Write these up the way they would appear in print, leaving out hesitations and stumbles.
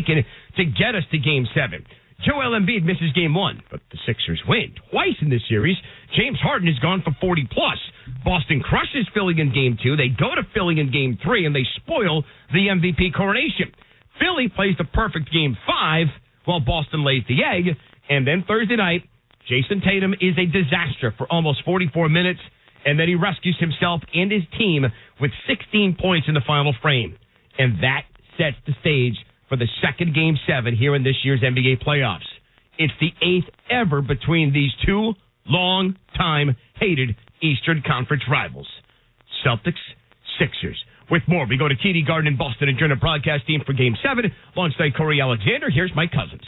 to get us to Game 7. Joel Embiid misses Game 1, but the Sixers win twice in this series. James Harden has gone for 40-plus. Boston crushes Philly in Game 2. They go to Philly in Game 3, and they spoil the MVP coronation. Philly plays the perfect Game 5 while Boston lays the egg. And then Thursday night, Jason Tatum is a disaster for almost 44 minutes, and then he rescues himself and his team with 16 points in the final frame. And that sets the stage for the second Game 7 here in this year's NBA playoffs. It's the 8th ever between these two long-time hated Eastern Conference rivals. Celtics, Sixers. With more, we go to TD Garden in Boston and join the broadcast team for Game 7. Alongside Corey Alexander, here's Mike Cousins.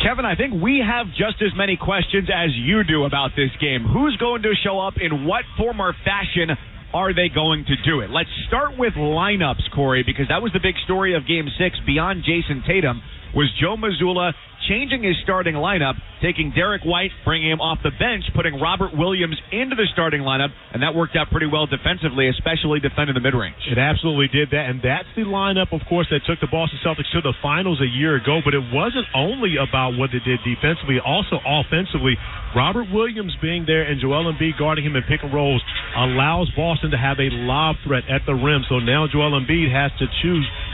Kevin, I think we have just as many questions as you do about this game. Who's going to show up, in what form or fashion are they going to do it? Let's start with lineups, Corey, because that was the big story of Game 6 beyond Jason Tatum, was Joe Mazzulla changing his starting lineup, taking Derek White, bringing him off the bench, putting Robert Williams into the starting lineup, and that worked out pretty well defensively, especially defending the mid-range. It absolutely did that, and that's the lineup, of course, that took the Boston Celtics to the finals a year ago, but it wasn't only about what they did defensively, also offensively. Robert Williams being there and Joel Embiid guarding him in pick and rolls allows Boston to have a lob threat at the rim, so now Joel Embiid has to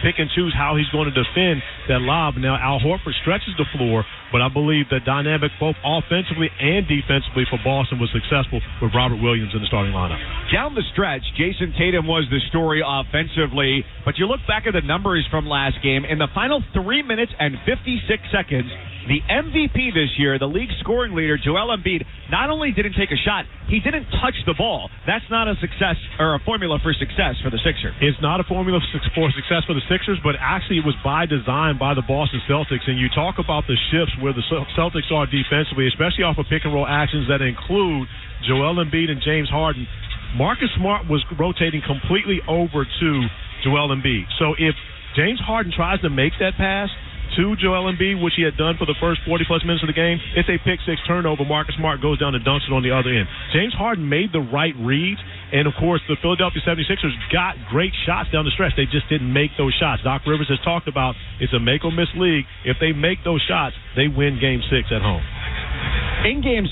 pick and choose how he's going to defend that lob. Now, Al Horford stretches the floor, but I believe the dynamic both offensively and defensively for Boston was successful with Robert Williams in the starting lineup. Down the stretch, Jason Tatum was the story offensively, but you look back at the numbers from last game, in the final 3 minutes and 56 seconds, the MVP this year, the league scoring leader, Joel Embiid, not only didn't take a shot, he didn't touch the ball. That's not a success or a formula for success for the Sixers. It's not a formula for success for the Sixers, but actually it was by design by the Boston Celtics. And you talk about the shifts where the Celtics are defensively, especially off of pick-and-roll actions that include Joel Embiid and James Harden. Marcus Smart was rotating completely over to Joel Embiid. So if James Harden tries to make that pass to Joel Embiid, which he had done for the first 40-plus minutes of the game, it's a pick-six turnover. Marcus Smart goes down and dunks it on the other end. James Harden made the right reads, and, of course, the Philadelphia 76ers got great shots down the stretch. They just didn't make those shots. Doc Rivers has talked about it's a make-or-miss league. If they make those shots, they win Game 6 at home. In Game 6,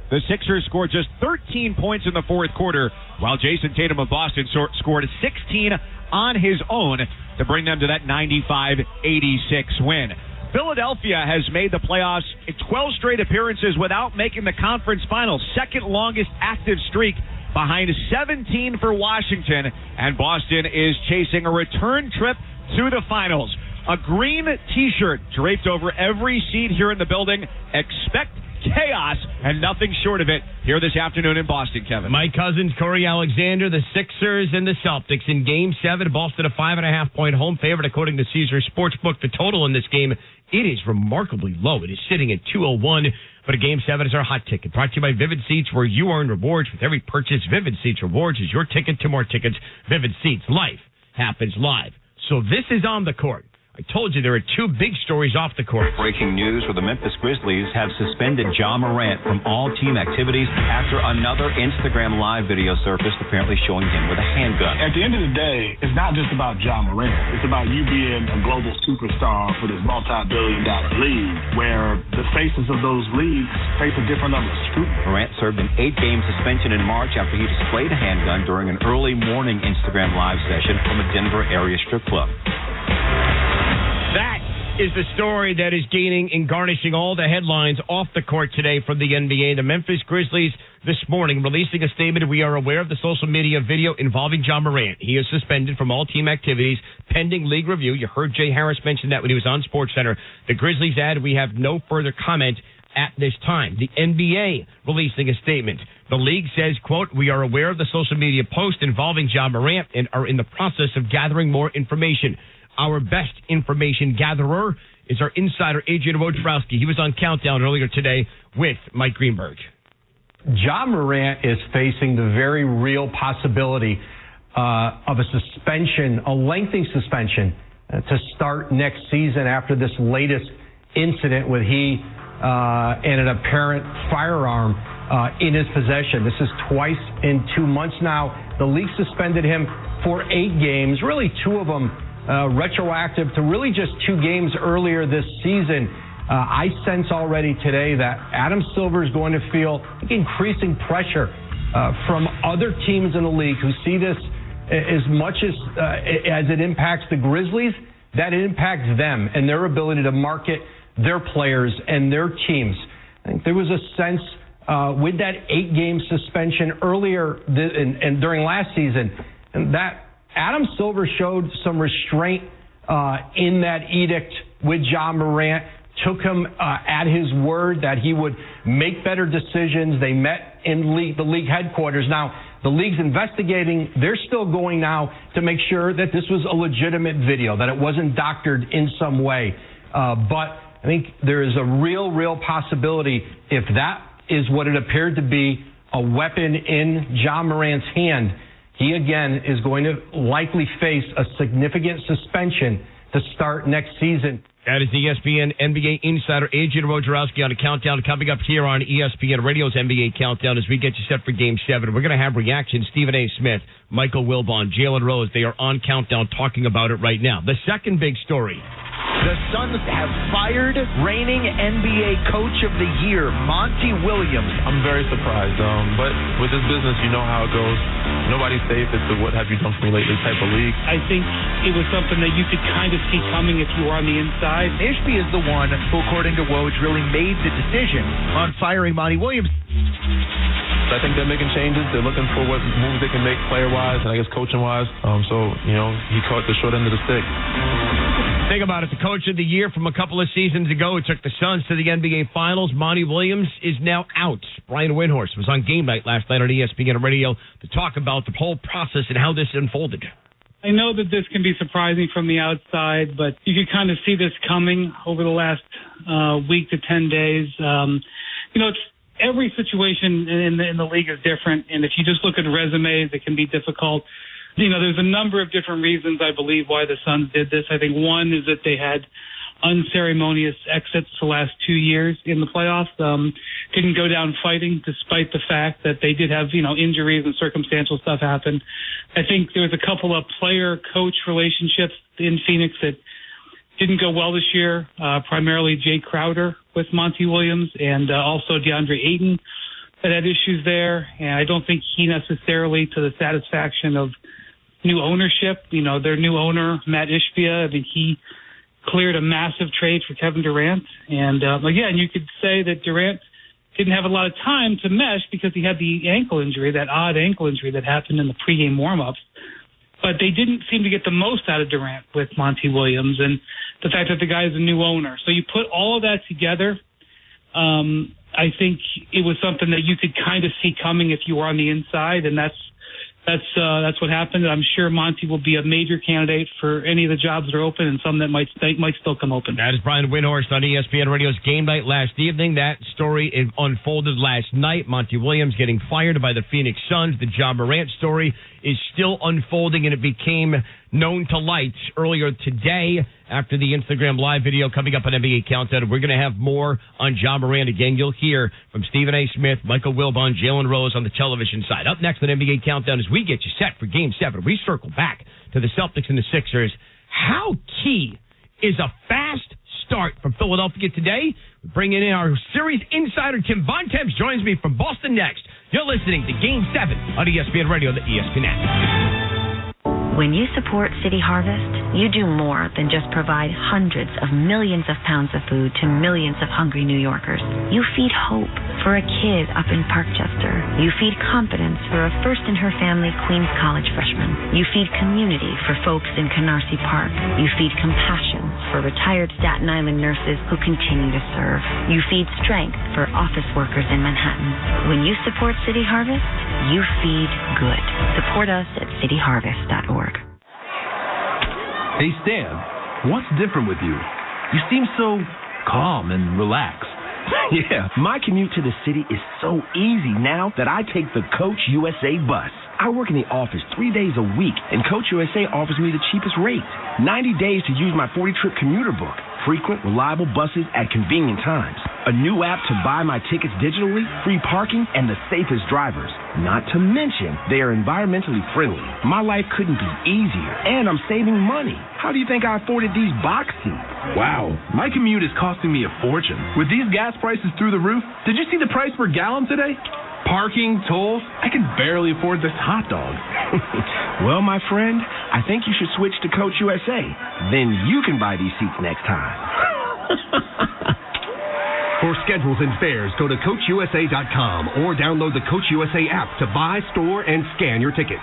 the Sixers scored just 13 points in the fourth quarter, while Jason Tatum of Boston scored 16 on his own to bring them to that 95-86 win. Philadelphia has made the playoffs in 12 straight appearances without making the conference finals, second longest active streak behind 17 for Washington, and Boston is chasing a return trip to the finals. A green T-shirt draped over every seat here in the building. Expect chaos and nothing short of it here this afternoon in Boston, Kevin. Mike Cousins, Corey Alexander, the Sixers and the Celtics in Game 7. Boston a 5.5-point home favorite according to Caesars Sportsbook. The total in this game, it is remarkably low. It is sitting at 201. But a Game 7 is our hot ticket. Brought to you by Vivid Seats, where you earn rewards with every purchase. Vivid Seats Rewards is your ticket to more tickets. Vivid Seats. Life happens live. So this is on the court. I told you there are two big stories off the court. Breaking news where the Memphis Grizzlies have suspended Ja Morant from all team activities after another Instagram Live video surfaced apparently showing him with a handgun. At the end of the day, it's not just about Ja Morant. It's about you being a global superstar for this multi-billion-dollar league where the faces of those leagues face a different level of scrutiny. Morant served an 8-game suspension in March after he displayed a handgun during an early morning Instagram Live session from a Denver area strip club. That is the story that is gaining and garnishing all the headlines off the court today from the NBA. The Memphis Grizzlies this morning releasing a statement. We are aware of the social media video involving Ja Morant. He is suspended from all team activities pending league review. You heard Jay Harris mention that when he was on SportsCenter. The Grizzlies add, we have no further comment at this time. The NBA releasing a statement. The league says, quote, we are aware of the social media post involving Ja Morant and are in the process of gathering more information. Our best information gatherer is our insider, Adrian Wojnarowski. He was on Countdown earlier today with Mike Greenberg. Ja Morant is facing the very real possibility of a suspension, a lengthy suspension, to start next season after this latest incident with he and an apparent firearm in his possession. This is twice in 2 months now. The league suspended him for 8 games, really 2 of them retroactive to really just 2 games earlier this season. I sense already today that Adam Silver is going to feel increasing pressure from other teams in the league who see this as much as it impacts the Grizzlies, that it impacts them and their ability to market their players and their teams. I think there was a sense with that 8-game suspension earlier and during last season, and that Adam Silver showed some restraint in that edict with Ja Morant, took him at his word that he would make better decisions. They met in the league headquarters. Now, the league's investigating. They're still going now to make sure that this was a legitimate video, that it wasn't doctored in some way. But I think there is a real possibility, if that is what it appeared to be, a weapon in Ja Morant's hand, he again is going to likely face a significant suspension to start next season. That is the ESPN NBA insider Adrian Wojnarowski on a countdown coming up here on ESPN Radio's NBA Countdown as we get you set for Game 7. We're going to have reactions. Stephen A. Smith, Michael Wilbon, Jalen Rose, they are on countdown talking about it right now. The second big story. The Suns have fired reigning NBA Coach of the Year, Monty Williams. I'm very surprised, but with this business, you know how it goes. Nobody's safe. It's a what have you done for me lately type of league. I think it was something that you could kind of see coming if you were on the inside. Ishbia is the one who, according to Woj, really made the decision on firing Monty Williams. I think they're making changes. They're looking for what moves they can make player-wise and I guess coaching-wise. So, he caught the short end of the stick. Think about it. The Coach of the Year from a couple of seasons ago who took the Suns to the NBA Finals, Monty Williams, is now out. Brian Windhorst was on Game Night last night on ESPN Radio to talk about the whole process and how this unfolded. I know that this can be surprising from the outside, but you could kind of see this coming over the last week to 10 days. It's every situation in the league is different, and if you just look at resumes, it can be difficult. There's a number of different reasons, I believe, why the Suns did this. I think one is that they had unceremonious exits the last 2 years in the playoffs. Didn't go down fighting, despite the fact that they did have, injuries and circumstantial stuff happen. I think there was a couple of player-coach relationships in Phoenix that didn't go well this year, primarily Jay Crowder with Monty Williams and also DeAndre Ayton that had issues there. And I don't think he necessarily, to the satisfaction of new ownership, their new owner, Matt Ishbia, I think he cleared a massive trade for Kevin Durant. And again, you could say that Durant didn't have a lot of time to mesh because he had the ankle injury, that odd ankle injury that happened in the pregame warmups. But they didn't seem to get the most out of Durant with Monty Williams and the fact that the guy is a new owner. So you put all of that together, I think it was something that you could kind of see coming if you were on the inside, and that's what happened. I'm sure Monty will be a major candidate for any of the jobs that are open and some that might still come open. That is Brian Windhorst on ESPN Radio's Game Night last evening. That story unfolded last night. Monty Williams getting fired by the Phoenix Suns. The Ja Morant story is still unfolding, and it became known to light earlier today after the Instagram Live video coming up on NBA Countdown. We're going to have more on Ja Morant. Again, you'll hear from Stephen A. Smith, Michael Wilbon, Jalen Rose on the television side. Up next on NBA Countdown as we get you set for Game 7. We circle back to the Celtics and the Sixers. How key is a fast start from Philadelphia today? Bringing in our series insider, Tim Bontemps, joins me from Boston next. You're listening to Game 7 on ESPN Radio, the ESPN app. When you support City Harvest, you do more than just provide hundreds of millions of pounds of food to millions of hungry New Yorkers. You feed hope for a kid up in Parkchester. You feed confidence for a first-in-her-family Queens College freshman. You feed community for folks in Canarsie Park. You feed compassion for retired Staten Island nurses who continue to serve. You feed strength for office workers in Manhattan. When you support City Harvest, you feed good. Support us at cityharvest.org. Hey, Stan, what's different with you? You seem so calm and relaxed. Yeah, my commute to the city is so easy now that I take the Coach USA bus. I work in the office 3 days a week, and Coach USA offers me the cheapest rate. 90 days to use my 40-trip commuter book. Frequent, reliable buses at convenient times. a new app to buy my tickets digitally, free parking, and the safest drivers. Not to mention, they are environmentally friendly. My life couldn't be easier, and I'm saving money. How do you think I afforded these box seats? Wow, my commute is costing me a fortune. With these gas prices through the roof, did you see the price per gallon today? Parking, tolls, I can barely afford this hot dog. Well, my friend, I think you should switch to Coach USA. Then you can buy these seats next time. For schedules and fares, go to CoachUSA.com or download the Coach USA app to buy, store, and scan your tickets.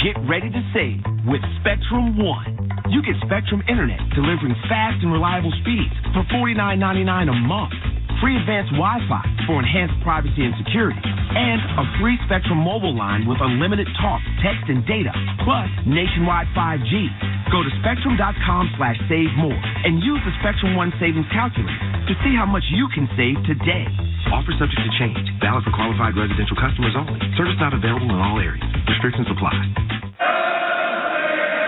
Get ready to save with Spectrum One. You get Spectrum Internet delivering fast and reliable speeds for $49.99 a month. Free advanced Wi-Fi for enhanced privacy and security. And a free Spectrum mobile line with unlimited talk, text, and data, plus nationwide 5G. Go to Spectrum.com/save-more and use the Spectrum One Savings Calculator to see how much you can save today. Offer subject to change. Valid for qualified residential customers only. Service not available in all areas. Restrictions apply.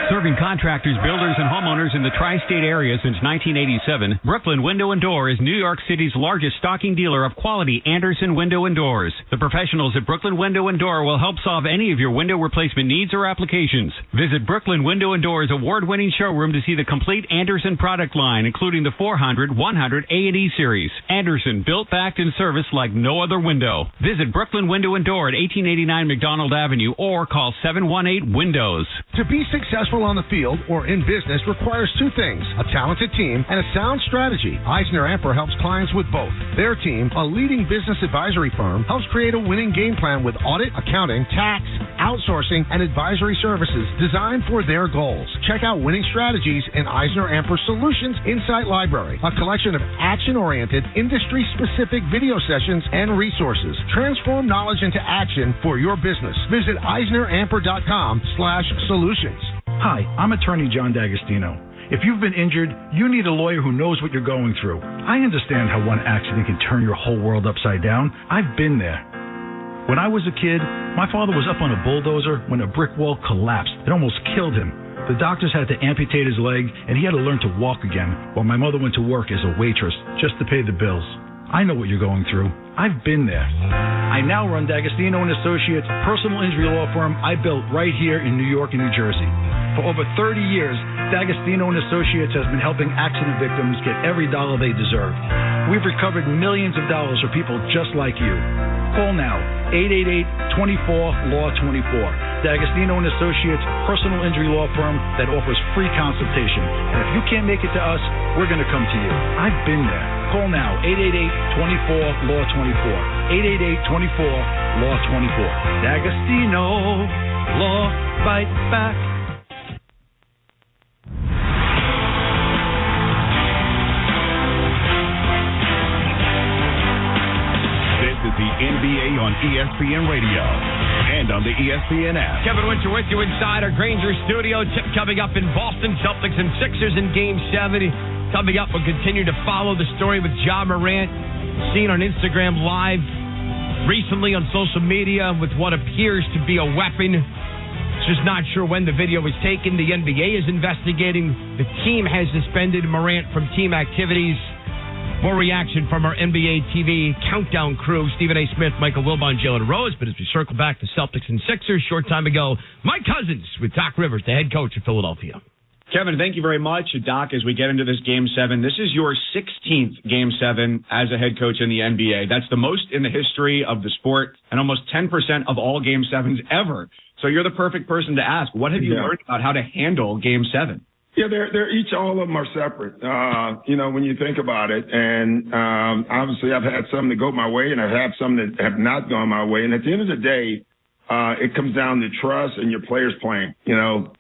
Serving contractors, builders, and homeowners in the tri-state area since 1987, Brooklyn Window & Door is New York City's largest stocking dealer of quality Andersen window and doors. The professionals at Brooklyn Window & Door will help solve any of your window replacement needs or applications. Visit Brooklyn Window & Door's award-winning showroom to see the complete Andersen product line, including the 400, 100, A&E series. Andersen, built, backed, and serviced like no other window. Visit Brooklyn Window & Door at 1889 McDonald Avenue or call 718-WINDOWS. To be successful on the field or in business requires two things: a talented team and a sound strategy. Eisner-Amper helps clients with both. Their team, a leading business advisory firm, helps create a winning game plan with audit, accounting, tax, outsourcing, and advisory services designed for their goals. Check out winning strategies in Eisner-Amper Solutions Insight Library, a collection of action-oriented, industry-specific video sessions and resources. Transform knowledge into action for your business. Visit EisnerAmper.com/solutions. Hi, I'm attorney John D'Agostino. If you've been injured, you need a lawyer who knows what you're going through. I understand how one accident can turn your whole world upside down. I've been there. When I was a kid, my father was up on a bulldozer when a brick wall collapsed. It almost killed him. The doctors had to amputate his leg, and he had to learn to walk again, while my mother went to work as a waitress just to pay the bills. I know what you're going through. I've been there. I now run D'Agostino & Associates, personal injury law firm I built right here in New York and New Jersey. For over 30 years, D'Agostino & Associates has been helping accident victims get every dollar they deserve. We've recovered millions of dollars for people just like you. Call now, 888-24-LAW-24. D'Agostino & Associates, personal injury law firm that offers free consultation. And if you can't make it to us, we're going to come to you. I've been there. Call now, 888-24-LAW-24. 888-24-LAW-24. D'Agostino Law Fight Back. The NBA on ESPN Radio and on the ESPN app. Kevin Winter with you inside our Granger studio. Tip coming up in Boston, Celtics and Sixers in Game 7. Coming up, we'll continue to follow the story with Ja Morant, seen on Instagram Live recently on social media with what appears to be a weapon. Just not sure when the video was taken. The NBA is investigating. The team has suspended Morant from team activities. More reaction from our NBA TV countdown crew, Stephen A. Smith, Michael Wilbon, Jalen Rose. But as we circle back to Celtics and Sixers, short time ago, Mike Cousins with Doc Rivers, the head coach of Philadelphia. Kevin, thank you very much. Doc, as we get into this Game 7, this is your 16th Game 7 as a head coach in the NBA. That's the most in the history of the sport and almost 10% of all Game 7s ever. So you're the perfect person to ask. What have you learned about how to handle Game 7? Yeah, they're each, all of them are separate, when you think about it. And obviously I've had some that go my way and I've had some that have not gone my way. And at the end of the day, it comes down to trust and your players playing.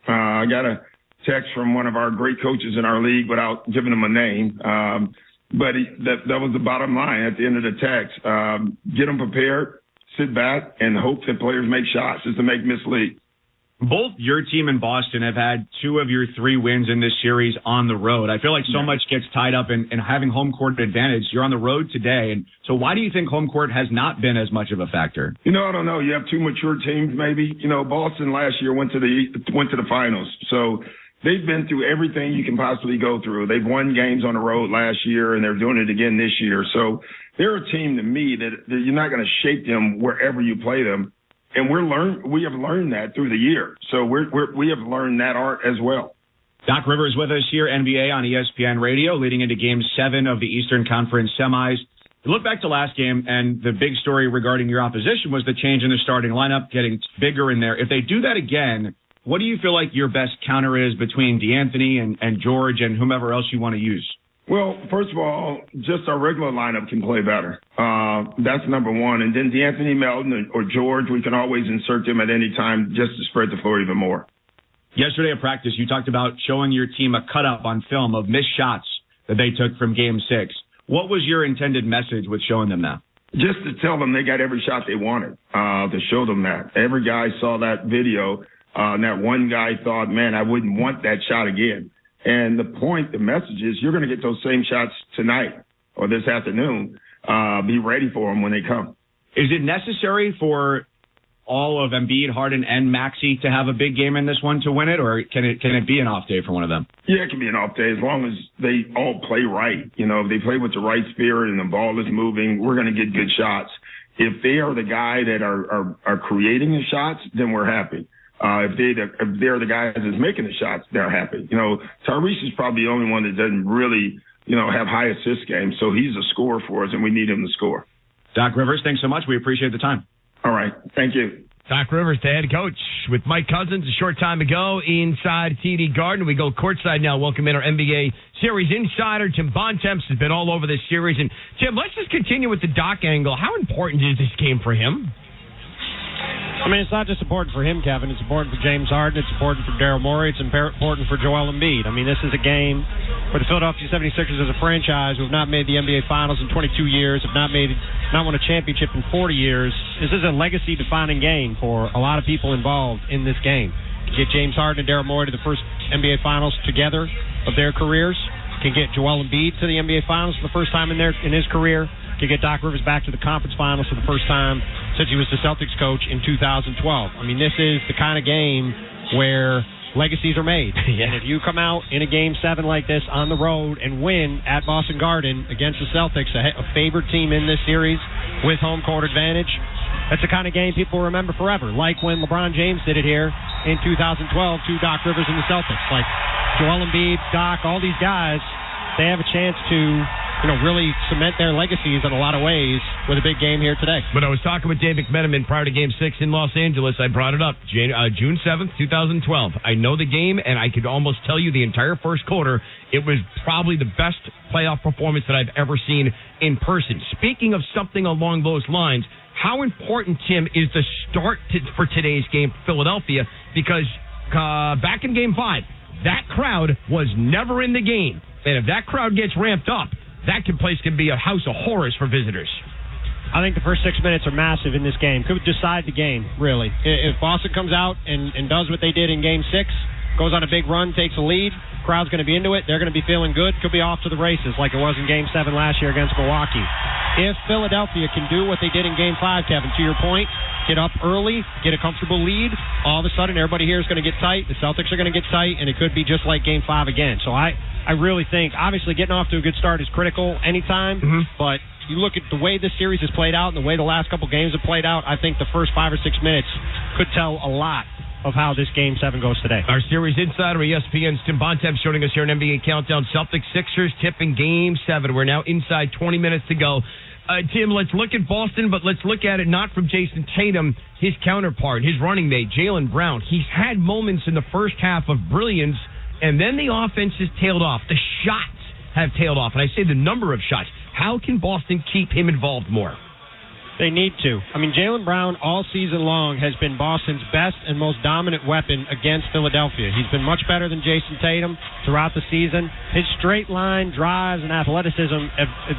I got a text from one of our great coaches in our league without giving him a name. But that was the bottom line at the end of the text. Get them prepared, sit back, and hope that players make shots just to make mislead. Both your team and Boston have had 2 of your 3 wins in this series on the road. I feel like so much gets tied up in having home court advantage. You're on the road today. And so why do you think home court has not been as much of a factor? I don't know. You have 2 mature teams maybe. Boston last year went to the finals. So they've been through everything you can possibly go through. They've won games on the road last year, and they're doing it again this year. So they're a team to me that you're not going to shake them wherever you play them. And we have learned that through the year. So we have learned that art as well. Doc Rivers with us here, NBA on ESPN Radio, leading into Game 7 of the Eastern Conference semis. Look back to last game, and the big story regarding your opposition was the change in the starting lineup, getting bigger in there. If they do that again, what do you feel like your best counter is between DeAnthony and George and whomever else you want to use? Well, first of all, just our regular lineup can play better. That's number one. And then DeAnthony Melton or George, we can always insert them at any time just to spread the floor even more. Yesterday at practice, you talked about showing your team a cut-up on film of missed shots that they took from Game 6. What was your intended message with showing them that? Just to tell them they got every shot they wanted, to show them that. Every guy saw that video, and that one guy thought, man, I wouldn't want that shot again. And the message is you're going to get those same shots tonight or this afternoon. Be ready for them when they come. Is it necessary for all of Embiid, Harden, and Maxey to have a big game in this one to win it, or can it be an off day for one of them? Yeah, it can be an off day as long as they all play right. You know, if they play with the right spirit and the ball is moving, we're going to get good shots. If they are the guy that are creating the shots, then we're happy. If they're the guys that's making the shots, they're happy. You know, Tyrese is probably the only one that doesn't really, have high assist games. So he's a scorer for us, and we need him to score. Doc Rivers, thanks so much. We appreciate the time. All right. Thank you. Doc Rivers, the head coach, with Mike Cousins a short time ago inside TD Garden. We go courtside now. Welcome in our NBA Series insider, Tim Bontemps, has been all over this series. And, Tim, let's just continue with the Doc angle. How important is this game for him? I mean, it's not just important for him, Kevin. It's important for James Harden. It's important for Daryl Morey. It's important for Joel Embiid. I mean, this is a game where the Philadelphia 76ers as a franchise who have not made the NBA Finals in 22 years, have not won a championship in 40 years. This is a legacy-defining game for a lot of people involved in this game. Get James Harden and Daryl Morey to the first NBA Finals together of their careers. Can get Joel Embiid to the NBA Finals for the first time in his career. Can get Doc Rivers back to the conference finals for the first time since he was the Celtics coach in 2012. I mean, this is the kind of game where legacies are made. Yeah. And if you come out in a Game 7 like this on the road and win at Boston Garden against the Celtics, a favored team in this series with home court advantage, that's the kind of game people remember forever, like when LeBron James did it here in 2012 to Doc Rivers and the Celtics. Like Joel Embiid, Doc, all these guys, they have a chance to really cement their legacies in a lot of ways with a big game here today. When I was talking with Dave McMenamin prior to Game 6 in Los Angeles, I brought it up, June 7th, 2012. I know the game, and I could almost tell you the entire first quarter, it was probably the best playoff performance that I've ever seen in person. Speaking of something along those lines, how important, Tim, is the start for today's game for Philadelphia? Because back in Game 5, that crowd was never in the game. And if that crowd gets ramped up, that place can be a house of horrors for visitors. I think the first 6 minutes are massive in this game. Could decide the game, really. If Boston comes out and does what they did in Game 6, goes on a big run, takes a lead, crowd's going to be into it, they're going to be feeling good, could be off to the races like it was in Game 7 last year against Milwaukee. If Philadelphia can do what they did in Game 5, Kevin, to your point, get up early, get a comfortable lead, all of a sudden everybody here is going to get tight, the Celtics are going to get tight, and it could be just like Game 5 again. So I really think, obviously getting off to a good start is critical anytime, but you look at the way this series has played out and the way the last couple games have played out, I think the first 5 or 6 minutes could tell a lot of how this Game 7 goes today. Our series insider, ESPN's Tim Bontemps, joining us here in NBA Countdown. Celtics Sixers tipping Game 7. We're now inside 20 minutes to go. Tim, let's look at Boston, but let's look at it not from Jason Tatum, his counterpart, his running mate, Jaylen Brown. He's had moments in the first half of brilliance, and then the offense has tailed off. The shots have tailed off, and I say the number of shots. How can Boston keep him involved more? They need to. I mean, Jaylen Brown all season long has been Boston's best and most dominant weapon against Philadelphia. He's been much better than Jason Tatum throughout the season. His straight line drives and athleticism,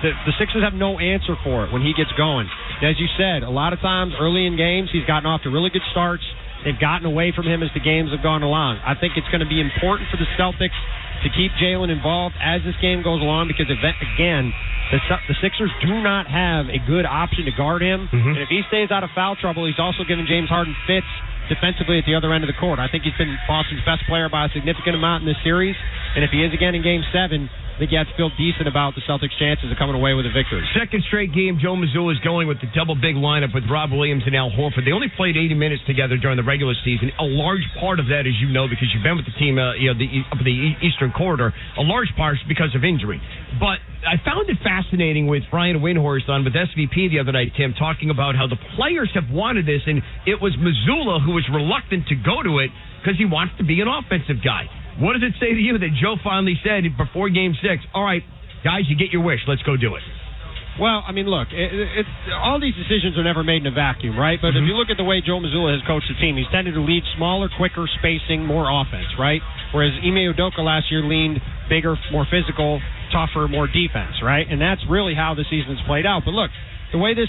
the Sixers have no answer for it when he gets going. As you said, a lot of times early in games, he's gotten off to really good starts. They've gotten away from him as the games have gone along. I think it's going to be important for the Celtics to keep Jaylen involved as this game goes along because, again, the Sixers do not have a good option to guard him. And if he stays out of foul trouble, he's also giving James Harden fits defensively at the other end of the court. I think he's been Boston's best player by a significant amount in this series, and if he is again in Game 7, I think you have to feel decent about the Celtics' chances of coming away with a victory. Second straight game, Joe Mazzulla is going with the double big lineup with Rob Williams and Al Horford. They only played 80 minutes together during the regular season. A large part of that, as you know, because you've been with the team up in the Eastern Corridor, a large part is because of injury. But I found it fascinating with Brian Windhorst on with SVP the other night, Tim, talking about how the players have wanted this, and it was Mazzulla who was reluctant to go to it because he wants to be an offensive guy. What does it say to you that Joe finally said before Game 6, all right, guys, you get your wish. Let's go do it? Well, I mean, look, all these decisions are never made in a vacuum, right? But if you look at the way Joe Mazzulla has coached the team, he's tended to lead smaller, quicker spacing, more offense, right? Whereas Ime Udoka last year leaned bigger, more physical, tougher, more defense, right? And that's really how the season's played out. But look, the way this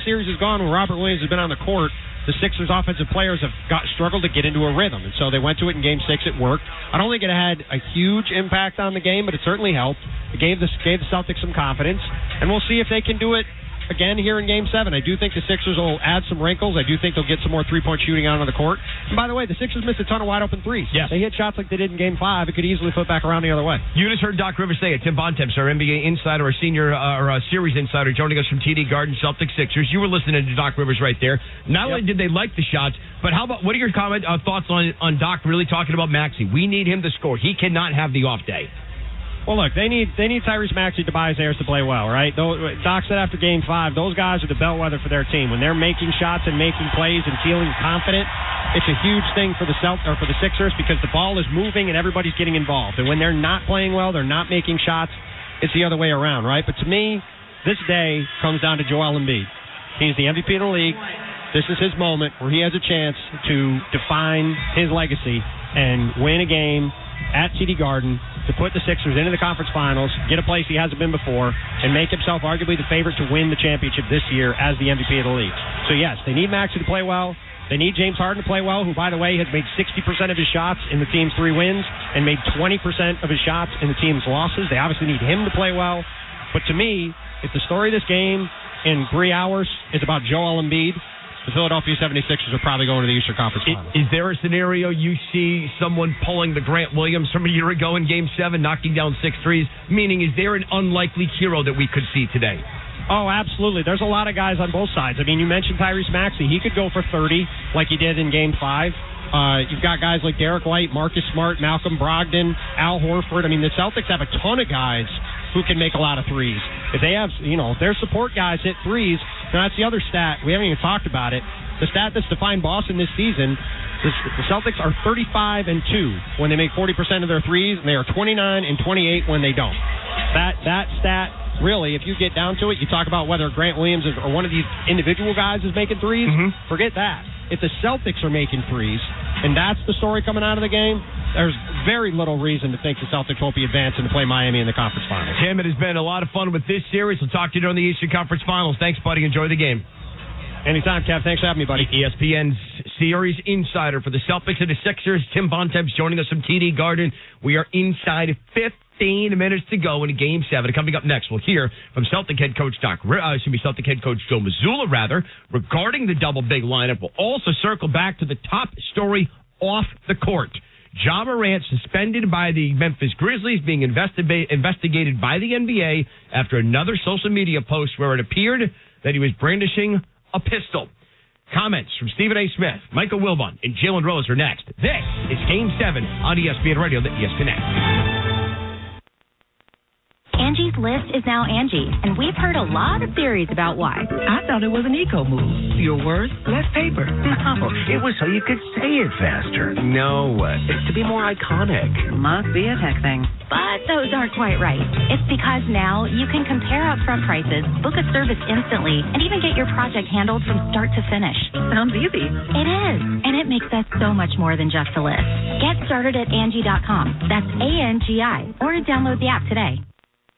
series has gone, when Robert Williams has been on the court, the Sixers' offensive players have struggled to get into a rhythm, and so they went to it in Game 6. It worked. I don't think it had a huge impact on the game, but it certainly helped. It gave the Celtics some confidence, and we'll see if they can do it again here in Game 7. I do think the Sixers will add some wrinkles. I do think they'll get some more three-point shooting out on the court. And by the way, the Sixers missed a ton of wide-open threes. Yes. They hit shots like they did in Game 5. It could easily flip back around the other way. You just heard Doc Rivers say it. Tim Bontemps, our NBA insider, our senior series insider, joining us from TD Garden, Celtics Sixers. You were listening to Doc Rivers right there. Not only did they like the shots, but how about what are your thoughts on Doc really talking about Maxey? We need him to score. He cannot have the off day. Well, look, they need Tyrese Maxey, Tobias Harris to play well, right? Doc said after Game 5, those guys are the bellwether for their team. When they're making shots and making plays and feeling confident, it's a huge thing for the Sixers because the ball is moving and everybody's getting involved. And when they're not playing well, they're not making shots, it's the other way around, right? But to me, this day comes down to Joel Embiid. He's the MVP of the league. This is his moment where he has a chance to define his legacy and win a game at TD Garden to put the Sixers into the conference finals, get a place he hasn't been before, and make himself arguably the favorite to win the championship this year as the MVP of the league. So, yes, they need Maxey to play well. They need James Harden to play well, who, by the way, has made 60% of his shots in the team's 3 wins and made 20% of his shots in the team's losses. They obviously need him to play well. But to me, if the story of this game in 3 hours is about Joel Embiid, the Philadelphia 76ers are probably going to the Eastern Conference Finals. Is there a scenario you see someone pulling the Grant Williams from a year ago in Game 7, knocking down 6 threes? Meaning, is there an unlikely hero that we could see today? Oh, absolutely. There's a lot of guys on both sides. I mean, you mentioned Tyrese Maxey. He could go for 30 like he did in Game 5. You've got guys like Derek White, Marcus Smart, Malcolm Brogdon, Al Horford. I mean, the Celtics have a ton of guys who can make a lot of threes. If they have, if their support guys hit threes, that's the other stat. We haven't even talked about it. The stat that's defined Boston this season, the Celtics are 35-2 when they make 40% of their threes, and they are 29-28 when they don't. That stat, really, if you get down to it, you talk about whether Grant Williams or one of these individual guys is making threes, forget that. If the Celtics are making threes, and that's the story coming out of the game, there's very little reason to think the Celtics won't be advancing to play Miami in the conference finals. Tim, it has been a lot of fun with this series. We'll talk to you during the Eastern Conference Finals. Thanks, buddy. Enjoy the game. Anytime, Kev. Thanks for having me, buddy. ESPN's series insider for the Celtics and the Sixers, Tim Bontemps, joining us from TD Garden. We are inside 15 minutes to go in Game 7. Coming up next, we'll hear from Celtic head coach Celtic head coach Joe Mazzulla, regarding the double big lineup. We'll also circle back to the top story off the court. Ja Morant suspended by the Memphis Grizzlies, being investigated by the NBA after another social media post where it appeared that he was brandishing a pistol. Comments from Stephen A. Smith, Michael Wilbon, and Jalen Rose are next. This is Game 7 on ESPN Radio, the ESPN app. Angie's List is now Angie, and we've heard a lot of theories about why. I thought it was an eco move. Fewer words, less paper. No, it was so you could say it faster. No, it's to be more iconic. Must be a tech thing. But those aren't quite right. It's because now you can compare upfront prices, book a service instantly, and even get your project handled from start to finish. Sounds easy. It is, and it makes us so much more than just a list. Get started at Angie.com. That's ANGI, or download the app today.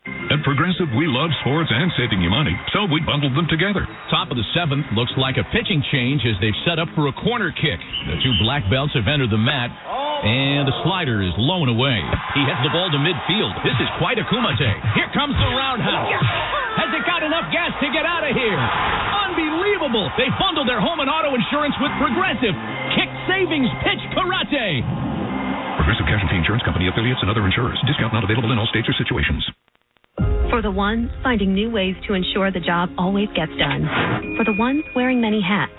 At Progressive, we love sports and saving you money, so we bundled them together. Top of the 7th looks like a pitching change as they've set up for a corner kick. The 2 black belts have entered the mat, and the slider is low and away. He hits the ball to midfield. This is quite a kumite. Here comes the roundhouse. Has it got enough gas to get out of here? Unbelievable. They bundled their home and auto insurance with Progressive. Kick Savings Pitch Karate. Progressive Casualty Insurance Company, affiliates, and other insurers. Discount not available in all states or situations. For the ones finding new ways to ensure the job always gets done. For the ones wearing many hats.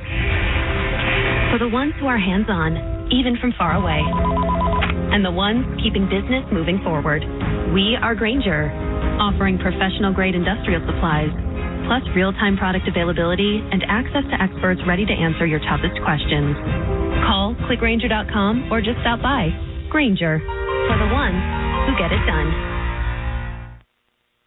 For the ones who are hands-on, even from far away. And the ones keeping business moving forward. We are Grainger, offering professional-grade industrial supplies, plus real-time product availability and access to experts ready to answer your toughest questions. Call, click Grainger.com, or just stop by. Grainger, for the ones who get it done.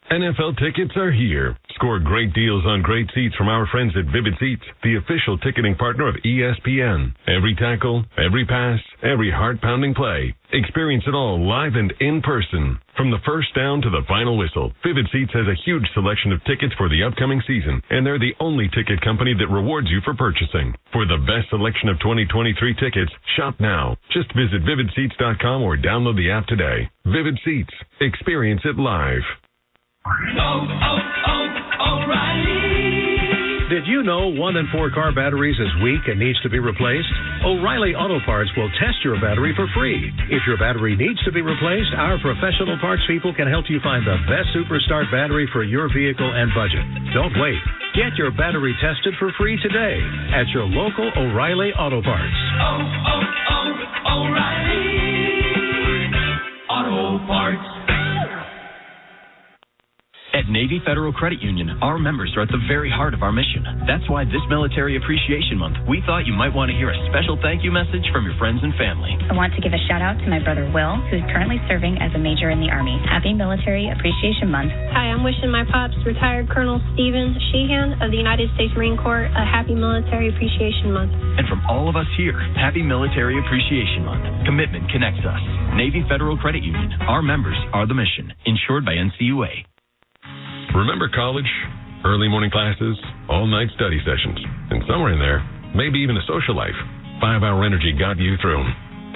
NFL tickets are here. Score great deals on great seats from our friends at Vivid Seats, the official ticketing partner of ESPN. Every tackle, every pass, every heart-pounding play. Experience it all live and in person. From the first down to the final whistle, Vivid Seats has a huge selection of tickets for the upcoming season, and they're the only ticket company that rewards you for purchasing. For the best selection of 2023 tickets, shop now. Just visit VividSeats.com or download the app today. Vivid Seats. Experience it live. O'Reilly. Did you know 1 in 4 car batteries is weak and needs to be replaced? O'Reilly Auto Parts will test your battery for free. If your battery needs to be replaced, our professional parts people can help you find the best Superstart battery for your vehicle and budget. Don't wait. Get your battery tested for free today at your local O'Reilly Auto Parts. O'Reilly Auto Parts. At Navy Federal Credit Union, our members are at the very heart of our mission. That's why this Military Appreciation Month, we thought you might want to hear a special thank you message from your friends and family. I want to give a shout out to my brother Will, who's currently serving as a major in the Army. Happy Military Appreciation Month. Hi, I'm wishing my pops, retired Colonel Stephen Sheehan of the United States Marine Corps, a happy Military Appreciation Month. And from all of us here, happy Military Appreciation Month. Commitment connects us. Navy Federal Credit Union. Our members are the mission. Insured by NCUA. Remember college? Early morning classes, all-night study sessions, and somewhere in there, maybe even a social life. 5-Hour Energy got you through.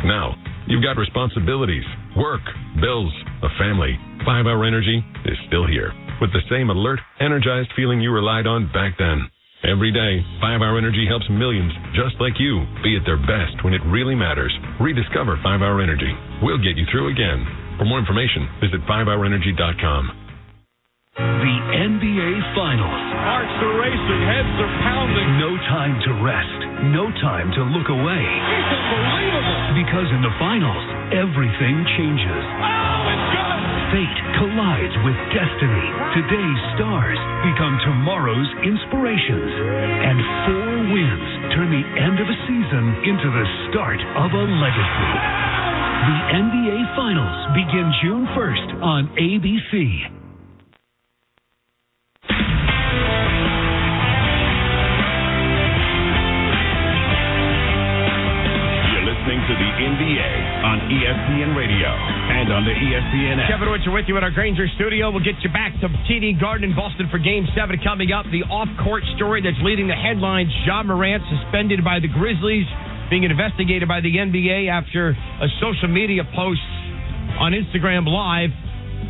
Now, you've got responsibilities, work, bills, a family. 5-Hour Energy is still here with the same alert, energized feeling you relied on back then. Every day, 5-Hour Energy helps millions just like you be at their best when it really matters. Rediscover 5-Hour Energy. We'll get you through again. For more information, visit 5hourenergy.com. The NBA Finals. Hearts are racing, heads are pounding. No time to rest. No time to look away. It's unbelievable. Because in the finals, everything changes. Oh, it's good. Fate collides with destiny. Today's stars become tomorrow's inspirations. And 4 wins turn the end of a season into the start of a legacy. The NBA Finals begin June 1st on ABC. To the NBA on ESPN Radio and on the ESPN app. Kevin Witcher with you in our Grainger studio. We'll get you back to TD Garden in Boston for Game 7 coming up. The off-court story that's leading the headlines. Ja Morant suspended by the Grizzlies, being investigated by the NBA after a social media post on Instagram Live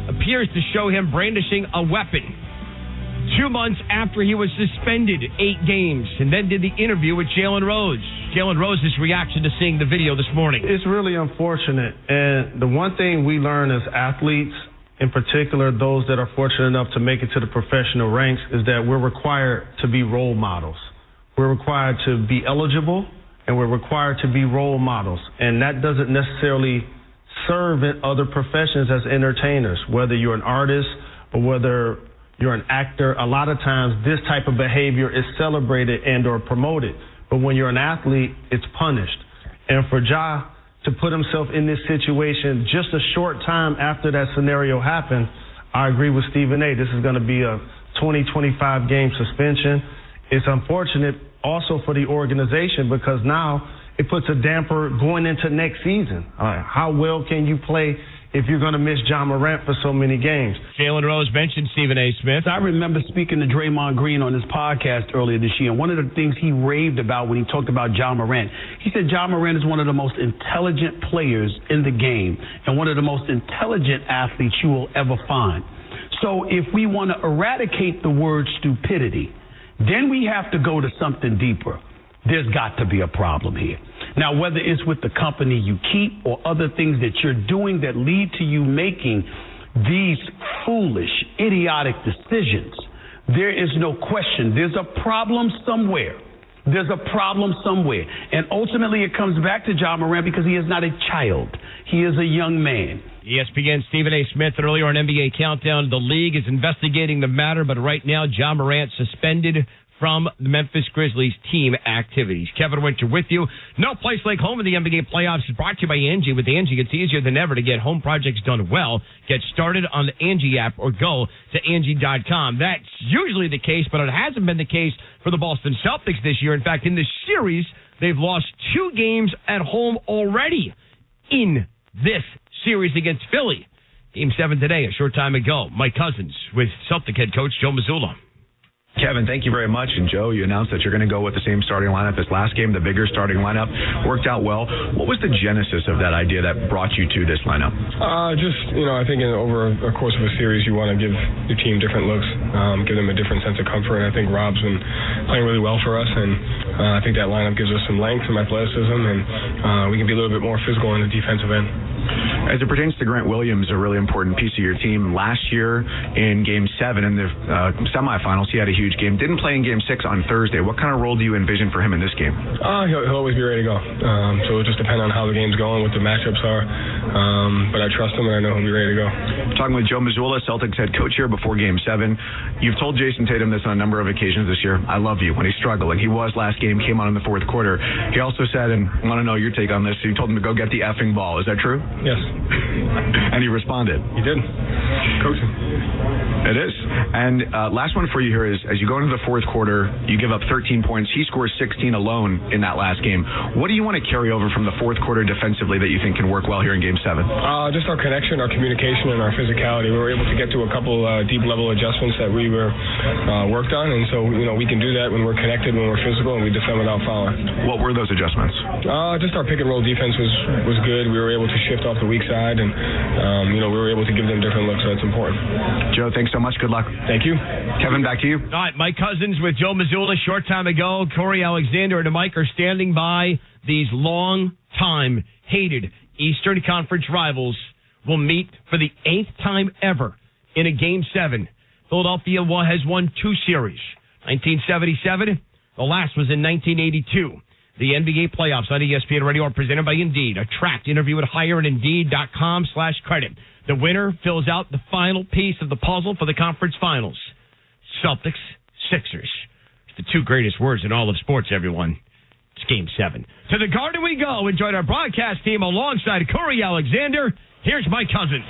appears to show him brandishing a weapon. 2 months after he was suspended 8 games and then did the interview with Jalen Rose. Jalen Rose's reaction to seeing the video this morning. It's really unfortunate. And the one thing we learn as athletes, in particular those that are fortunate enough to make it to the professional ranks, is that we're required to be role models. We're required to be eligible, and we're required to be role models. And that doesn't necessarily serve in other professions as entertainers, whether you're an artist or whether you're an actor. A lot of times this type of behavior is celebrated and or promoted. But when you're an athlete, it's punished. And for Ja to put himself in this situation just a short time after that scenario happened, I agree with Stephen A. This is going to be a 20-25 game suspension. It's unfortunate also for the organization because now it puts a damper going into next season. How well can you play if you're going to miss Ja Morant for so many games? Jalen Rose mentioned Stephen A. Smith. I remember speaking to Draymond Green on his podcast earlier this year, and one of the things he raved about when he talked about Ja Morant, he said Ja Morant is one of the most intelligent players in the game and one of the most intelligent athletes you will ever find. So if we want to eradicate the word stupidity, then we have to go to something deeper. There's got to be a problem here. Now, whether it's with the company you keep or other things that you're doing that lead to you making these foolish, idiotic decisions, there is no question. There's a problem somewhere. There's a problem somewhere. And ultimately it comes back to Ja Morant because he is not a child. He is a young man. ESPN Stephen A. Smith earlier on NBA Countdown. The league is investigating the matter, but right now Ja Morant suspended from the Memphis Grizzlies team activities. Kevin Winter with you. No place like home in the NBA playoffs is brought to you by Angie. With Angie, it's easier than ever to get home projects done well. Get started on the Angie app or go to Angie.com. That's usually the case, but it hasn't been the case for the Boston Celtics this year. In fact, in this series, they've lost 2 games at home already in this series against Philly. Game 7 today, a short time ago. Mike Cousins with Celtic head coach Joe Mazzulla. Kevin, thank you very much. And Joe, you announced that you're going to go with the same starting lineup as last game, the bigger starting lineup. Worked out well. What was the genesis of that idea that brought you to this lineup? I think over a course of a series, you want to give your team different looks, give them a different sense of comfort. And I think Rob's been playing really well for us. And I think that lineup gives us some length, some athleticism, and we can be a little bit more physical on the defensive end. As it pertains to Grant Williams, a really important piece of your team. Last year in Game 7 in the semifinals, he had a huge game. Didn't play in Game 6 on Thursday. What kind of role do you envision for him in this game? He'll always be ready to go. So it'll just depend on how the game's going, what the matchups are. But I trust him, and I know he'll be ready to go. Talking with Joe Mazzulla, Celtics head coach here before Game 7. You've told Jason Tatum this on a number of occasions this year. I love you when he's struggling. He was last game, came on in the fourth quarter. He also said, and I want to know your take on this, you told him to go get the effing ball. Is that true? Yes. And he responded. He did. Coaching. It is. And last one for you here is, as you go into the fourth quarter, you give up 13 points. He scores 16 alone in that last game. What do you want to carry over from the fourth quarter defensively that you think can work well here in Game 7? Just our connection, our communication, and our physicality. We were able to get to a couple deep-level adjustments that we were worked on, and so we can do that when we're connected, when we're physical, and we defend without fouling. What were those adjustments? Just our pick-and-roll defense was good. We were able to shift off the weak side, and we were able to give them different looks, so that's important. Joe, thanks so much. Good luck. Thank you. Kevin, back to you. All right, Mike Cousins with Joe Mazzulla. Short time ago, Corey Alexander and Mike are standing by. These long-time hated Eastern Conference rivals will meet for the 8th time ever in a Game 7. Philadelphia has won 2 series. 1977, the last was in 1982. The NBA playoffs on ESPN Radio are presented by Indeed. Attract, interview at hire at Indeed.com/credit. The winner fills out the final piece of the puzzle for the conference finals. Celtics, Sixers. It's the 2 greatest words in all of sports, everyone. It's Game 7. To the Garden we go. Enjoyed our broadcast team alongside Corey Alexander. Here's Mike Cousins.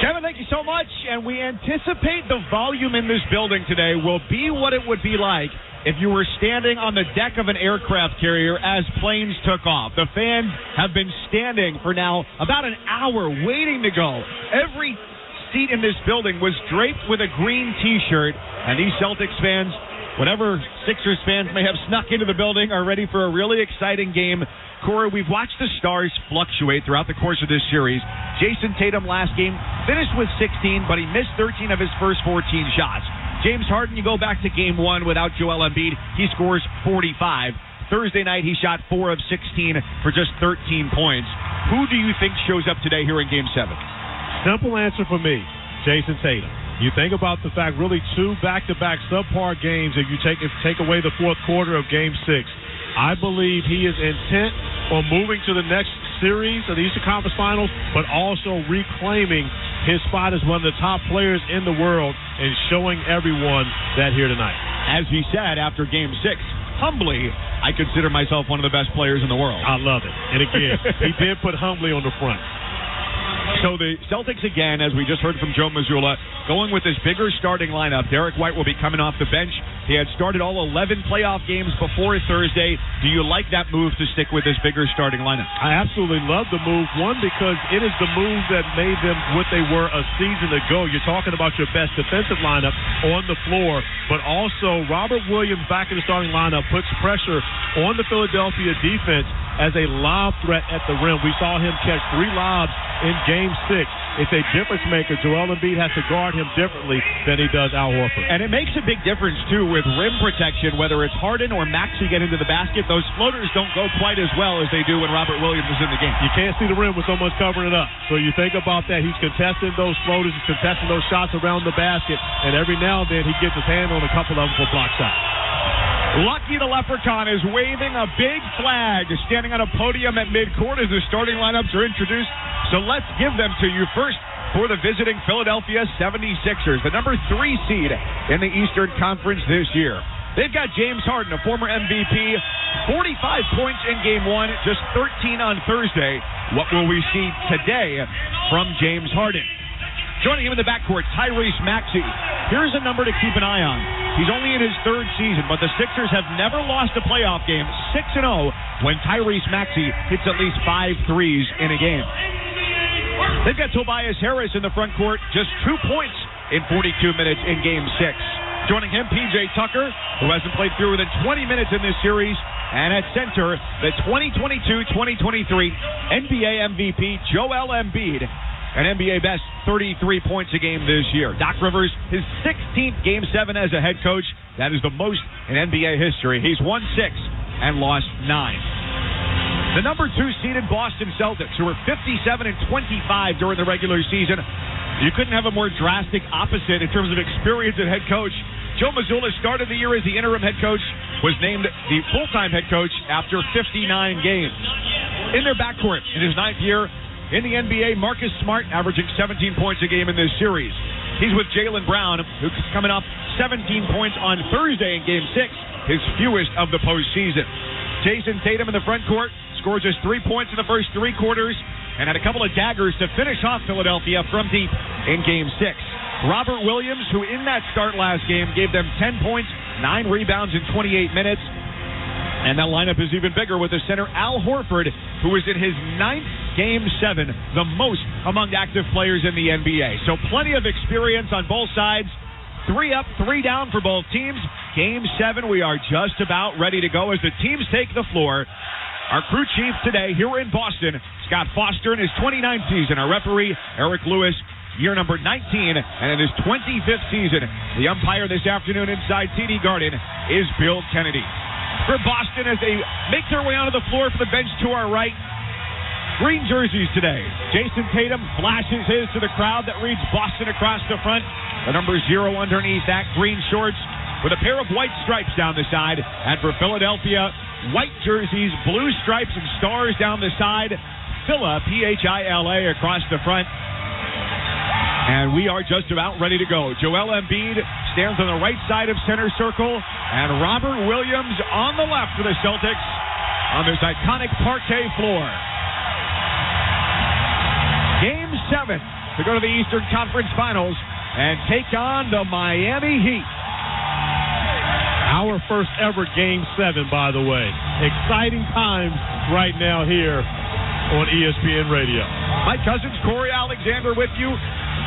Kevin, thank you so much. And we anticipate the volume in this building today will be what it would be like if you were standing on the deck of an aircraft carrier as planes took off. The fans have been standing for now about an hour waiting to go. Every seat in this building was draped with a green T-shirt, and these Celtics fans, whatever Sixers fans may have snuck into the building, are ready for a really exciting game. Corey, we've watched the stars fluctuate throughout the course of this series. Jason Tatum last game finished with 16, but he missed 13 of his first 14 shots. James Harden, you go back to Game 1 without Joel Embiid, he scores 45. Thursday night, he shot 4 of 16 for just 13 points. Who do you think shows up today here in Game 7? Simple answer for me, Jason Tatum. You think about the fact, really 2 back-to-back subpar games, if you take away the fourth quarter of Game 6. I believe he is intent on moving to the next series of the Eastern Conference Finals, but also reclaiming his spot as one of the top players in the world and showing everyone that here tonight. As he said after Game 6, humbly, I consider myself one of the best players in the world. I love it. And again, he did put humbly on the front. So the Celtics, again, as we just heard from Joe Mazzulla, going with this bigger starting lineup. Derek White will be coming off the bench. He had started all 11 playoff games before Thursday. Do you like that move to stick with this bigger starting lineup? I absolutely love the move. One, because it is the move that made them what they were a season ago. You're talking about your best defensive lineup on the floor, but also Robert Williams back in the starting lineup puts pressure on the Philadelphia defense as a lob threat at the rim. We saw him catch 3 lobs in Game 6. it's a difference maker. Joel Embiid has to guard him differently than he does Al Horford. And it makes a big difference, too, with rim protection, whether it's Harden or Maxey get into the basket. Those floaters don't go quite as well as they do when Robert Williams is in the game. You can't see the rim with someone's covering it up. So you think about that. He's contesting those floaters. He's contesting those shots around the basket. And every now and then he gets his hand on a couple of them for block shots. Lucky the Leprechaun is waving a big flag, standing on a podium at midcourt as the starting lineups are introduced. So let's give them to you first for the visiting Philadelphia 76ers, the number 3 seed in the Eastern Conference this year. They've got James Harden, a former MVP, 45 points in Game 1, just 13 on Thursday. What will we see today from James Harden? Joining him in the backcourt, Tyrese Maxey. Here's a number to keep an eye on. He's only in his 3rd season, but the Sixers have never lost a playoff game, 6-0, when Tyrese Maxey hits at least 5 threes in a game. They've got Tobias Harris in the front court, just 2 points in 42 minutes in Game 6. Joining him, P.J. Tucker, who hasn't played through within 20 minutes in this series. And at center, the 2022-2023 NBA MVP, Joel Embiid. An NBA best 33 points a game this year. Doc Rivers, his 16th Game 7 as a head coach. That is the most in NBA history. He's won 6 and lost 9. The number 2 seeded Boston Celtics, who were 57-25 during the regular season. You couldn't have a more drastic opposite in terms of experience at head coach. Joe Mazzulla started the year as the interim head coach, was named the full-time head coach after 59 games. In their backcourt, in his 9th year in the NBA, Marcus Smart averaging 17 points a game in this series. He's with Jaylen Brown, who's coming off 17 points on Thursday in Game 6, his fewest of the postseason. Jason Tatum in the front court scored just 3 points in the first 3 quarters and had a couple of daggers to finish off Philadelphia from deep in Game 6. Robert Williams, who in that start last game gave them 10 points, 9 rebounds in 28 minutes. And that lineup is even bigger with the center Al Horford, who is in his 9th Game 7, the most among active players in the NBA. So plenty of experience on both sides. 3 up, 3 down for both teams. Game 7, we are just about ready to go as the teams take the floor. Our crew chief today here in Boston, Scott Foster, in his 29th season. Our referee, Eric Lewis, year number 19, and in his 25th season. The umpire this afternoon inside TD Garden is Bill Kennedy. For Boston, as they make their way onto the floor for the bench to our right, green jerseys today. Jason Tatum flashes his to the crowd that reads Boston across the front. The number 0 underneath that, green shorts with a pair of white stripes down the side. And for Philadelphia, white jerseys, blue stripes and stars down the side. Phila, Phila, across the front. And we are just about ready to go. Joel Embiid stands on the right side of center circle, and Robert Williams on the left for the Celtics on this iconic parquet floor. Game 7 to go to the Eastern Conference Finals and take on the Miami Heat. Our first ever Game 7, by the way. Exciting times right now here on ESPN Radio. Mike Cousins, Corey Alexander with you.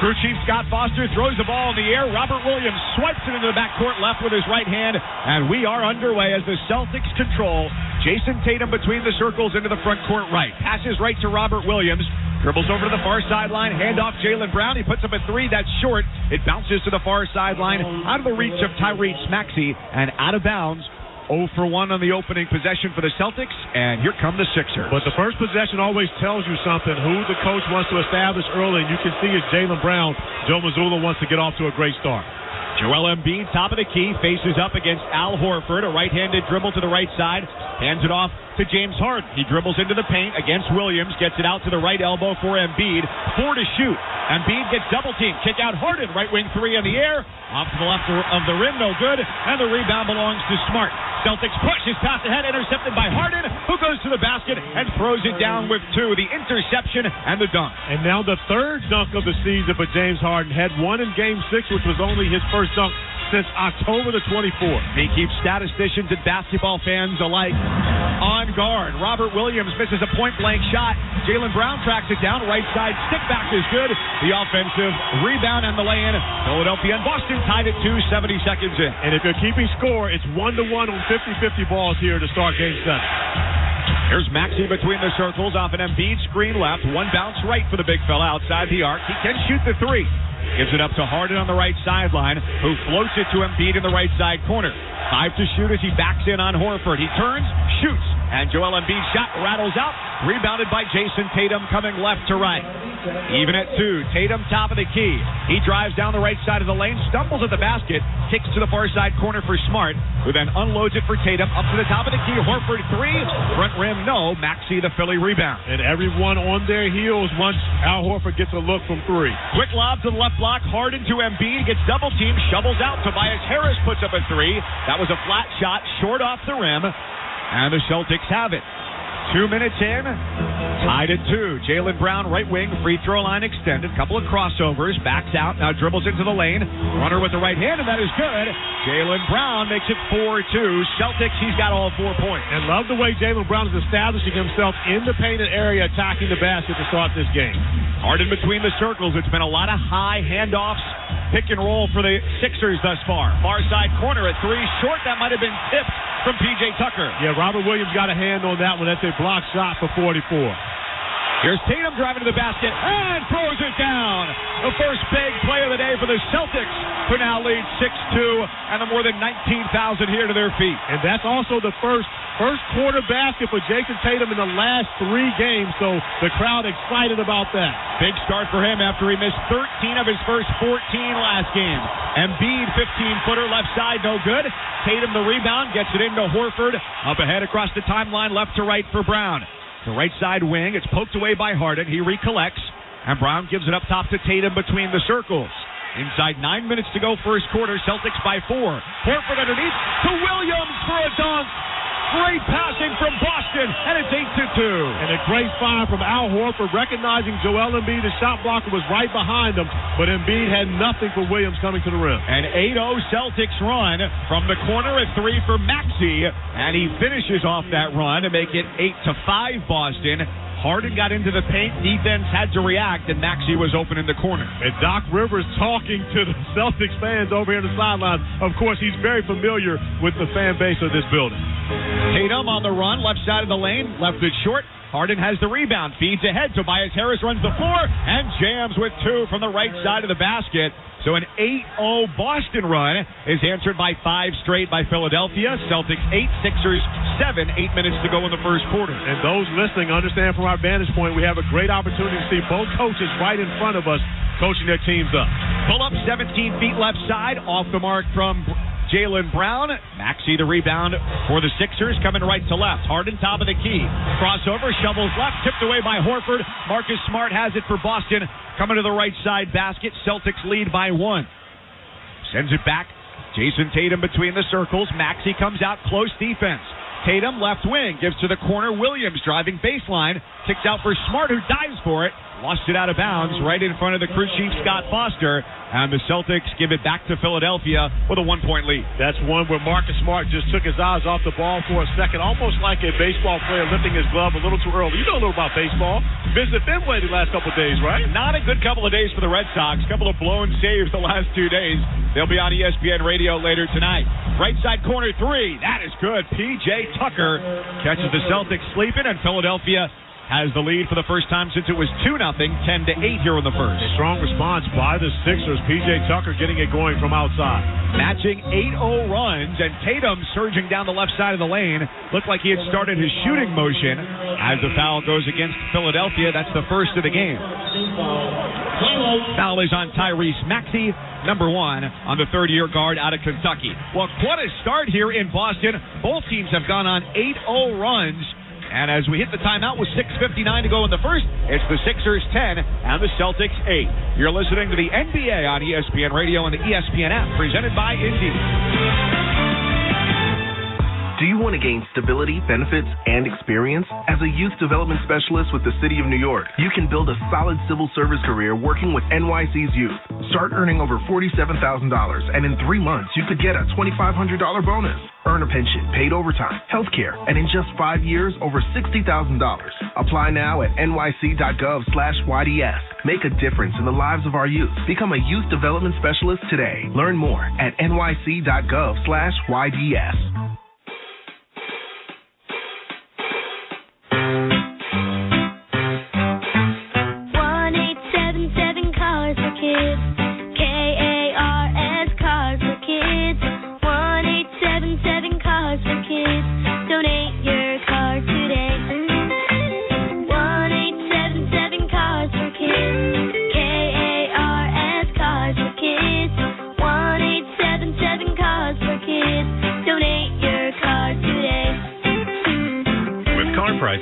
Crew chief Scott Foster throws the ball in the air. Robert Williams swipes it into the backcourt left with his right hand. And we are underway as the Celtics control. Jason Tatum between the circles into the front court right. Passes right to Robert Williams. Dribbles over to the far sideline. Hand off Jaylen Brown. He puts up a 3 that's short. It bounces to the far sideline. Out of the reach of Tyrese Maxey. And out of bounds. 0 for 1 on the opening possession for the Celtics, and here come the Sixers. But the first possession always tells you something, who the coach wants to establish early, and you can see it's Jaylen Brown. Joe Mazzulla wants to get off to a great start. Joel Embiid, top of the key, faces up against Al Horford, a right-handed dribble to the right side, hands it off to James Harden. He dribbles into the paint against Williams, gets it out to the right elbow for Embiid. 4 to shoot. Embiid gets double-teamed. Kick out Harden, right wing 3 in the air. Off to the left of the rim, no good. And the rebound belongs to Smart. Celtics push his pass ahead, intercepted by Harden, who goes to the basket and throws it down with 2. The interception and the dunk. And now the third dunk of the season for James Harden. Had 1 in Game 6, which was only his first dunk since October the 24th. He keeps statisticians and basketball fans alike on guard. Robert Williams misses a point-blank shot. Jaylen Brown tracks it down. Right side stick back is good. The offensive rebound and the lay-in. Philadelphia and Boston tied at 2, 70 seconds in. And if you're keeping score, it's 1-1 on 50-50 balls here to start Game 7. Here's Maxey between the circles off an Embiid screen left. One bounce right for the big fella outside the arc. He can shoot the three. Gives it up to Harden on the right sideline, who floats it to Embiid in the right side corner. 5 to shoot as he backs in on Horford. He turns, shoots, and Joel Embiid's shot rattles out. Rebounded by Jason Tatum coming left to right. Even at 2, Tatum top of the key. He drives down the right side of the lane, stumbles at the basket, kicks to the far side corner for Smart, who then unloads it for Tatum up to the top of the key. Horford 3, front rim no. Maxey the Philly rebound. And everyone on their heels once Al Horford gets a look from 3. Quick lob to the left block, Harden to Embiid, gets double teamed, shovels out. Tobias Harris puts up a 3. That was a flat shot, short off the rim, and the Celtics have it. 2 minutes in, tied at 2. Jaylen Brown, right wing, free throw line extended. Couple of crossovers, backs out, now dribbles into the lane. Runner with the right hand, and that is good. Jaylen Brown makes it 4-2. Celtics, he's got all 4 points. And love the way Jaylen Brown is establishing himself in the painted area, attacking the basket to start this game. Harden between the circles. It's been a lot of high handoffs, pick and roll for the Sixers thus far. Far side corner at 3, short. That might have been tipped from P.J. Tucker. Yeah, Robert Williams got a hand on that one. That's a block shot for 44. Here's Tatum driving to the basket and throws it down. The first big play of the day for the Celtics, who now lead 6-2, and the more than 19,000 here to their feet. And that's also the first quarter basket for Jason Tatum in the last 3 games, so the crowd excited about that. Big start for him after he missed 13 of his first 14 last game. Embiid, 15-footer, left side, no good. Tatum the rebound, gets it into Horford. Up ahead across the timeline, left to right for Brown. The right side wing, it's poked away by Harden. He recollects, and Brown gives it up top to Tatum between the circles. Inside 9 minutes to go first quarter, Celtics by 4. Horford underneath to Williams for a dunk. Great passing from Boston, and it's 8-2. And a great find from Al Horford, recognizing Joel Embiid. The shot blocker was right behind him, but Embiid had nothing for Williams coming to the rim. An 8-0 Celtics run from the corner at 3 for Maxey, and he finishes off that run to make it 8-5 Boston. Harden got into the paint, defense had to react, and Maxey was open in the corner. And Doc Rivers talking to the Celtics fans over here on the sidelines. Of course, he's very familiar with the fan base of this building. Tatum on the run, left side of the lane, left it short. Harden has the rebound, feeds ahead. Tobias Harris runs the floor and jams with 2 from the right side of the basket. So an 8-0 Boston run is answered by 5 straight by Philadelphia. Celtics 8, Sixers 7, 8 minutes to go in the first quarter. And those listening understand from our vantage point, we have a great opportunity to see both coaches right in front of us coaching their teams up. Pull up 17 feet left side, off the mark from Jaylen Brown. Maxey the rebound for the Sixers, coming right to left. Harden top of the key. Crossover, shovels left, tipped away by Horford. Marcus Smart has it for Boston. Coming to the right side basket. Celtics lead by 1. Sends it back. Jason Tatum between the circles. Maxey comes out, close defense. Tatum left wing, gives to the corner. Williams driving baseline. Kicks out for Smart, who dives for it. Lost it out of bounds right in front of the crew chief, Scott Foster. And the Celtics give it back to Philadelphia with a 1-point lead. That's one where Marcus Smart just took his eyes off the ball for a second, almost like a baseball player lifting his glove a little too early. You know a little about baseball. Visit Fenway the last couple of days, right? Not a good couple of days for the Red Sox. Couple of blown saves the last 2 days. They'll be on ESPN Radio later tonight. Right side corner 3. That is good. P.J. Tucker catches the Celtics sleeping, and Philadelphia has the lead for the first time since it was 2-0, 10-8 here in the first. Strong response by the Sixers. P.J. Tucker getting it going from outside. Matching 8-0 runs, and Tatum surging down the left side of the lane. Looked like he had started his shooting motion as the foul goes against Philadelphia. That's the first of the game. Foul is on Tyrese Maxey, number 1 on the third-year guard out of Kentucky. Well, what a start here in Boston. Both teams have gone on 8-0 runs. And as we hit the timeout with 6:59 to go in the first, it's the Sixers 10 and the Celtics 8. You're listening to the NBA on ESPN Radio and the ESPN app, presented by Indeed. Do you want to gain stability, benefits, and experience? As a youth development specialist with the City of New York, you can build a solid civil service career working with NYC's youth. Start earning over $47,000, and in 3 months, you could get a $2,500 bonus. Earn a pension, paid overtime, health care, and in just 5 years, over $60,000. Apply now at nyc.gov/YDS. Make a difference in the lives of our youth. Become a youth development specialist today. Learn more at nyc.gov/YDS.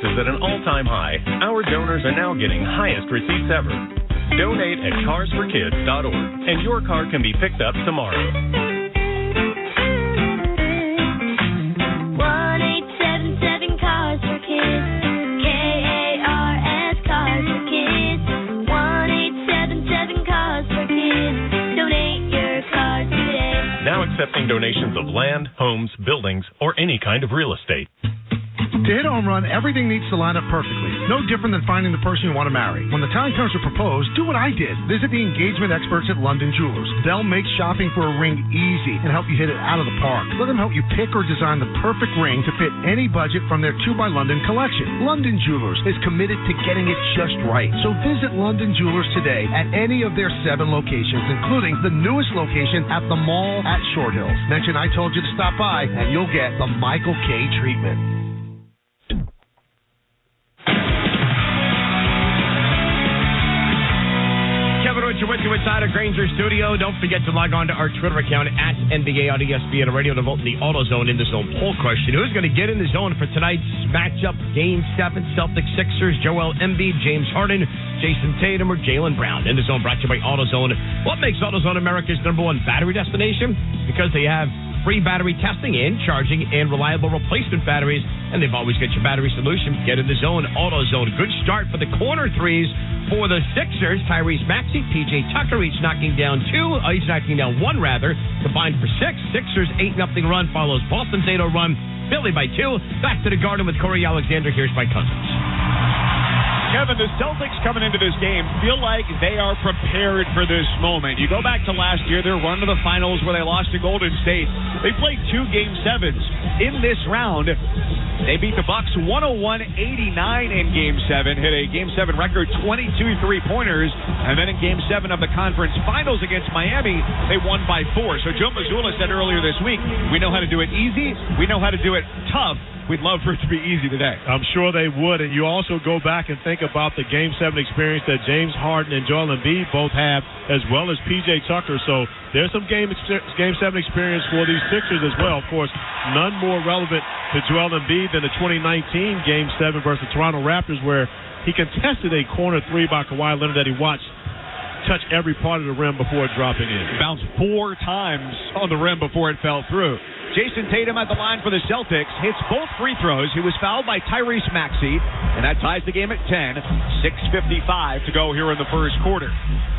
is at an all-time high, our donors are now getting highest receipts ever. Donate at carsforkids.org, and your car can be picked up tomorrow. 1-877 Cars for Kids. KARS Cars for Kids. 1-877 Cars for Kids. Donate your car today. Now accepting donations of land, homes, buildings, or any kind of real estate. To hit a home run, everything needs to line up perfectly. No different than finding the person you want to marry. When the time comes to propose, do what I did. Visit the engagement experts at London Jewelers. They'll make shopping for a ring easy and help you hit it out of the park. Let them help you pick or design the perfect ring to fit any budget from their 2 by London collection. London Jewelers is committed to getting it just right. So visit London Jewelers today at any of their 7 locations, including the newest location at the mall at Short Hills. Mention I told you to stop by, and you'll get the Michael K. treatment. With you inside of Granger Studio. Don't forget to log on to our Twitter account at NBA on ESPN Radio to vote in the AutoZone in the Zone poll question. Who's going to get in the zone for tonight's matchup? Game 7, Celtics Sixers, Joel Embiid, James Harden, Jason Tatum, or Jaylen Brown. In the Zone brought to you by AutoZone. What makes AutoZone America's #1 battery destination? Because they have free battery testing and charging and reliable replacement batteries, and they've always got your battery solution. Get in the zone, AutoZone. Good start for the corner threes for the Sixers. Tyrese Maxey, PJ Tucker, each knocking down 2, each knocking down 1 rather, combined for 6. Sixers 8-0 run follows Boston's 8-0 run. Philly by 2. Back to the Garden with Corey Alexander. Here's Mike Cousins. Kevin, the Celtics coming into this game feel like they are prepared for this moment. You go back to last year, their run to the finals where they lost to Golden State. They played 2 Game 7s. In this round, they beat the Bucks 101-89 in Game 7, hit a Game 7 record 22 3-pointers, and then in Game 7 of the conference finals against Miami, they won by 4. So Joe Mazzulla said earlier this week, we know how to do it easy, we know how to do it tough. We'd love for it to be easy today. I'm sure they would. And you also go back and think about the Game 7 experience that James Harden and Joel Embiid both have, as well as P.J. Tucker. So there's some Game 7 experience for these Sixers as well. Of course, none more relevant to Joel Embiid than the 2019 Game 7 versus the Toronto Raptors, where he contested a corner 3 by Kawhi Leonard that he watched touch every part of the rim before dropping in. Bounced 4 times on the rim before it fell through. Jason Tatum at the line for the Celtics hits both free throws. He was fouled by Tyrese Maxey, and that ties the game at 10. 6:55 to go here in the first quarter.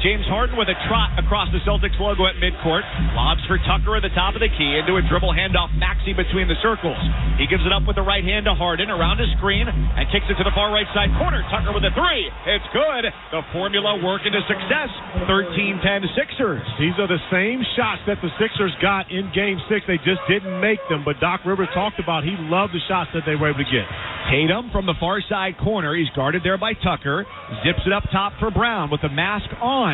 James Harden with a trot across the Celtics logo at midcourt. Lobs for Tucker at the top of the key into a dribble handoff Maxey between the circles. He gives it up with the right hand to Harden around his screen and kicks it to the far right side corner. Tucker with a 3. It's good. The formula working to success. 13-10 Sixers. These are the same shots that the Sixers got in Game 6. They just didn't make them, but Doc Rivers talked about he loved the shots that they were able to get. Tatum from the far side corner. He's guarded there by Tucker. Zips it up top for Brown with the mask on.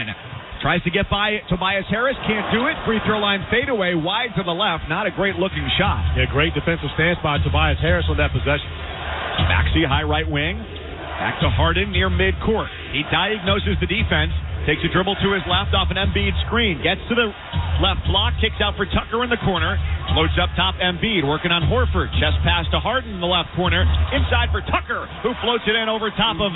Tries to get by Tobias Harris. Can't do it. Free throw line fadeaway wide to the left. Not a great looking shot. Yeah, great defensive stance by Tobias Harris on that possession. Maxey, high right wing. Back to Harden near midcourt. He diagnoses the defense. Takes a dribble to his left off an Embiid screen. Gets to the left block. Kicks out for Tucker in the corner. Floats up top Embiid. Working on Horford. Chest pass to Harden in the left corner. Inside for Tucker, who floats it in over top of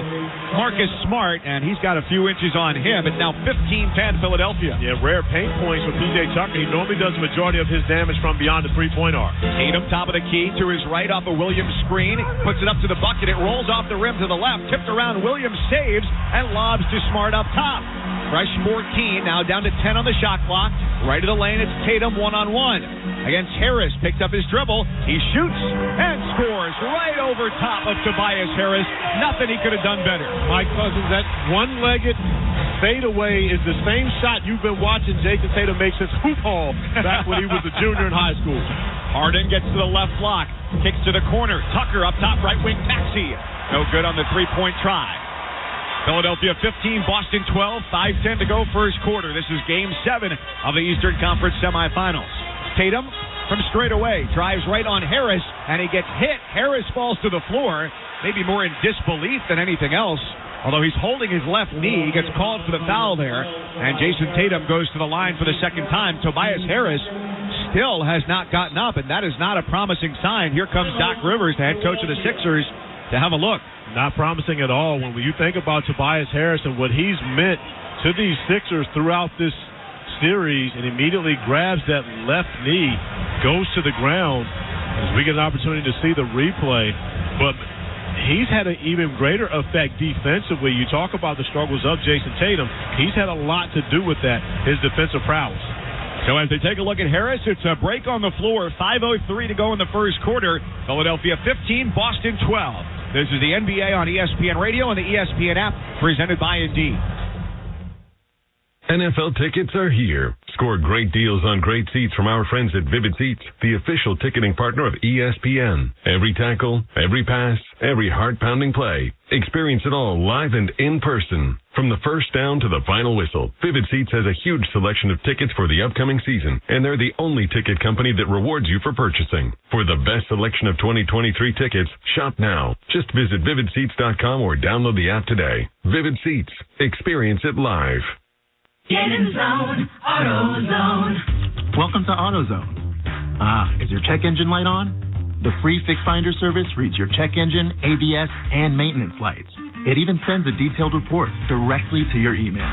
Marcus Smart. And he's got a few inches on him. It's now 15-10 Philadelphia. Yeah, rare paint points for P.J. Tucker. He normally does the majority of his damage from beyond the three-point arc. Tatum, top of the key, to his right off a Williams screen. Puts it up to the bucket. It rolls off the rim to the left. Tipped around. Williams saves and lobs to Smart up top. Fresh 14, now down to 10 on the shot clock. Right of the lane, it's Tatum one-on-one. Against Harris, picks up his dribble. He shoots and scores right over top of Tobias Harris. Nothing he could have done better. Mike Cousins, that one-legged fadeaway is the same shot you've been watching Jason Tatum make since hoop hall back when he was a junior in high school. Harden gets to the left block. Kicks to the corner. Tucker up top, right wing, Maxey. No good on the three-point try. Philadelphia 15, Boston 12, 5:10 to go first quarter. This is Game 7 of the Eastern Conference semifinals. Tatum from straight away drives right on Harris, and he gets hit. Harris falls to the floor, maybe more in disbelief than anything else. Although he's holding his left knee, he gets called for the foul there, and Jason Tatum goes to the line for the second time. Tobias Harris still has not gotten up, and that is not a promising sign. Here comes Doc Rivers, the head coach of the Sixers. to have a look. Not promising at all. When you think about Tobias Harris and what he's meant to these Sixers throughout this series, and immediately grabs that left knee, goes to the ground, as we get an opportunity to see the replay. But he's had an even greater effect defensively. You talk about the struggles of Jason Tatum. He's had a lot to do with that, his defensive prowess. So as they take a look at Harris, it's a break on the floor. 5:03 to go in the first quarter. Philadelphia 15, Boston 12. This is the NBA on ESPN Radio and the ESPN app, presented by Indeed. NFL tickets are here. Score great deals on great seats from our friends at Vivid Seats, the official ticketing partner of ESPN. Every tackle, every pass, every heart-pounding play. Experience it all live and in person. From the first down to the final whistle, Vivid Seats has a huge selection of tickets for the upcoming season, and they're the only ticket company that rewards you for purchasing. For the best selection of 2023 tickets, shop now. Just visit VividSeats.com or download the app today. Vivid Seats. Experience it live. Get in the zone, AutoZone. Welcome to AutoZone. Is your check engine light on? The free Fix Finder service reads your check engine, ABS, and maintenance lights. It even sends a detailed report directly to your email.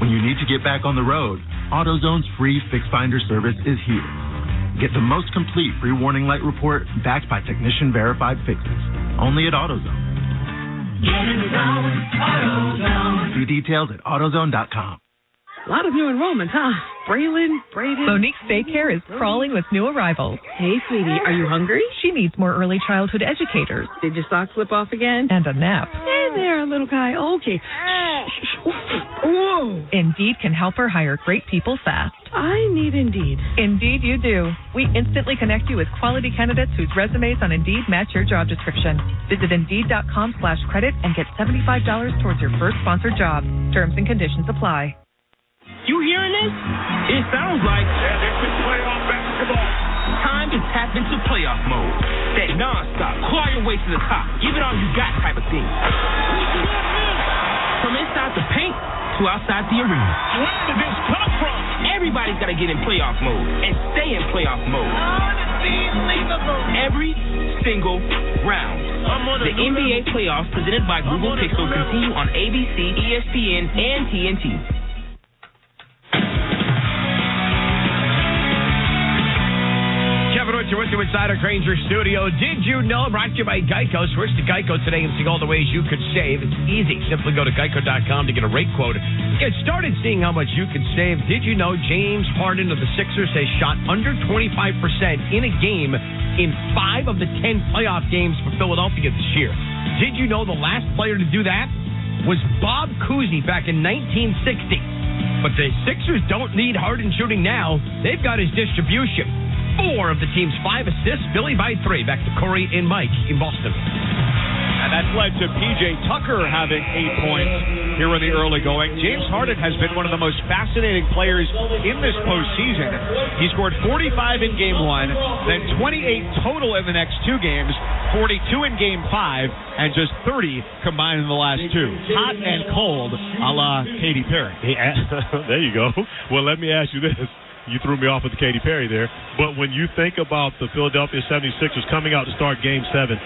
When you need to get back on the road, AutoZone's free Fix Finder service is here. Get the most complete free warning light report backed by technician-verified fixes. Only at AutoZone. Get in the zone, AutoZone. See details at AutoZone.com. A lot of new enrollments, huh? Braylon, Braden. Monique's daycare is crawling with new arrivals. Hey, sweetie, are you hungry? She needs more early childhood educators. Did your socks slip off again? And a nap. Hey there, little guy. Okay. Whoa. Indeed can help her hire great people fast. I need Indeed. Indeed you do. We instantly connect you with quality candidates whose resumes on Indeed match your job description. Visit Indeed.com/credit and get $75 towards your first sponsored job. Terms and conditions apply. You hearing this? It sounds like this is playoff basketball. Time to tap into playoff mode. That non-stop, claw your way to the top, give it all you got type of thing. From inside the paint to outside the arena. Where did this come from? Everybody's got to get in playoff mode and stay in playoff mode. Every single round. The NBA playoffs presented by Google Pixel continue on ABC, ESPN, and TNT. You're with the Insider Granger Studio. Did you know? Brought to you by Geico. Switch to Geico today and see all the ways you could save. It's easy. Simply go to Geico.com to get a rate quote. Get started seeing how much you can save. Did you know James Harden of the Sixers has shot under 25% in a game in 5 of the 10 playoff games for Philadelphia this year? Did you know the last player to do that was Bob Cousy back in 1960? But the Sixers don't need Harden shooting now. They've got his distribution. 4 of the team's 5 assists. Billy by 3. Back to Corey and Mike in Boston. And that's led to P.J. Tucker having 8 points here in the early going. James Harden has been one of the most fascinating players in this postseason. He scored 45 in Game 1, then 28 total in the next 2 games, 42 in Game 5, and just 30 combined in the last 2. Hot and cold, a la Katy Perry. There you go. Well, let me ask you this. You threw me off with the Katy Perry there. But when you think about the Philadelphia 76ers coming out to start Game 7,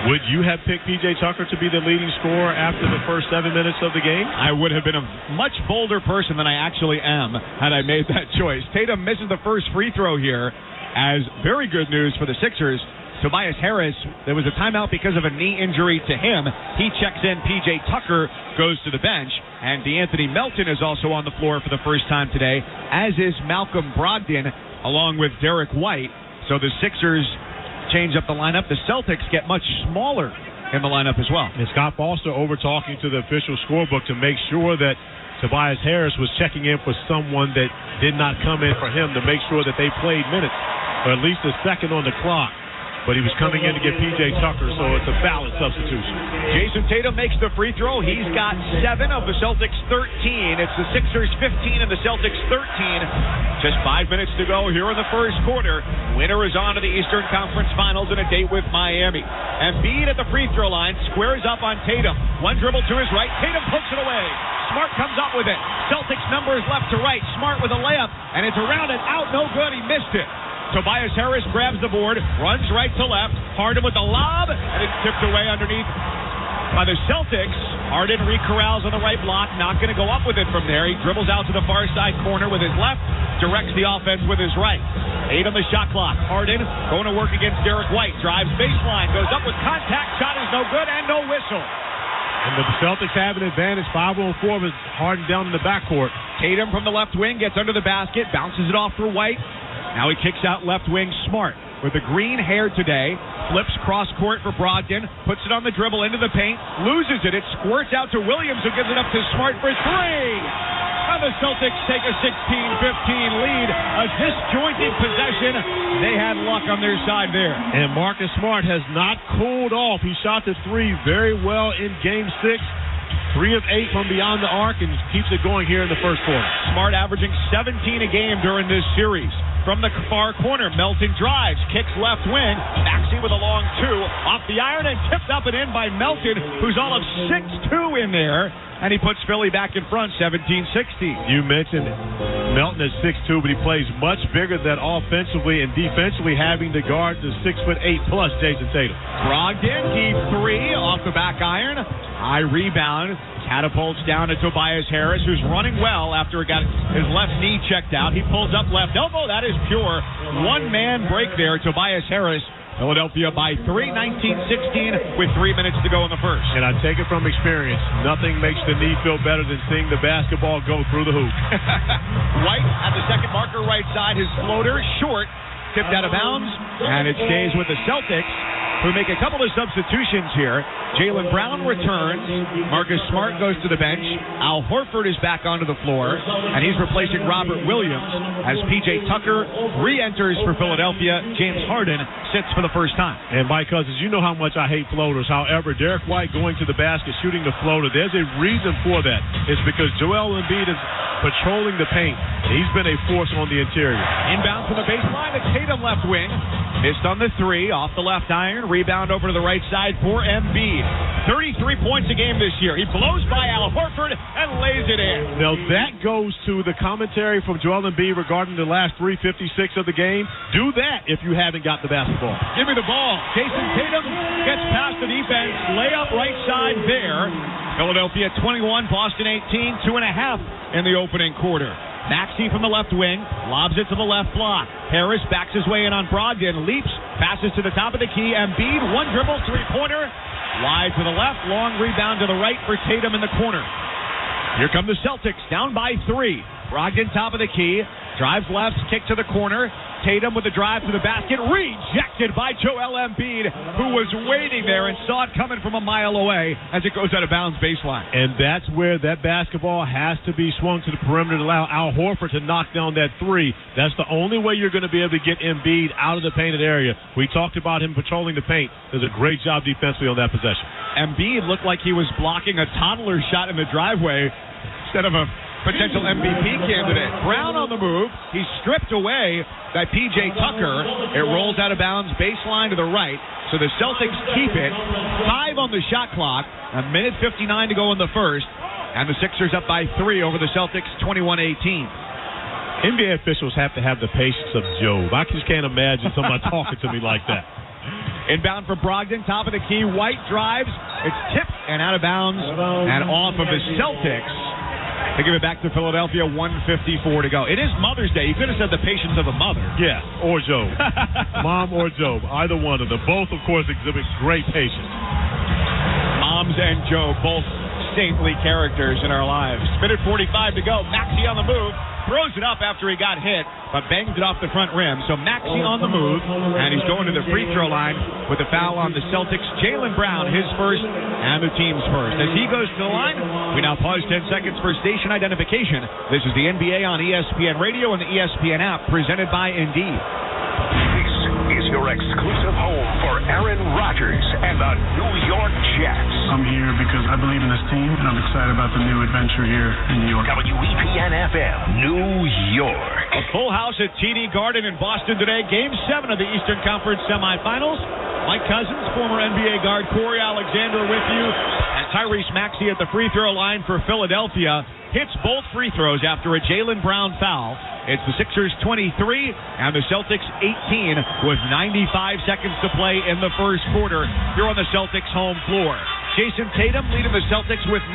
would you have picked P.J. Tucker to be the leading scorer after the first 7 minutes of the game? I would have been a much bolder person than I actually am had I made that choice. Tatum misses the first free throw here as very good news for the Sixers. Tobias Harris, there was a timeout because of a knee injury to him. He checks in. P.J. Tucker goes to the bench. And DeAnthony Melton is also on the floor for the first time today, as is Malcolm Brogdon, along with Derek White. So the Sixers change up the lineup. The Celtics get much smaller in the lineup as well. And Scott Foster over talking to the official scorebook to make sure that Tobias Harris was checking in for someone that did not come in for him to make sure that they played minutes, or at least a second on the clock. But he was coming in to get P.J. Tucker, so it's a valid substitution. Jason Tatum makes the free throw. He's got 7 of the Celtics' 13. It's the Sixers' 15 and the Celtics' 13. Just 5 minutes to go here in the first quarter. Winner is on to the Eastern Conference Finals in a date with Miami. Embiid at the free throw line squares up on Tatum. One dribble to his right. Tatum pokes it away. Smart comes up with it. Celtics numbers left to right. Smart with a layup, and it's around and out. No good. He missed it. Tobias Harris grabs the board, runs right to left. Harden with the lob, and it's tipped away underneath by the Celtics. Harden re-corrals on the right block, not going to go up with it from there. He dribbles out to the far side corner with his left, directs the offense with his right. 8 on the shot clock. Harden going to work against Derek White. Drives baseline, goes up with contact. Shot is no good and no whistle. And the Celtics have an advantage, 5-on-4 with Harden down in the backcourt. Tatum from the left wing gets under the basket, bounces it off for White. Now he kicks out left wing Smart. With the green hair today, flips cross court for Brogdon, puts it on the dribble into the paint, loses it. It squirts out to Williams, who gives it up to Smart for 3. And the Celtics take a 16-15 lead. A disjointed possession. They had luck on their side there. And Marcus Smart has not cooled off. He shot the 3 very well in Game 6. 3 of 8 from beyond the arc and keeps it going here in the first quarter. Smart averaging 17 a game during this series. From the far corner, Melton drives, kicks left wing, Maxey with a long 2, off the iron and tipped up and in by Melton, who's all of 6'2" in there, and he puts Philly back in front, 17-16. You mentioned Melton is 6'2", but he plays much bigger than offensively and defensively, having to guard the 6'8+ Jason Tatum. Brogdon, deep 3, off the back iron, high rebound. Catapults down to Tobias Harris, who's running well after he got his left knee checked out. He pulls up left elbow. That is pure. One-man break there. Tobias Harris, Philadelphia by 3, 19-16, with 3 minutes to go in the first. And I take it from experience. Nothing makes the knee feel better than seeing the basketball go through the hoop. White at the second marker right side. His floater short, tipped out of bounds, and it stays with the Celtics, who make a couple of substitutions here. Jaylen Brown returns. Marcus Smart goes to the bench. Al Horford is back onto the floor, and he's replacing Robert Williams as P.J. Tucker re-enters for Philadelphia. James Harden sits for the first time. And Mike Cousins, you know how much I hate floaters. However, Derek White going to the basket, shooting the floater, there's a reason for that. It's because Joel Embiid is patrolling the paint. He's been a force on the interior. Inbound from the baseline to Tatum left wing. Missed on the 3, off the left iron. Rebound over to the right side for Embiid. 33 points a game this year. He blows by Al Horford and lays it in. Now that goes to the commentary from Joel Embiid regarding the last 3:56 of the game. Do that if you haven't got the basketball. Give me the ball. Jason Tatum gets past the defense. Layup right side there. Philadelphia 21, Boston 18, 2.5 in the opening quarter. Maxey from the left wing, lobs it to the left block. Harris backs his way in on Brogdon, leaps, passes to the top of the key. Embiid, one dribble, 3-pointer. Wide to the left, long rebound to the right for Tatum in the corner. Here come the Celtics, down by 3. Brogdon top of the key, drives left, kick to the corner. Tatum with the drive to the basket, rejected by Joel Embiid, who was waiting there and saw it coming from a mile away as it goes out of bounds baseline. And that's where that basketball has to be swung to the perimeter to allow Al Horford to knock down that 3. That's the only way you're going to be able to get Embiid out of the painted area. We talked about him patrolling the paint. Does a great job defensively on that possession. Embiid looked like he was blocking a toddler shot in the driveway instead of a potential MVP candidate. Brown on the move. He's stripped away by P.J. Tucker. It rolls out of bounds baseline to the right. So the Celtics keep it. 5 on the shot clock. 1:59 to go in the first. And the Sixers up by 3 over the Celtics, 21-18. NBA officials have to have the patience of Job. I just can't imagine somebody talking to me like that. Inbound for Brogdon, top of the key. White drives. It's tipped and out of bounds and off of the Celtics. They give it back to Philadelphia, 1:54 to go. It is Mother's Day. You could have said the patience of a mother. Yeah, or Job. Mom or Job. Either one of them. Both, of course, exhibit great patience. Moms and Job, both saintly characters in our lives. Minute 45 to go. Maxey on the move. Throws it up after he got hit, but bangs it off the front rim. So Maxey on the move, and he's going to the free throw line with a foul on the Celtics. Jaylen Brown, his first, and the team's first. As he goes to the line, we now pause 10 seconds for station identification. This is the NBA on ESPN Radio and the ESPN app, presented by Indeed. This is your exclusive home for Aaron Rodgers and the New York Jets. I'm here because I believe in this team, and I'm excited about the new adventure here in New York. WEPN-FM, New York. A full house at TD Garden in Boston today. Game 7 of the Eastern Conference semifinals. Mike Cousins, former NBA guard Corey Alexander with you. And Tyrese Maxey at the free throw line for Philadelphia. hits both free throws after a Jaylen Brown foul. It's the Sixers 23 and the Celtics 18 with 95 seconds to play in the first quarter here on the Celtics home floor. Jason Tatum leading the Celtics with 9.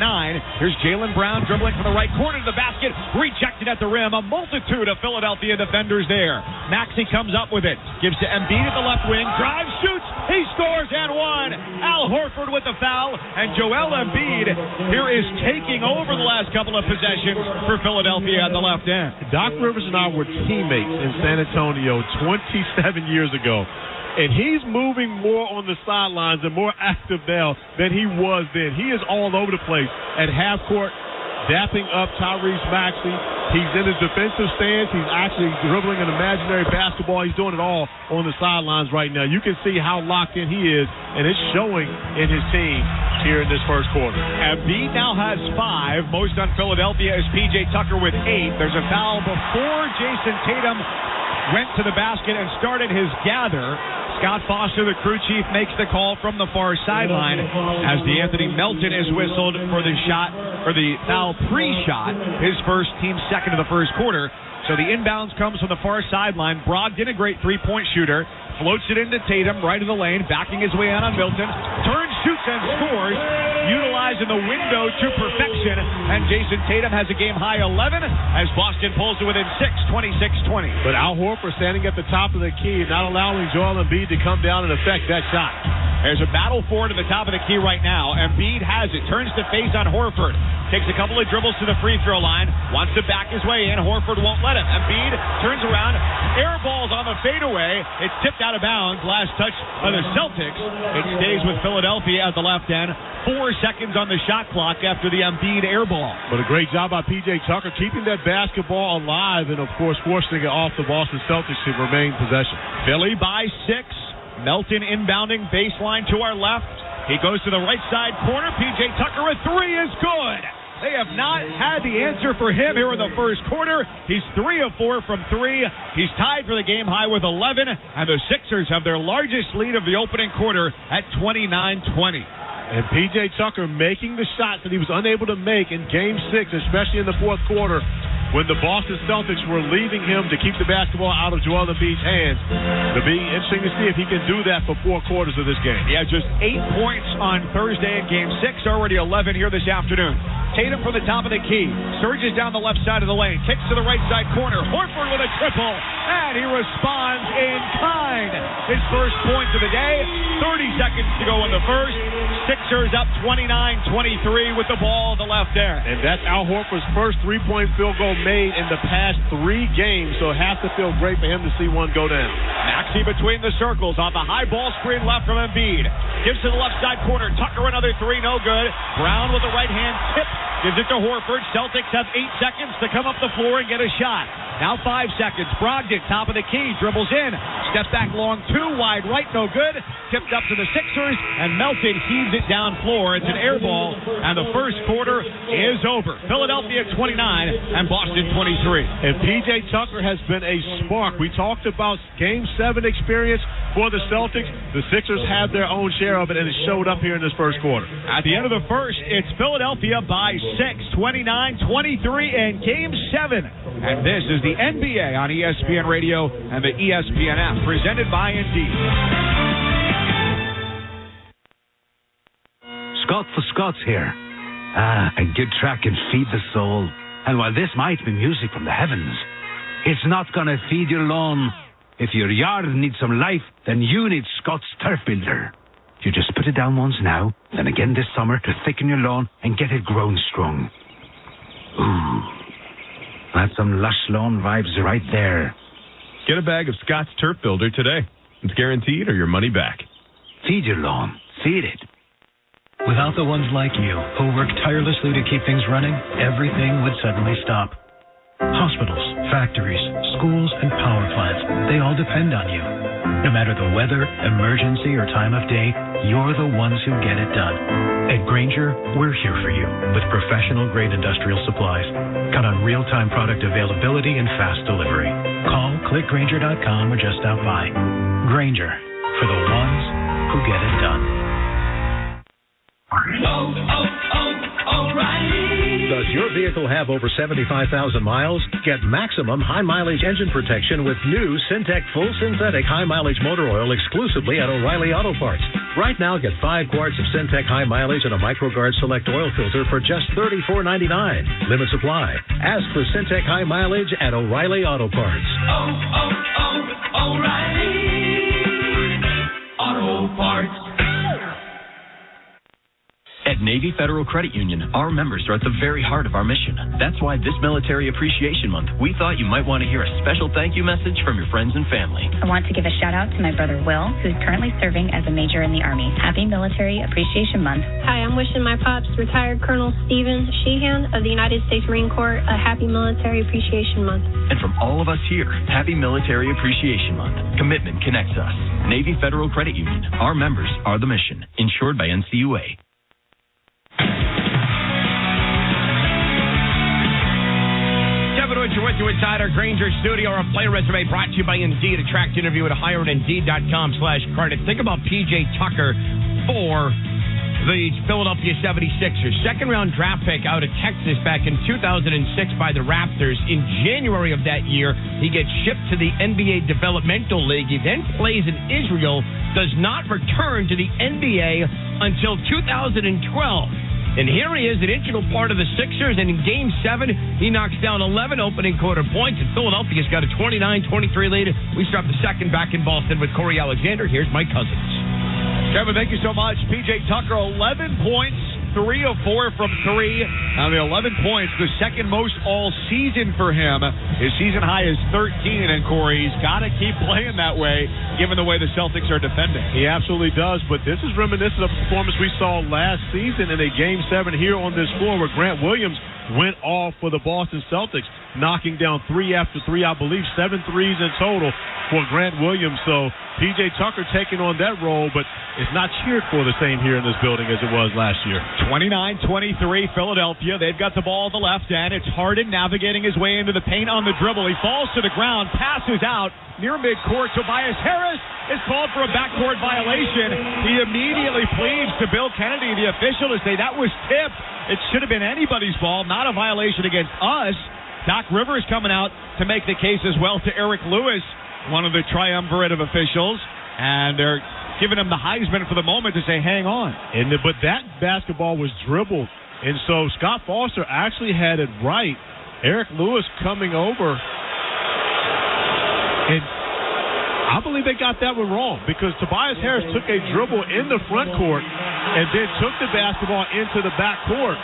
Here's Jaylen Brown dribbling from the right corner to the basket. Rejected at the rim. A multitude of Philadelphia defenders there. Maxey comes up with it. Gives to Embiid at the left wing. Drives, shoots. He scores and one. Al Horford with the foul. And Joel Embiid here is taking over the last couple of possessions for Philadelphia at the left end. Doc Rivers and I were teammates in San Antonio 27 years ago. And he's moving more on the sidelines and more active now than he was then. He is all over the place at half court, dapping up Tyrese Maxey. He's in his defensive stance. He's actually dribbling an imaginary basketball. He's doing it all on the sidelines right now. You can see how locked in he is, and it's showing in his team here in this first quarter. Embiid now has 5. Most on Philadelphia is P.J. Tucker with 8. There's a foul before Jason Tatum went to the basket and started his gather. Scott Foster, the crew chief, makes the call from the far sideline as DeAnthony Melton is whistled for the shot, or the foul pre-shot, his first, team's second of the first quarter. So the inbounds comes from the far sideline. Brogdon, a great three-point shooter, floats it into Tatum, right in the lane, backing his way out on Milton, turns, shoots, and scores, utilizing the window to perfection. And Jason Tatum has a game-high 11 as Boston pulls it within 6, 26-20. But Al Horford standing at the top of the key, not allowing Joel Embiid to come down and affect that shot. There's a battle for it at the top of the key right now. Embiid has it, turns to face on Horford. Takes a couple of dribbles to the free throw line, wants to back his way in. Horford won't let him. Embiid turns around, air balls on the fadeaway. It's tipped out of bounds. Last touch by the Celtics. It stays with Philadelphia at the left end. 4 seconds on the shot clock after the Embiid air ball. But a great job by P.J. Tucker keeping that basketball alive and, of course, forcing it off the Boston Celtics to remain possession. Philly by 6. Melton inbounding baseline to our left. He goes to the right side corner. P.J. Tucker, a 3 is good. They have not had the answer for him here in the first quarter. He's 3 of 4 from 3. He's tied for the game high with 11, and the Sixers have their largest lead of the opening quarter at 29-20. And P.J. Tucker making the shots that he was unable to make in Game 6, especially in the fourth quarter, when the Boston Celtics were leaving him to keep the basketball out of Joel Embiid's hands. It'll be interesting to see if he can do that for 4 quarters of this game. Yeah, just 8 points on Thursday in Game 6, already 11 here this afternoon. Tatum from the top of the key, surges down the left side of the lane, kicks to the right side corner. Horford with a triple, and he responds in kind. His first point of the day, 30 seconds to go in the first. Sixers up 29-23 with the ball at the left end. And that's Al Horford's first 3-point field goal made in the past 3 games, so it has to feel great for him to see one go down. Maxey between the circles on the high ball screen left from Embiid. Gives to the left side corner. Tucker another 3, no good. Brown with the right hand tip. Gives it to Horford. Celtics have 8 seconds to come up the floor and get a shot. Now 5 seconds. Brogdon, top of the key, dribbles in. Step back long 2, wide right, no good. Tipped up to the Sixers, and Melton heaves it down floor. It's an air ball, and the first quarter is over. Philadelphia 29 and Boston 23. And P.J. Tucker has been a spark. We talked about Game 7 experience for the Celtics. The Sixers have their own share of it, and it showed up here in this first quarter. At the end of the first, it's Philadelphia by 6, 29-23 in Game 7. And this is the NBA on ESPN Radio and the ESPN app, presented by Indeed. Scott for Scots here. A good track can feed the soul. And while this might be music from the heavens, it's not going to feed your lawn. If your yard needs some life, then you need Scott's Turf Builder. You just put it down once now, then again this summer to thicken your lawn and get it growing strong. Ooh, that's some lush lawn vibes right there. Get a bag of Scott's Turf Builder today. It's guaranteed or your money back. Feed your lawn. Feed it. Without the ones like you, who work tirelessly to keep things running, everything would suddenly stop. Hospitals, factories, schools, and power plants, they all depend on you. No matter the weather, emergency, or time of day, you're the ones who get it done. At Grainger, we're here for you with professional-grade industrial supplies. Count on real-time product availability and fast delivery. Call, click Grainger.com, or just stop by. Grainger, for the ones who get it done. Oh, oh, oh, O'Reilly. Does your vehicle have over 75,000 miles? Get maximum high-mileage engine protection with new Syntec Full Synthetic High-Mileage Motor Oil exclusively at O'Reilly Auto Parts. Right now, get 5 quarts of Syntec High Mileage and a MicroGuard Select Oil Filter for just $34.99. Limit supply. Ask for Syntec High Mileage at O'Reilly Auto Parts. O'Reilly Auto Parts. At Navy Federal Credit Union, our members are at the very heart of our mission. That's why this Military Appreciation Month, we thought you might want to hear a special thank you message from your friends and family. I want to give a shout out to my brother Will, who's currently serving as a major in the Army. Happy Military Appreciation Month. Hi, I'm wishing my pops, retired Colonel Stephen Sheehan of the United States Marine Corps, a happy Military Appreciation Month. And from all of us here, happy Military Appreciation Month. Commitment connects us. Navy Federal Credit Union. Our members are the mission. Insured by NCUA. You're with you inside our Granger studio. Our player resume brought to you by Indeed. Attract interview at hire at Indeed.com/credit. Think about P.J. Tucker for the Philadelphia 76ers. Second-round draft pick out of Texas back in 2006 by the Raptors. In January of that year, he gets shipped to the NBA Developmental League. He then plays in Israel, does not return to the NBA until 2012. And here he is, an integral part of the Sixers, and in Game 7, he knocks down 11 opening quarter points, and Philadelphia's got a 29-23 lead. We start the second back in Boston with Corey Alexander. Here's Mike Cousins. Kevin, thank you so much. P.J. Tucker, 11 points, 3 of 4 from 3. Now the 11 points, the second most all season for him. His season high is 13, and Corey's got to keep playing that way, given the way the Celtics are defending. He absolutely does, but this is reminiscent of the performance we saw last season in a Game 7 here on this floor where Grant Williams went off for the Boston Celtics, knocking down 3 after 3, I believe 7 threes in total for Grant Williams. So P.J. Tucker taking on that role, but it's not cheered for the same here in this building as it was last year. 29-23 Philadelphia. They've got the ball at the left end. It's Harden navigating his way into the paint on the dribble. He falls to the ground, passes out near midcourt. Tobias Harris is called for a backcourt violation. He immediately pleads to Bill Kennedy, the official, to say that was tipped. It should have been anybody's ball, not a violation against us. Doc Rivers coming out to make the case as well to Eric Lewis, one of the triumvirate of officials, and they're giving him the Heisman for the moment to say, hang on. But that basketball was dribbled, and so Scott Foster actually had it right. Eric Lewis coming over, and I believe they got that one wrong because Tobias Harris took a dribble in the front court and then took the basketball into the back court.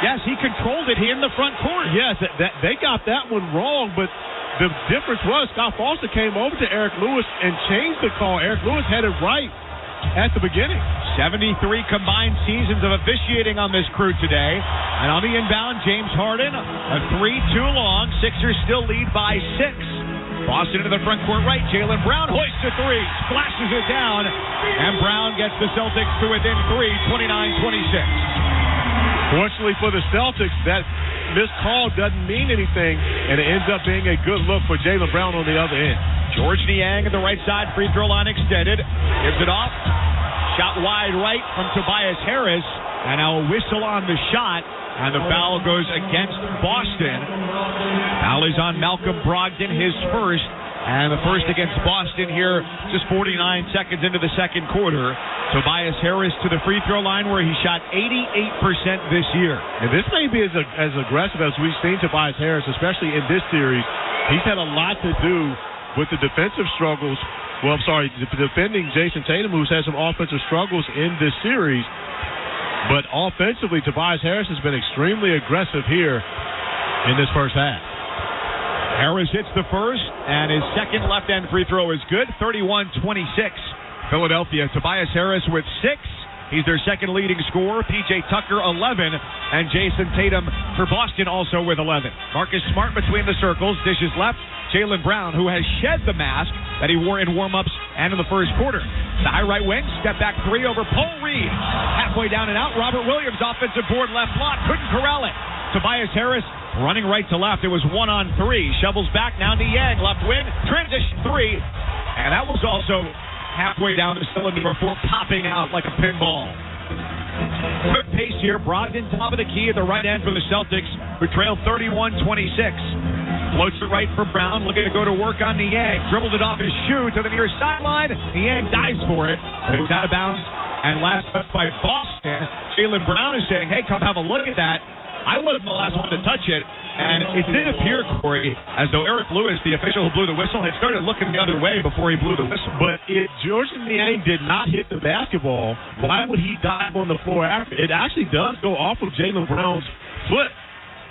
Yes, he controlled it in the front court. Yes, they got that one wrong, but the difference was Scott Foster came over to Eric Lewis and changed the call. Eric Lewis had it right at the beginning. 73 combined seasons of officiating on this crew today. And on the inbound, James Harden, a 3 too long. Sixers still lead by 6. Boston into the front court right. Jaylen Brown hoists a 3, splashes it down, and Brown gets the Celtics to within 3, 29-26. Fortunately for the Celtics, that missed call doesn't mean anything, and it ends up being a good look for Jaylen Brown on the other end. George Niang at the right side, free throw line extended, gives it off, shot wide right from Tobias Harris, and now a whistle on the shot, and the foul goes against Boston. Foul is on Malcolm Brogdon, his first, and the first against Boston here just 49 seconds into the second quarter. Tobias Harris to the free throw line where he shot 88% this year. And this may be as aggressive as we've seen Tobias Harris, especially in this series. He's had a lot to do with the defensive struggles. Well, I'm sorry, defending Jason Tatum, who's had some offensive struggles in this series. But offensively, Tobias Harris has been extremely aggressive here in this first half. Harris hits the first, and his second left-hand free throw is good, 31-26. Philadelphia, Tobias Harris with 6. He's their second leading scorer. P.J. Tucker, 11. And Jason Tatum for Boston also with 11. Marcus Smart between the circles. Dishes left. Jaylen Brown, who has shed the mask that he wore in warm-ups and in the first quarter. The high right wing, step back 3 over Paul Reed. Halfway down and out, Robert Williams, offensive board, left block, couldn't corral it. Tobias Harris running right to left. It was 1-on-3. Shovels back, now Niang, left wing, transition 3. And that was also halfway down the cylinder before popping out like a pinball. Quick pace here. Brogdon top of the key at the right end for the Celtics, who trail 31-26. Floats it right for Brown, looking to go to work on Niang. Dribbled it off his shoe to the near sideline. Niang dives for it. It was out of bounds. And last touch by Boston. Jaylen Brown is saying, hey, come have a look at that. I wasn't the last one to touch it. And it did appear, Corey, as though Eric Lewis, the official who blew the whistle, had started looking the other way before he blew the whistle. But if Jordan Niang did not hit the basketball, why would he dive on the floor after? It actually does go off of Jaylen Brown's foot.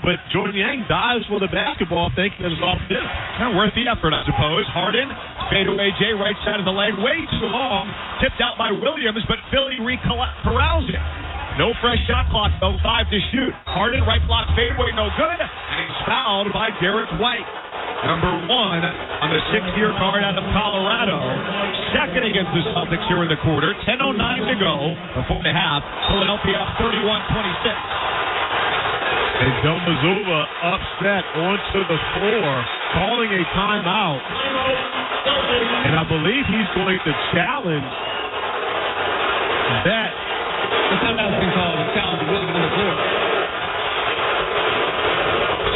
But Jordan Niang dives for the basketball thinking it was off him. Kind of worth the effort, I suppose. Harden, fadeaway J, right side of the lane, way too long. Tipped out by Williams, but Philly corrals it. No fresh shot clock, though. 5 to shoot. Harden, right block, fadeaway, no good. And he's fouled by Derek White. Number 1 on the 6-year card out of Colorado. Second against the Celtics here in the quarter. 10:09 to go before the half. Philadelphia up 31-26. And Joe Mazzulla upset onto the floor, calling a timeout. And I believe he's going to challenge that. The timeout's been called. The challenge is really on the floor.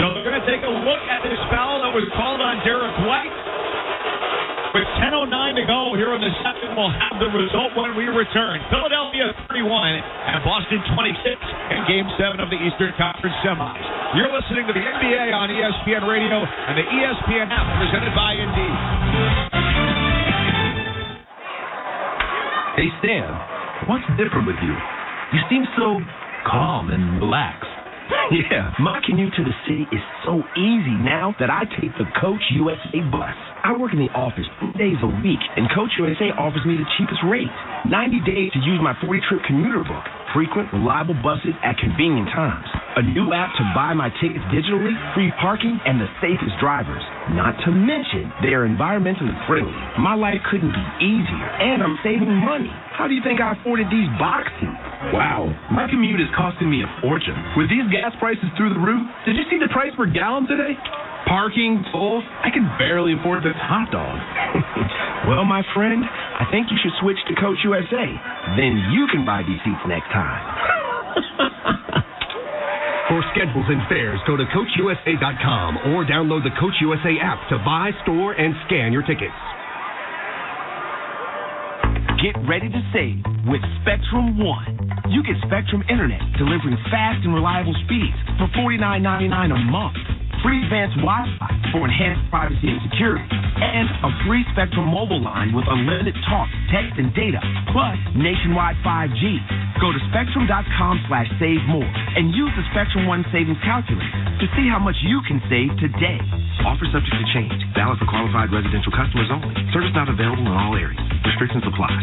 So they're going to take a look at this foul that was called on Derek White. With 10:09 to go here in the second, we'll have the result when we return. Philadelphia 31 and Boston 26 in Game 7 of the Eastern Conference Semis. You're listening to the NBA on ESPN Radio and the ESPN app presented by Indeed. Hey, Stan, what's different with you? You seem so calm and relaxed. Yeah, my commute to the city is so easy now that I take the Coach USA bus. I work in the office 4 days a week, and Coach USA offers me the cheapest rate. 90 days to use my 40-trip commuter book. Frequent, reliable buses at convenient times. A new app to buy my tickets digitally, free parking, and the safest drivers. Not to mention, they are environmentally friendly. My life couldn't be easier, and I'm saving money. How do you think I afforded these box seats? Wow, my commute is costing me a fortune. With these gas prices through the roof, did you see the price per gallon today? Parking, tolls, I can barely afford this hot dog. Well, my friend, I think you should switch to Coach USA. Then you can buy these seats next time. For schedules and fares, go to CoachUSA.com or download the Coach USA app to buy, store, and scan your tickets. Get ready to save with Spectrum One. You get Spectrum Internet delivering fast and reliable speeds for $49.99 a month. Free advanced Wi-Fi for enhanced privacy and security. And a free Spectrum mobile line with unlimited talk, text, and data, plus nationwide 5G. Go to Spectrum.com/save-more and use the Spectrum One savings calculator to see how much you can save today. Offer subject to change. Valid for qualified residential customers only. Service not available in all areas. Restrictions apply.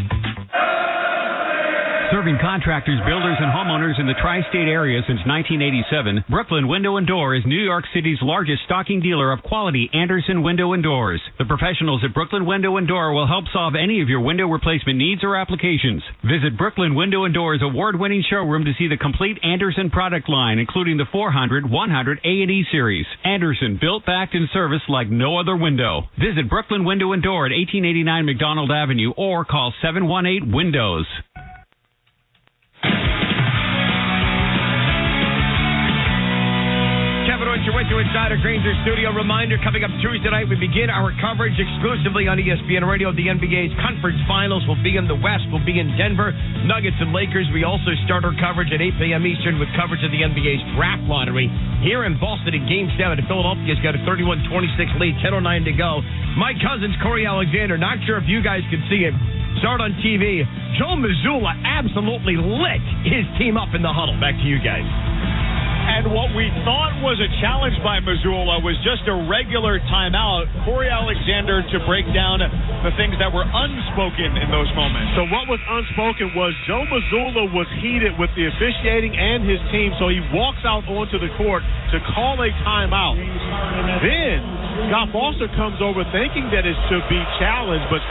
Serving contractors, builders, and homeowners in the tri-state area since 1987, Brooklyn Window & Door is New York City's largest stocking dealer of quality Andersen window and doors. The professionals at Brooklyn Window & Door will help solve any of your window replacement needs or applications. Visit Brooklyn Window & Door's award-winning showroom to see the complete Andersen product line, including the 400, 100, A&E series. Andersen, built, backed, and serviced like no other window. Visit Brooklyn Window & Door at 1889 McDonald Avenue or call 718-WINDOWS. You're with you inside our Granger studio. Reminder, coming up Tuesday night, we begin our coverage exclusively on ESPN Radio. The NBA's conference finals will be in the West. We'll be in Denver, Nuggets and Lakers. We also start our coverage at 8 p.m. Eastern with coverage of the NBA's draft lottery. Here in Boston in Game 7, Philadelphia's got a 31-26 lead, 10:09 to go. My cousin's Corey Alexander. Not sure if you guys can see it. Start on TV. Joe Mazzulla absolutely lit his team up in the huddle. Back to you guys. And what we thought was a challenge by Mazzulla was just a regular timeout. Corey Alexander to break down the things that were unspoken in those moments. So what was unspoken was Joe Mazzulla was heated with the officiating and his team, so he walks out onto the court to call a timeout. Then Scott Foster comes over thinking that it's to be challenged, but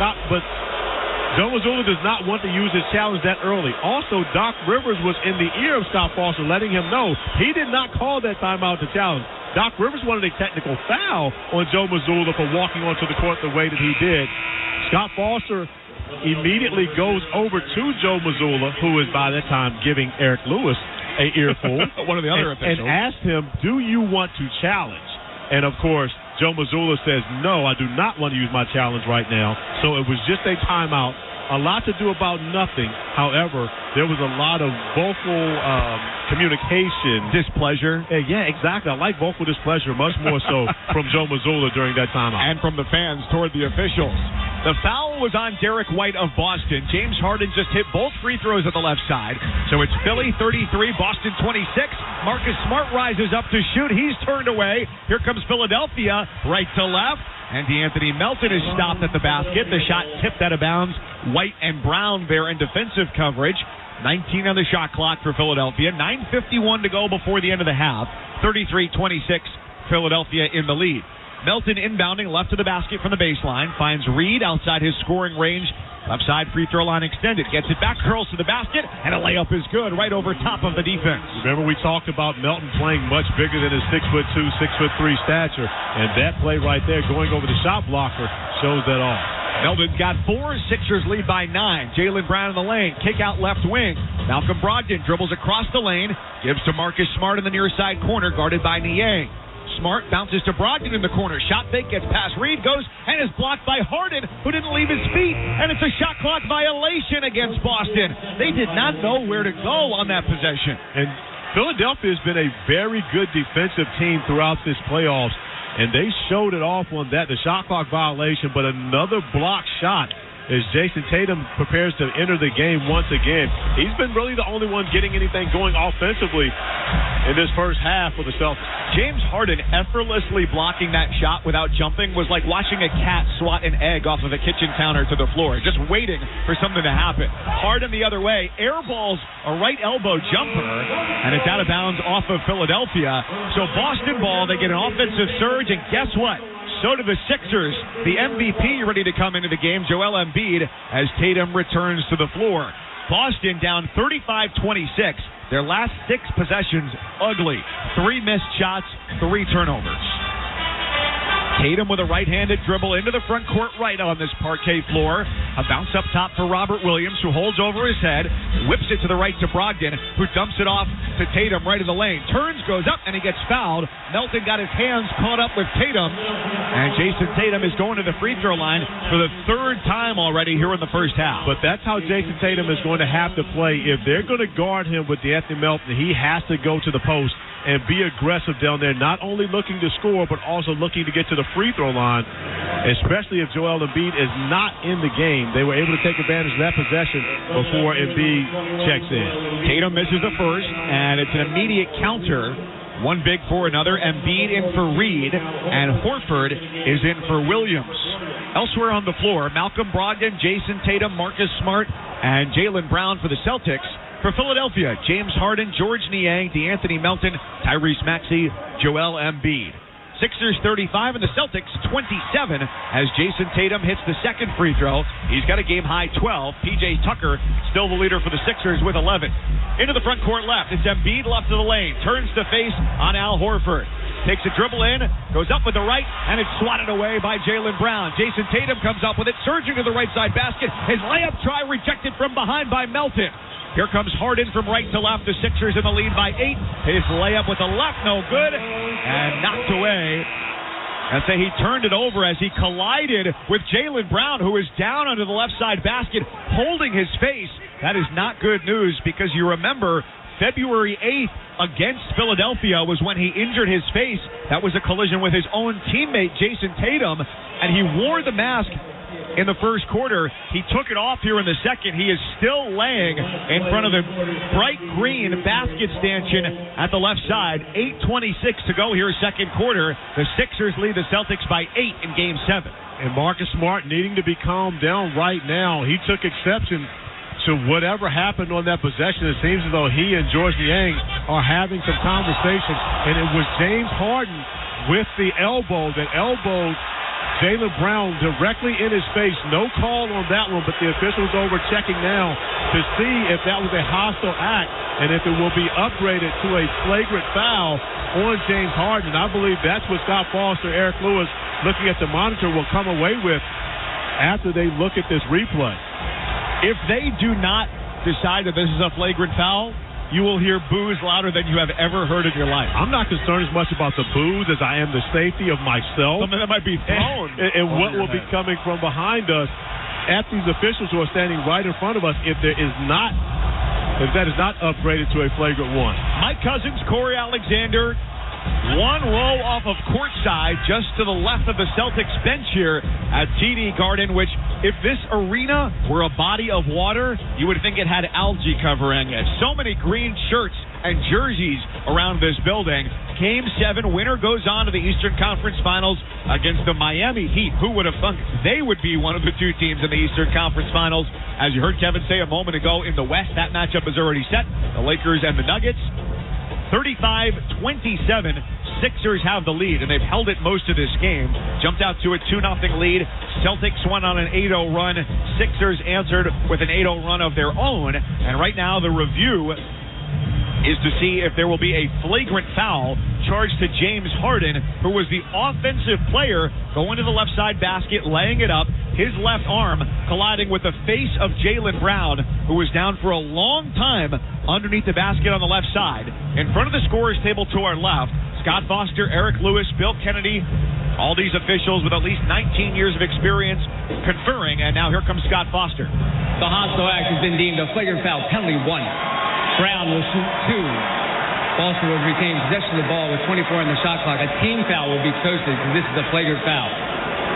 Joe Mazzulla does not want to use his challenge that early. Also, Doc Rivers was in the ear of Scott Foster, letting him know he did not call that timeout to challenge. Doc Rivers wanted a technical foul on Joe Mazzulla for walking onto the court the way that he did. Scott Foster immediately goes over to Joe Mazzulla, who is by that time giving Eric Lewis an earful. One of the other officials. And asked him, do you want to challenge? And, of course, Joe Mazzulla says, no, I do not want to use my challenge right now. So it was just a timeout. A lot to do about nothing. However, there was a lot of vocal communication. Displeasure. Yeah, exactly. I like vocal displeasure much more so from Joe Mazzulla during that timeout. And from the fans toward the officials. The foul was on Derek White of Boston. James Harden just hit both free throws at the left side. So it's Philly 33, Boston 26. Marcus Smart rises up to shoot. He's turned away. Here comes Philadelphia, right to left. And DeAnthony Melton is stopped at the basket. The shot tipped out of bounds. White and Brown there in defensive coverage. 19 on the shot clock for Philadelphia. 9:51 to go before the end of the half. 33-26, Philadelphia in the lead. Melton inbounding left to the basket from the baseline. Finds Reed outside his scoring range. Left side free throw line extended. Gets it back, curls to the basket, and a layup is good right over top of the defense. Remember we talked about Melton playing much bigger than his 6'2", 6'3" stature. And that play right there, going over the shot blocker, shows that all. Melton's got 4. Sixers lead by 9. Jaylen Brown in the lane. Kick out left wing. Malcolm Brogdon dribbles across the lane. Gives to Marcus Smart in the near side corner, guarded by Niang. Smart bounces to Brogdon in the corner. Shot fake, gets past Reed, goes and is blocked by Harden, who didn't leave his feet. And it's a shot clock violation against Boston. They did not know where to go on that possession. And Philadelphia has been a very good defensive team throughout this playoffs. And they showed it off on that, the shot clock violation, but another block shot as Jason Tatum prepares to enter the game once again. He's been really the only one getting anything going offensively in this first half for the Celtics. James Harden effortlessly blocking that shot without jumping was like watching a cat swat an egg off of a kitchen counter to the floor, just waiting for something to happen. Harden the other way, airballs a right elbow jumper, and it's out of bounds off of Philadelphia. So Boston ball, they get an offensive surge, and guess what? So do the Sixers. The MVP ready to come into the game, Joel Embiid, as Tatum returns to the floor. Boston down 35-26. Their last 6 possessions, ugly. 3 missed shots, 3 turnovers. Tatum with a right-handed dribble into the front court right on this parquet floor. A bounce up top for Robert Williams, who holds over his head, whips it to the right to Brogdon, who dumps it off to Tatum right in the lane. Turns, goes up, and he gets fouled. Melton got his hands caught up with Tatum, and Jason Tatum is going to the free throw line for the 3rd time already here in the first half. But that's how Jason Tatum is going to have to play. If they're going to guard him with DeAnthony Melton, he has to go to the post and be aggressive down there, not only looking to score, but also looking to get to the free throw line, especially if Joel Embiid is not in the game. They were able to take advantage of that possession before Embiid checks in. Tatum misses the first, and it's an immediate counter. One big for another. Embiid in for Reed, and Horford is in for Williams. Elsewhere on the floor, Malcolm Brogdon, Jason Tatum, Marcus Smart, and Jaylen Brown for the Celtics. For Philadelphia, James Harden, George Niang, DeAnthony Melton, Tyrese Maxey, Joel Embiid. Sixers 35 and the Celtics 27 as Jason Tatum hits the second free throw. He's got a game-high 12. P.J. Tucker still the leader for the Sixers with 11. Into the front court left. It's Embiid left of the lane. Turns to face on Al Horford. Takes a dribble in, goes up with the right, and it's swatted away by Jaylen Brown. Jason Tatum comes up with it, surging to the right side basket. His layup try rejected from behind by Melton. Here comes Harden from right to left. The Sixers in the lead by 8. His layup with the left, no good, and knocked away. And say he turned it over as he collided with Jaylen Brown, who is down under the left side basket, holding his face. That is not good news, because you remember February 8th against Philadelphia was when he injured his face. That was a collision with his own teammate, Jason Tatum, and he wore the mask in the first quarter. He took it off here in the second. He is still laying in front of the bright green basket stanchion at the left side. 8:26 to go here, second quarter. The Sixers lead the Celtics by 8 in Game 7. And Marcus Smart needing to be calmed down right now. He took exception to whatever happened on that possession. It seems as though he and George Niang are having some conversation. And it was James Harden with the elbow that elbowed Jaylen Brown directly in his face. No call on that one, but the officials over checking now to see if that was a hostile act and if it will be upgraded to a flagrant foul on James Harden. I believe that's what Scott Foster, Eric Lewis, looking at the monitor, will come away with after they look at this replay. If they do not decide that this is a flagrant foul, you will hear boos louder than you have ever heard in your life. I'm not concerned as much about the boos as I am the safety of myself. Something that might be thrown. And what will be coming from behind us at these officials who are standing right in front of us if that is not upgraded to a flagrant one. Mike Cousins, Corey Alexander, one row off of courtside, just to the left of the Celtics bench here at TD Garden, which, if this arena were a body of water, you would think it had algae covering it. So many green shirts and jerseys around this building. Game 7, winner goes on to the Eastern Conference Finals against the Miami Heat. Who would have thunk they would be one of the two teams in the Eastern Conference Finals? As you heard Kevin say a moment ago, in the West, that matchup is already set. The Lakers and the Nuggets. 35-27, Sixers have the lead, and they've held it most of this game. Jumped out to a 2-0 lead. Celtics went on an 8-0 run. Sixers answered with an 8-0 run of their own. And right now the review is to see if there will be a flagrant foul charged to James Harden, who was the offensive player going to the left side basket, laying it up, his left arm colliding with the face of Jaylen Brown, who was down for a long time underneath the basket on the left side. In front of the scorer's table to our left, Scott Foster, Eric Lewis, Bill Kennedy, all these officials with at least 19 years of experience conferring, and now here comes Scott Foster. The hostile act has been deemed a flagrant foul, penalty 1. Brown will shoot 2. Boston will retain possession of the ball with 24 on the shot clock. A team foul will be posted because this is a flagrant foul,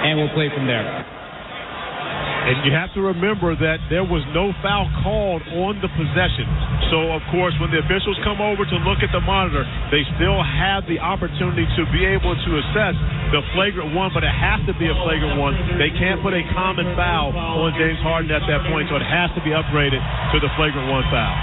and we'll play from there. And you have to remember that there was no foul called on the possession. So, of course, when the officials come over to look at the monitor, they still have the opportunity to be able to assess the flagrant one, but it has to be a flagrant one. They can't put a common foul on James Harden at that point, so it has to be upgraded to the flagrant one foul.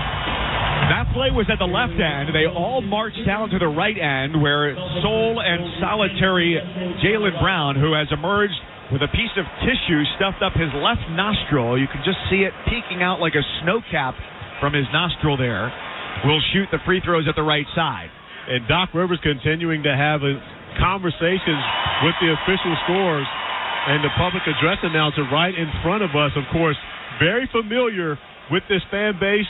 That play was at the left end. They all marched down to the right end, where sole and solitary Jaylen Brown, who has emerged with a piece of tissue stuffed up his left nostril. You can just see it peeking out like a snow cap from his nostril there. Will shoot the free throws at the right side. And Doc Rivers continuing to have conversations with the official scorers and the public address announcer right in front of us. Of course, very familiar with this fan base,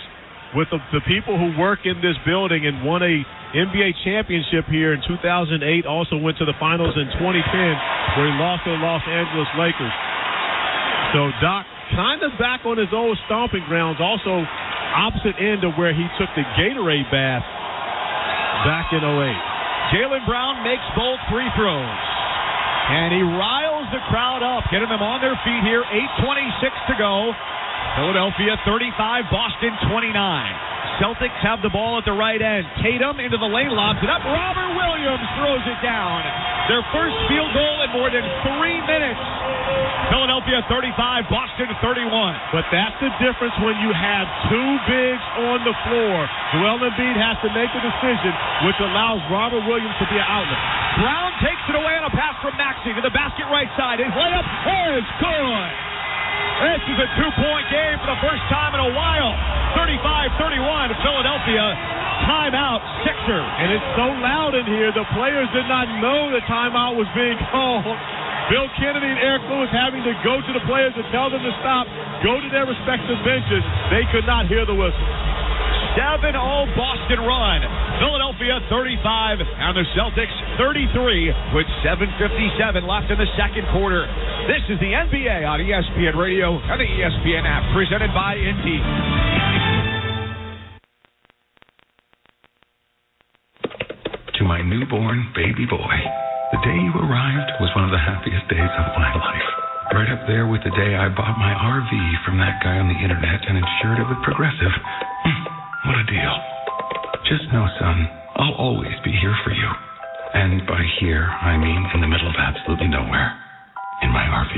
with the people who work in this building, and won a NBA championship here in 2008, also went to the finals in 2010, where he lost to the Los Angeles Lakers. So Doc kind of back on his old stomping grounds, also opposite end of where he took the Gatorade bath back in 08. Jaylen Brown makes both free throws, and he riles the crowd up, getting them on their feet here. 8:26 to go. Philadelphia 35, Boston 29. Celtics have the ball at the right end. Tatum into the lane, lobs it up. Robert Williams throws it down. Their first field goal in more than 3 minutes. Philadelphia 35, Boston 31. But that's the difference when you have two bigs on the floor. Joel Embiid has to make a decision, which allows Robert Williams to be an outlet. Brown takes it away on a pass from Maxey to the basket right side. His layup is good. This is a 2-point game for the first time in a while. 35-31, Philadelphia. Timeout, Sixers. And it's so loud in here, the players did not know the timeout was being called. Bill Kennedy and Eric Lewis having to go to the players and tell them to stop, go to their respective benches. They could not hear the whistle. 7-0 Boston run. Philadelphia 35 and the Celtics 33 with 7:57 left in the second quarter. This is the NBA on ESPN Radio and the ESPN app, presented by Indeed. To my newborn baby boy, the day you arrived was one of the happiest days of my life. Right up there with the day I bought my RV from that guy on the internet and insured it with Progressive. What a deal. Just know, son, I'll always be here for you. And by here, I mean in the middle of absolutely nowhere. In my RV.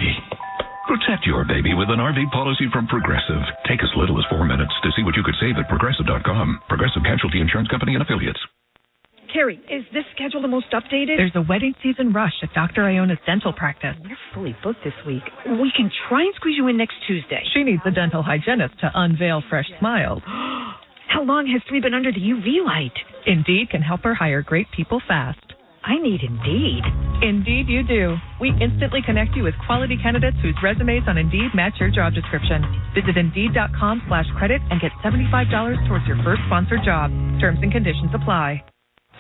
Protect your baby with an RV policy from Progressive. Take as little as 4 minutes to see what you could save at Progressive.com. Progressive Casualty Insurance Company and Affiliates. Carrie, is this schedule the most updated? There's a wedding season rush at Dr. Iona's dental practice. We're fully booked this week. We can try and squeeze you in next Tuesday. She needs a dental hygienist to unveil fresh smiles. How long has 3 been under the UV light? Indeed can help her hire great people fast. I need Indeed. Indeed, you do. We instantly connect you with quality candidates whose resumes on Indeed match your job description. Visit Indeed.com/credit and get $75 towards your first sponsored job. Terms and conditions apply.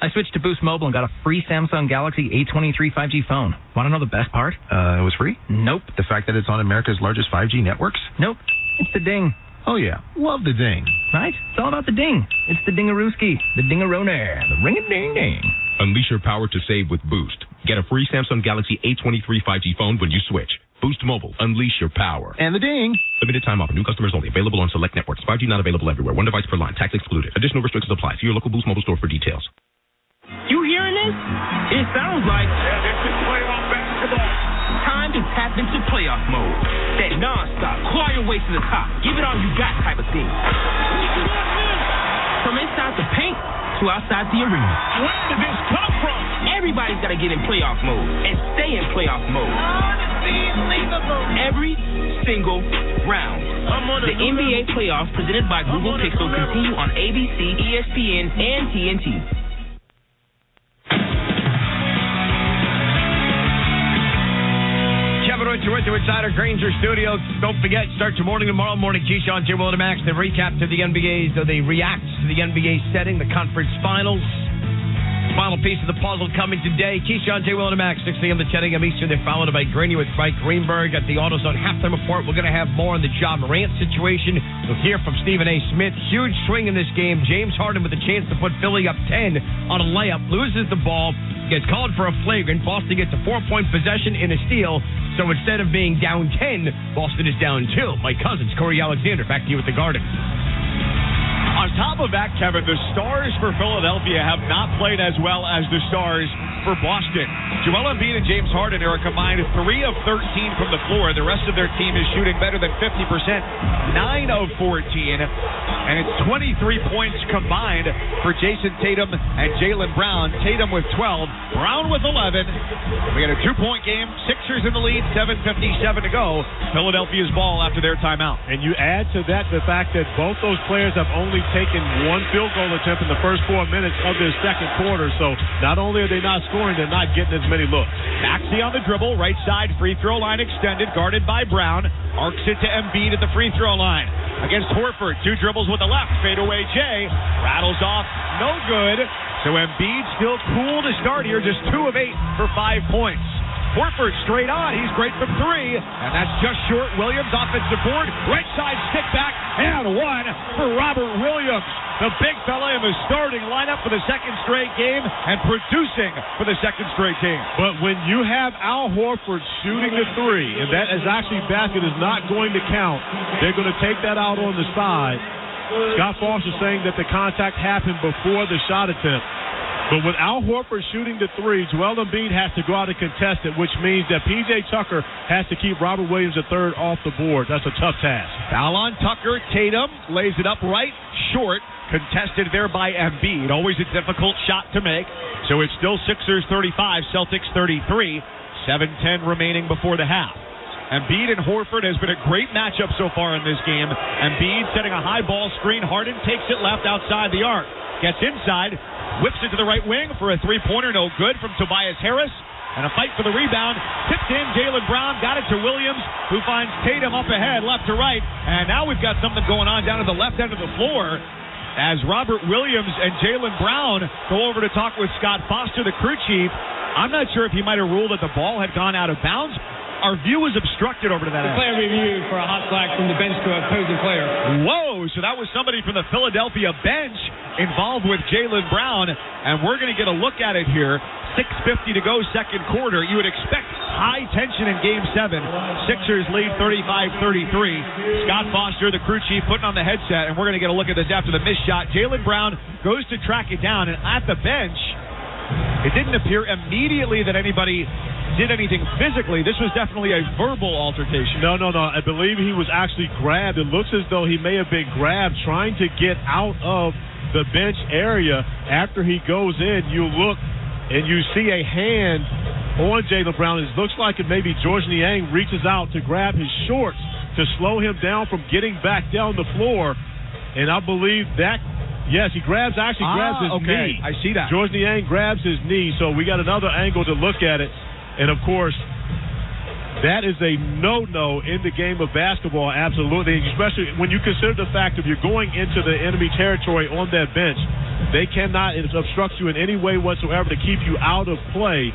I switched to Boost Mobile and got a free Samsung Galaxy A23 5G phone. Want to know the best part? It was free? Nope. The fact that it's on America's largest 5G networks? Nope. It's the ding. Oh, yeah. Love the ding. Right? It's all about the ding. It's the dingarooski, the dingaroner, the ring-a-ding-ding. Unleash your power to save with Boost. Get a free Samsung Galaxy A23 5G phone when you switch. Boost Mobile. Unleash your power. And the ding. Limited time offer. New customers only. Available on select networks. 5G not available everywhere. One device per line. Tax excluded. Additional restrictions apply. See your local Boost Mobile store for details. You hearing this? It sounds like this is playoff basketball. Time to tap into playoff mode. That non-stop, claw your way to the top, give it all you got type of thing. From inside the paint to outside the arena. Where did this come from? Everybody's got to get in playoff mode and stay in playoff mode. Unbelievable. Every single round. The NBA playoffs presented by Google Pixel continue on ABC, ESPN, and TNT. With the Insider Granger Studios. Don't forget, start your morning tomorrow morning. Keyshawn, J. Will, and Max. The recap to the NBA's, or they react to the NBA setting, the conference finals. Final piece of the puzzle coming today. Keyshawn, J. Will, and Max, 6 a.m. to 10 a.m. Eastern. They're followed by Greeny with Mike Greenberg at the AutoZone halftime report. We're going to have more on the Ja Morant situation. We'll hear from Stephen A. Smith. Huge swing in this game. James Harden with a chance to put Philly up 10 on a layup. Loses the ball. Gets called for a flagrant. Boston gets a 4-point possession in a steal. So instead of being down 10, Boston is down 2. My cousins, Corey Alexander, back to you at the Garden. On top of that, Kevin, the Stars for Philadelphia have not played as well as the Stars for Boston. Joel Embiid and James Harden are a combined 3 of 13 from the floor. The rest of their team is shooting better than 50%, 9 of 14. And it's 23 points combined for Jason Tatum and Jaylen Brown. Tatum with 12, Brown with 11. We got a 2-point game, Sixers in the lead, 7:57 to go. Philadelphia's ball after their timeout. And you add to that the fact that both those players have only taken one field goal attempt in the first 4 minutes of this second quarter. So not only are they not scoring, they're not getting as many looks. Maxey on the dribble, right side free throw line extended, guarded by Brown. Arcs it to Embiid at the free throw line. Against Horford, 2 dribbles with the left, fadeaway Jay, rattles off, no good. So Embiid still cool to start here, just 2 of 8 for 5 points. Horford straight on, he's great from 3, and that's just short. Williams offensive board, right side stick back, and 1 for Robert Williams. The big fella in the starting lineup for the second straight game and producing for the second straight game. But when you have Al Horford shooting the 3, and that is actually basket is not going to count, they're going to take that out on the side. Scott Foster saying that the contact happened before the shot attempt. But with Al Horford shooting the 3, Joel Embiid has to go out and contest it, which means that P.J. Tucker has to keep Robert Williams III off the board. That's a tough task. Foul on Tucker. Tatum lays it up right, short. Contested there by Embiid. Always a difficult shot to make. So it's still Sixers 35, Celtics 33. 7:10 remaining before the half. Embiid and Horford has been a great matchup so far in this game. Embiid setting a high ball screen. Harden takes it left outside the arc. Gets inside. Whips it to the right wing for a 3-pointer. No good from Tobias Harris. And a fight for the rebound. Tipped in. Jaylen Brown got it to Williams, who finds Tatum up ahead, left to right. And now we've got something going on down at the left end of the floor as Robert Williams and Jaylen Brown go over to talk with Scott Foster, the crew chief. I'm not sure if he might have ruled that the ball had gone out of bounds. Our view was obstructed over to that end. Player review for a hot flag from the bench to an opposing player. Whoa, so that was somebody from the Philadelphia bench involved with Jaylen Brown, and we're going to get a look at it here. 6:50 to go, second quarter. You would expect high tension in Game 7. Sixers lead 35-33. Scott Foster, the crew chief, putting on the headset, and we're going to get a look at this after the missed shot. Jaylen Brown goes to track it down, and at the bench, it didn't appear immediately that anybody did anything physically. This was definitely a verbal altercation. No. I believe he was actually grabbed. It looks as though he may have been grabbed trying to get out of the bench area. After he goes in, you look and you see a hand on Jaylen Brown. It looks like it maybe George Niang reaches out to grab his shorts to slow him down from getting back down the floor. And I believe that, yes, he grabs his knee. I see that. George Niang grabs his knee, so we got another angle to look at it. And, of course, that is a no-no in the game of basketball, absolutely, especially when you consider the fact if you're going into the enemy territory on that bench, they cannot obstruct you in any way whatsoever to keep you out of play.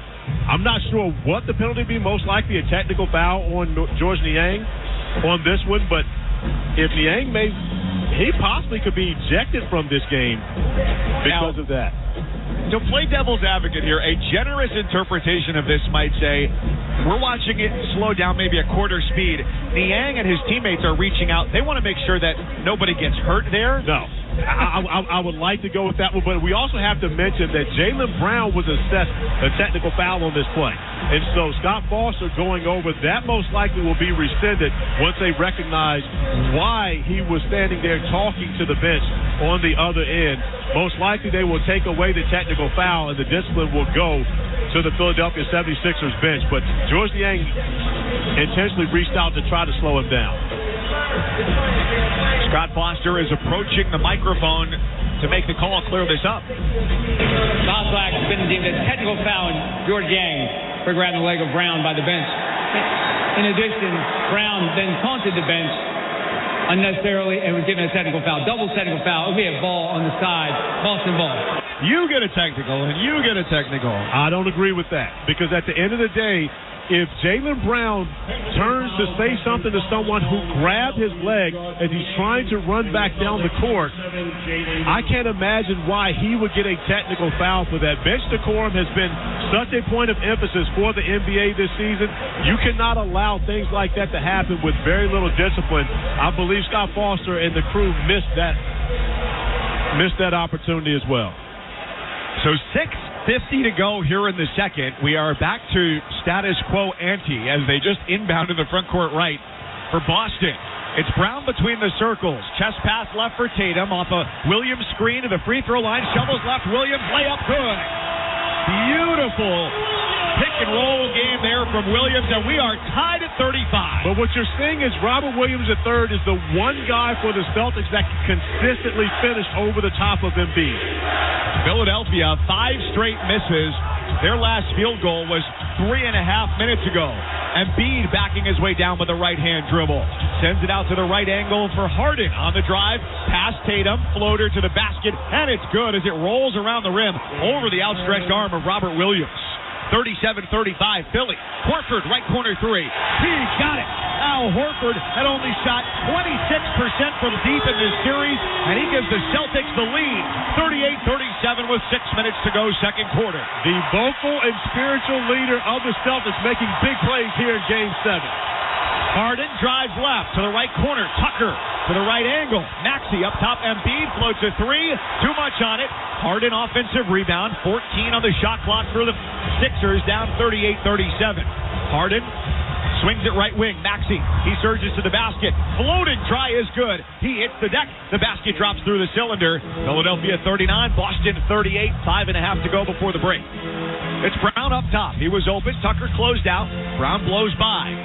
I'm not sure what the penalty would be, most likely a technical foul on George Niang on this one, but if Niang he possibly could be ejected from this game because of that. To play devil's advocate here, a generous interpretation of this might say, we're watching it slow down maybe a quarter speed. Niang and his teammates are reaching out. They want to make sure that nobody gets hurt there. No. I would like to go with that one, but we also have to mention that Jaylen Brown was assessed a technical foul on this play. And so Scott Foster going over, that most likely will be rescinded once they recognize why he was standing there talking to the bench on the other end. Most likely they will take away the technical foul and the discipline will go to the Philadelphia 76ers bench. But George Niang intentionally reached out to try to slow him down. Scott Foster is approaching the microphone to make the call, clear this up. Foul flag has been deemed a technical foul on George Niang for grabbing the leg of Brown by the bench. In addition, Brown then taunted the bench unnecessarily and was given a technical foul. Double technical foul. It would be a ball on the side. Boston ball. You get a technical and you get a technical. I don't agree with that because at the end of the day, if Jaylen Brown turns to say something to someone who grabbed his leg as he's trying to run back down the court, I can't imagine why he would get a technical foul for that. Bench decorum has been such a point of emphasis for the NBA this season. You cannot allow things like that to happen with very little discipline. I believe Scott Foster and the crew missed that opportunity as well. So 6:50 to go here in the second. We are back to status quo ante as they just inbound in the front court right for Boston. It's Brown between the circles. Chest pass left for Tatum off a Williams screen to the free throw line. Shovels left. Williams layup good. Beautiful pick and roll game there from Williams, and we are tied at 35. But what you're seeing is Robert Williams III is the one guy for the Celtics that can consistently finish over the top of Embiid. Philadelphia, 5 straight misses. Their last field goal was 3.5 minutes ago. Embiid backing his way down with a right-hand dribble. Sends it out to the right angle for Harden on the drive. Past Tatum, floater to the basket, and it's good as it rolls around the rim over the outstretched arm of Robert Williams. 37-35 Philly. Horford, right corner three. He got it. Al Horford had only shot 26% from deep in this series, and he gives the Celtics the lead. 38-37 with 6 minutes to go, second quarter. The vocal and spiritual leader of the Celtics making big plays here in Game 7. Harden drives left to the right corner. Tucker to the right angle. Maxey up top. Embiid floats a three. Too much on it. Harden offensive rebound. 14 on the shot clock for the Sixers, down 38-37. Harden swings it right wing. Maxey, he surges to the basket. Floating try is good. He hits the deck. The basket drops through the cylinder. Philadelphia 39, Boston 38. 5.5 to go before the break. It's Brown up top. He was open. Tucker closed out. Brown blows by.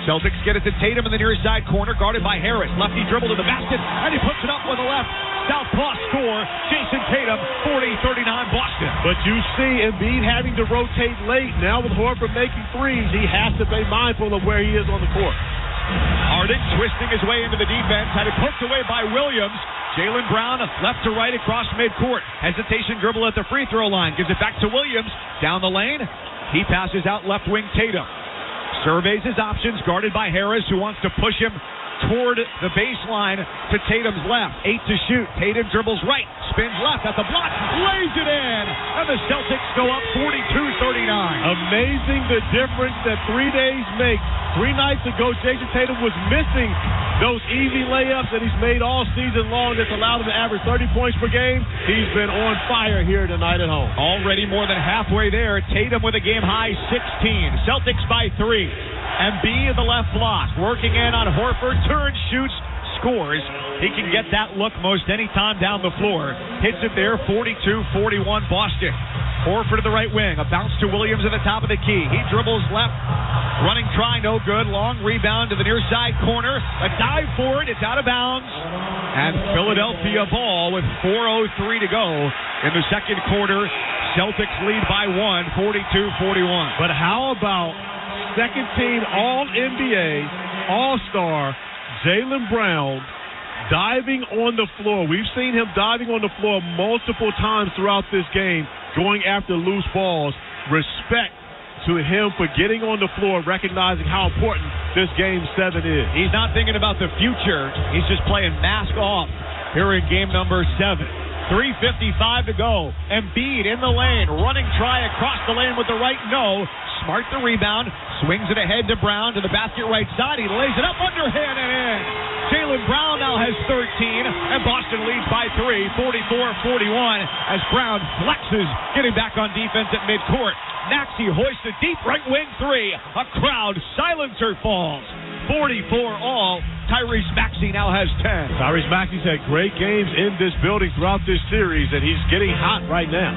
Celtics get it to Tatum in the near side corner, guarded by Harris. Lefty dribble to the basket, and he puts it up with the left. Southpaw score. Jason Tatum, 40-39 Boston. But you see Embiid having to rotate late. Now with Horford making threes, he has to be mindful of where he is on the court. Harden twisting his way into the defense, had it poked away by Williams. Jaylen Brown left to right across midcourt. Hesitation dribble at the free throw line. Gives it back to Williams. Down the lane. He passes out left wing Tatum. Surveys his options, guarded by Harris, who wants to push him toward the baseline to Tatum's left. 8 to shoot. Tatum dribbles right, spins left at the block, lays it in, and the Celtics go up 42-39. Amazing the difference that 3 days make. 3 nights ago, Jason Tatum was missing those easy layups that he's made all season long that's allowed him to average 30 points per game. He's been on fire here tonight at home. Already more than halfway there. Tatum with a game-high 16. Celtics by 3. Embiid in the left block, working in on Horford, turns, shoots, scores. He can get that look most any time down the floor. Hits it there, 42-41 Boston. Horford to the right wing, a bounce to Williams at the top of the key. He dribbles left, running try, no good. Long rebound to the near side corner. A dive for it, it's out of bounds. And Philadelphia ball with 4:03 to go in the second quarter. Celtics lead by 1, 42-41. But how about second team All-NBA, All-Star, Jaylen Brown diving on the floor. We've seen him diving on the floor multiple times throughout this game, going after loose balls. Respect to him for getting on the floor, recognizing how important this Game 7 is. He's not thinking about the future. He's just playing mask off here in game number 7. 3:55 to go. Embiid in the lane, running try across the lane with the right, no. Smart the rebound, swings it ahead to Brown to the basket right side. He lays it up underhand and in. Jaylen Brown now has 13, and Boston leads by 3, 44-41, as Brown flexes, getting back on defense at midcourt. Maxey hoists a deep right wing 3. A crowd silencer falls. 44 all. Tyrese Maxey now has 10. Tyrese Maxey's had great games in this building throughout this series, and he's getting hot right now.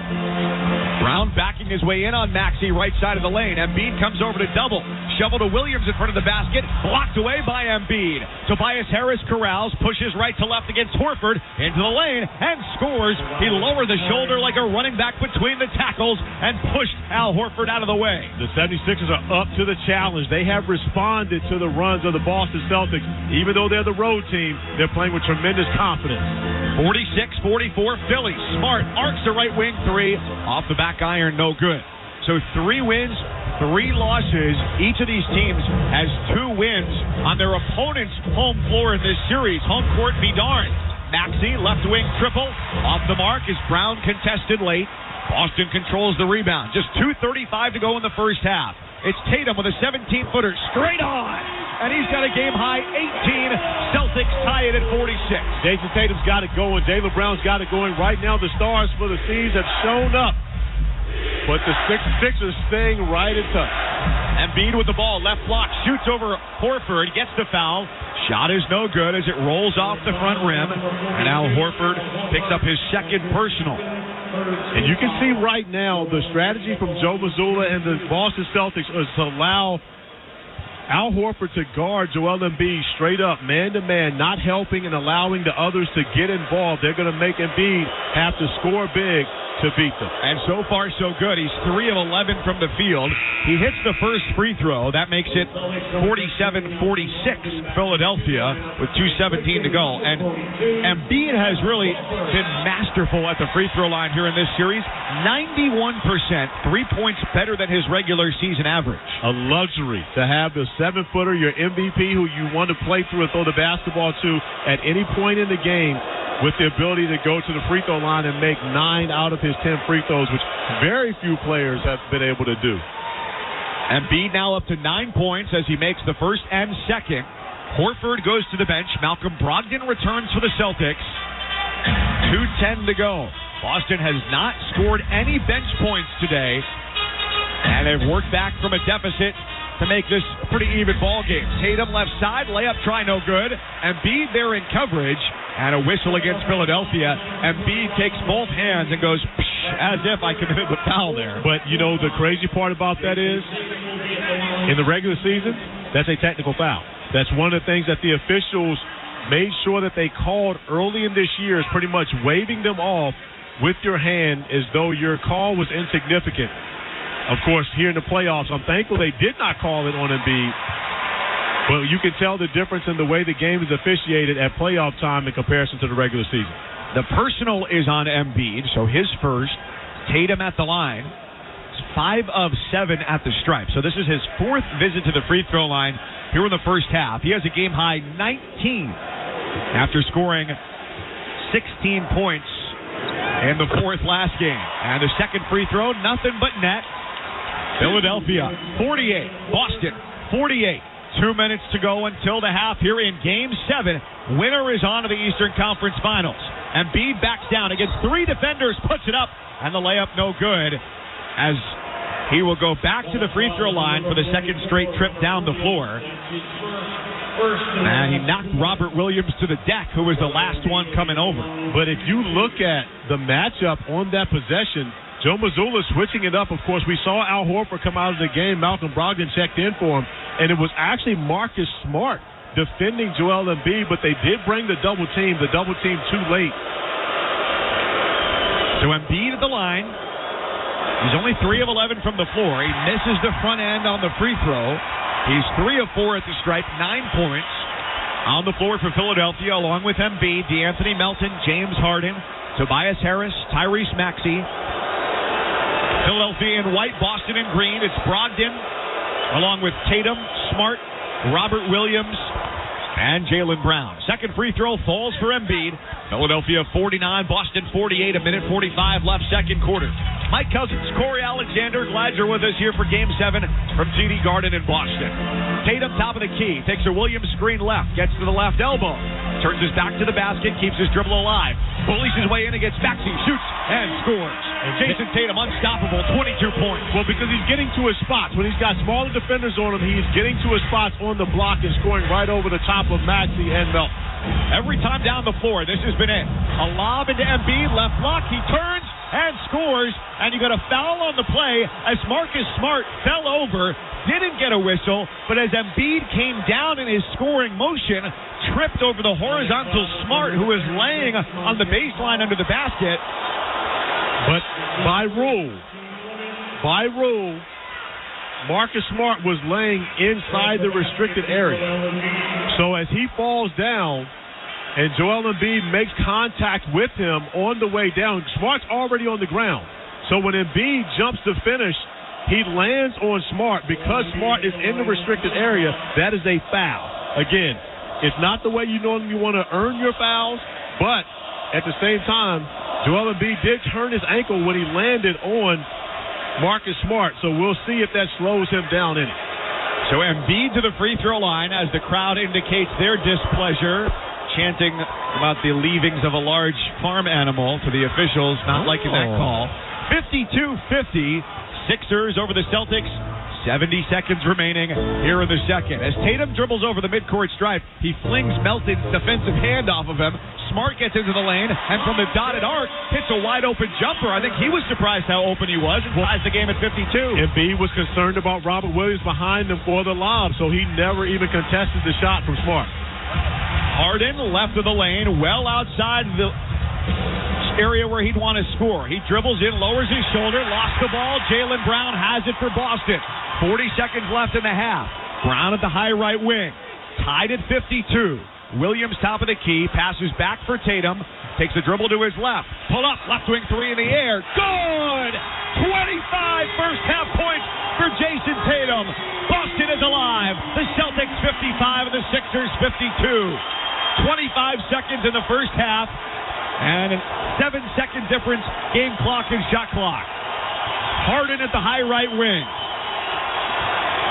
Brown backing his way in on Maxey, right side of the lane. Embiid comes over to double. Shovel to Williams in front of the basket. Blocked away by Embiid. Tobias Harris corrals, pushes right to left against Horford. Into the lane and scores. He lowered the shoulder like a running back between the tackles and pushed Al Horford out of the way. The 76ers are up to the challenge. They have responded to the runs of the Boston Celtics. Even though they're the road team, they're playing with tremendous confidence. 46-44 Philly. Smart arcs the right wing 3. Off the back iron, no good. So 3 wins, 3 losses. Each of these teams has 2 wins on their opponent's home floor in this series. Home court be darned. Maxey, left wing triple. Off the mark is Brown contested late. Boston controls the rebound. Just 2:35 to go in the first half. It's Tatum with a 17-footer straight on. And he's got a game-high 18. Celtics tie it at 46. Jason Tatum's got it going. Jaylen Brown's got it going. Right now, the stars for the C's have shown up. But the Sixers staying right in touch. Embiid with the ball, left block, shoots over Horford, gets the foul. Shot is no good as it rolls off the front rim. And now Horford picks up his second personal. And you can see right now the strategy from Joe Mazzulla and the Boston Celtics is to allow Al Horford to guard Joel Embiid straight up, man-to-man, not helping and allowing the others to get involved. They're going to make Embiid have to score big to beat them. And so far, so good. He's 3 of 11 from the field. He hits the first free throw. That makes it 47-46 Philadelphia with 2:17 to go. And Embiid has really been masterful at the free throw line here in this series. 91%, 3 points better than his regular season average. A luxury to have the 7-footer, your MVP, who you want to play through and throw the basketball to at any point in the game, with the ability to go to the free throw line and make 9 out of his 10 free throws, which very few players have been able to do. Embiid now up to 9 points as he makes the first and second. Horford goes to the bench. Malcolm Brogdon returns for the Celtics. 2:10 to go. Boston has not scored any bench points today, and they've worked back from a deficit to make this a pretty even ball game. Tatum left side, layup try no good. Embiid there in coverage, and a whistle against Philadelphia. Embiid takes both hands and goes as if I committed the foul there. But, you know, the crazy part about that is, in the regular season, that's a technical foul. That's one of the things that the officials made sure that they called early in this year, is pretty much waving them off with your hand as though your call was insignificant. Of course, here in the playoffs, I'm thankful they did not call it on Embiid. But you can tell the difference in the way the game is officiated at playoff time in comparison to the regular season. The personal is on Embiid, so his first. Tatum at the line. It's 5 of 7 at the stripe. So this is his 4th visit to the free throw line here in the first half. He has a game-high 19 after scoring 16 points in the 4th last game. And the second free throw, nothing but net. Philadelphia 48, Boston 48. 2 minutes to go until the half here in Game 7. Winner is on to the Eastern Conference Finals. Embiid backs down against 3 defenders, puts it up, and the layup no good as he will go back to the free throw line for the second straight trip down the floor. And he knocked Robert Williams to the deck, who was the last one coming over. But if you look at the matchup on that possession, Joe Mazzulla switching it up. Of course, we saw Al Horford come out of the game. Malcolm Brogdon checked in for him. And it was actually Marcus Smart defending Joel Embiid, but they did bring the double team too late. So Embiid at the line. He's only 3 of 11 from the floor. He misses the front end on the free throw. He's 3 of 4 at the stripe, 9 points. On the floor for Philadelphia, along with Embiid, DeAnthony Melton, James Harden, Tobias Harris, Tyrese Maxey. Philadelphia in white, Boston in green. It's Brogdon, along with Tatum, Smart, Robert Williams, and Jaylen Brown. Second free throw falls for Embiid. Philadelphia 49, Boston 48, a minute 45 left, second quarter. Mike Cousins, Corey Alexander, glad you're with us here for Game 7 from TD Garden in Boston. Tatum, top of the key, takes a Williams screen left, gets to the left elbow, turns his back to the basket, keeps his dribble alive, bullies his way in against Maxey, shoots, and scores. Jason Tatum, unstoppable, 22 points. Well, because he's getting to his spots. When he's got smaller defenders on him, he's getting to his spots on the block and scoring right over the top of Maxey and Melton. Every time down the floor, this has been it. A lob into Embiid, left block, he turns and scores, and you got a foul on the play as Marcus Smart fell over, didn't get a whistle, but as Embiid came down in his scoring motion, tripped over the horizontal Smart, who was laying on the baseline under the basket. But by rule, Marcus Smart was laying inside the restricted area. So as he falls down and Joel Embiid makes contact with him on the way down, Smart's already on the ground. So when Embiid jumps to finish, he lands on Smart. Because Smart is in the restricted area, that is a foul. Again, it's not the way you normally want to earn your fouls, but at the same time, Joel Embiid did turn his ankle when he landed on Marcus Smart, so we'll see if that slows him down any. So Embiid to the free throw line as the crowd indicates their displeasure, chanting about the leavings of a large farm animal to the officials, not liking that call. 52-50, Sixers over the Celtics. 70 seconds remaining here in the second. As Tatum dribbles over the midcourt stripe, he flings Melton's defensive hand off of him. Smart gets into the lane, and from the dotted arc, hits a wide-open jumper. I think he was surprised how open he was and ties the game at 52. Embiid was concerned about Robert Williams behind him for the lob, so he never even contested the shot from Smart. Harden left of the lane, well outside the area where he'd want to score. He dribbles in, lowers his shoulder, lost the ball. Jaylen Brown has it for Boston. 40 seconds left in the half. Brown at the high right wing. Tied at 52. Williams top of the key. Passes back for Tatum. Takes the dribble to his left. Pull up. Left wing three in the air. Good! 25 first half points for Jason Tatum. Boston is alive. The Celtics 55 and the Sixers 52. 25 seconds in the first half. And a 7-second difference, game clock and shot clock. Harden at the high right wing.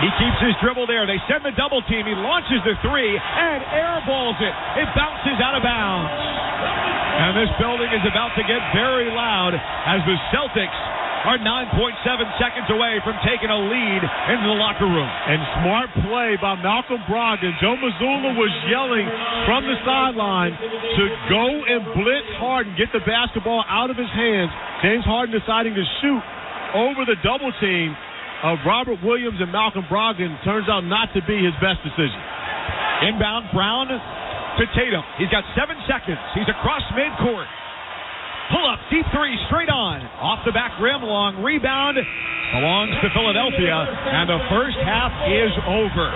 He keeps his dribble there. They send the double team. He launches the three and airballs it. It bounces out of bounds. And this building is about to get very loud as the Celtics are 9.7 seconds away from taking a lead into the locker room. And smart play by Malcolm Brogdon. Joe Mazzulla was yelling from the sideline to go and blitz Harden, get the basketball out of his hands. James Harden deciding to shoot over the double team of Robert Williams and Malcolm Brogdon turns out not to be his best decision. Inbound, Brown to Tatum. He's got 7 seconds. He's across midcourt. Pull up, deep three, straight on. Off the back rim, long rebound. Belongs to Philadelphia, and the first half is over.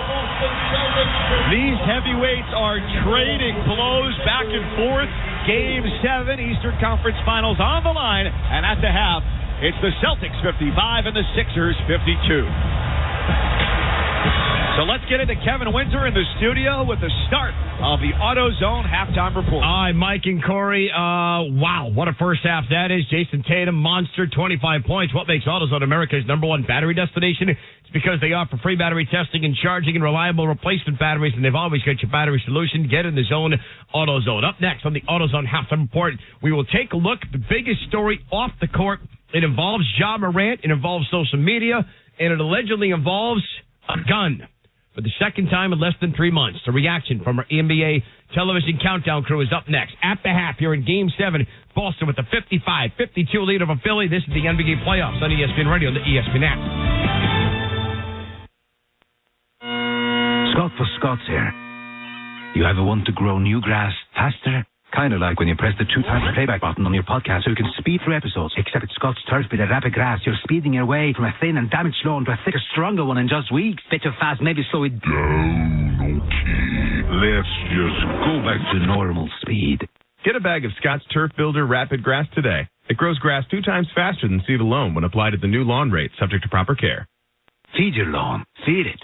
These heavyweights are trading blows back and forth. Game 7, Eastern Conference Finals on the line, and at the half, it's the Celtics 55 and the Sixers 52. So let's get into Kevin Winter in the studio with the start of the AutoZone halftime report. All right, Mike and Corey. Wow, what a first half that is. Jason Tatum, monster, 25 points. What makes AutoZone America's #1 battery destination? It's because they offer free battery testing and charging and reliable replacement batteries, and they've always got your battery solution. Get in the zone, AutoZone. Up next on the AutoZone halftime report, we will take a look at the biggest story off the court. It involves Ja Morant, it involves social media, and it allegedly involves a gun. For the second time in less than 3 months, the reaction from our NBA television countdown crew is up next. At the half here in Game 7, Boston with a 55-52 lead over Philly. This is the NBA playoffs on ESPN Radio and the ESPN app. Scott for Scott's here. You ever want to grow new grass faster, Kind of like when you press the 2x playback button on your podcast so you can speed through episodes. Except it's Scott's turf with a rapid grass. You're speeding your way from a thin and damaged lawn to a thicker, stronger one in just weeks. Bit too fast, maybe slow it down. Okay. Let's just go back to normal speed. Get a bag of Scott's Turf Builder Rapid Grass today. It grows grass 2 times faster than seed alone when applied at the new lawn rate, subject to proper care. Feed your lawn. Feed it.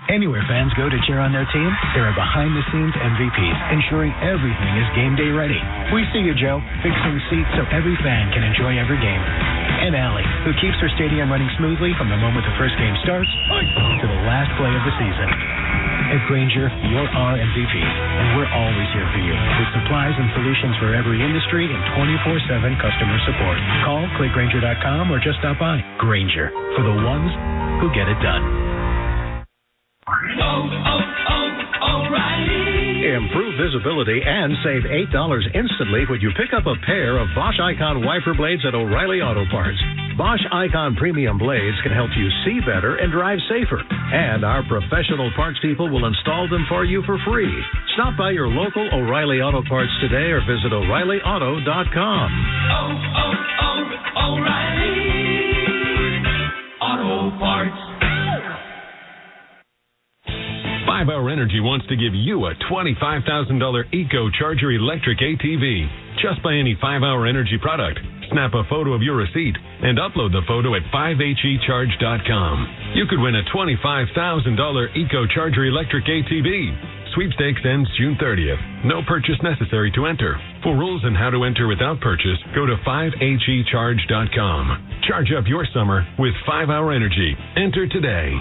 Anywhere fans go to cheer on their team, there are behind-the-scenes MVPs ensuring everything is game day ready. We see you, Joe, fixing seats so every fan can enjoy every game. And Allie, who keeps her stadium running smoothly from the moment the first game starts to the last play of the season. At Grainger, you're our MVP, and we're always here for you with supplies and solutions for every industry and 24/7 customer support. Call, click Grainger.com, or just stop by. Grainger, for the ones who get it done. O'Reilly. Improve visibility and save $8 instantly when you pick up a pair of Bosch Icon wiper blades at O'Reilly Auto Parts. Bosch Icon premium blades can help you see better and drive safer. And our professional parts people will install them for you for free. Stop by your local O'Reilly Auto Parts today or visit O'ReillyAuto.com. O'Reilly Auto Parts. 5-Hour Energy wants to give you a $25,000 Eco-Charger electric ATV. Just buy any 5-Hour Energy product, snap a photo of your receipt, and upload the photo at 5hecharge.com. You could win a $25,000 Eco-Charger electric ATV. Sweepstakes ends June 30th. No purchase necessary to enter. For rules and how to enter without purchase, go to 5hecharge.com. Charge up your summer with 5-Hour Energy. Enter today.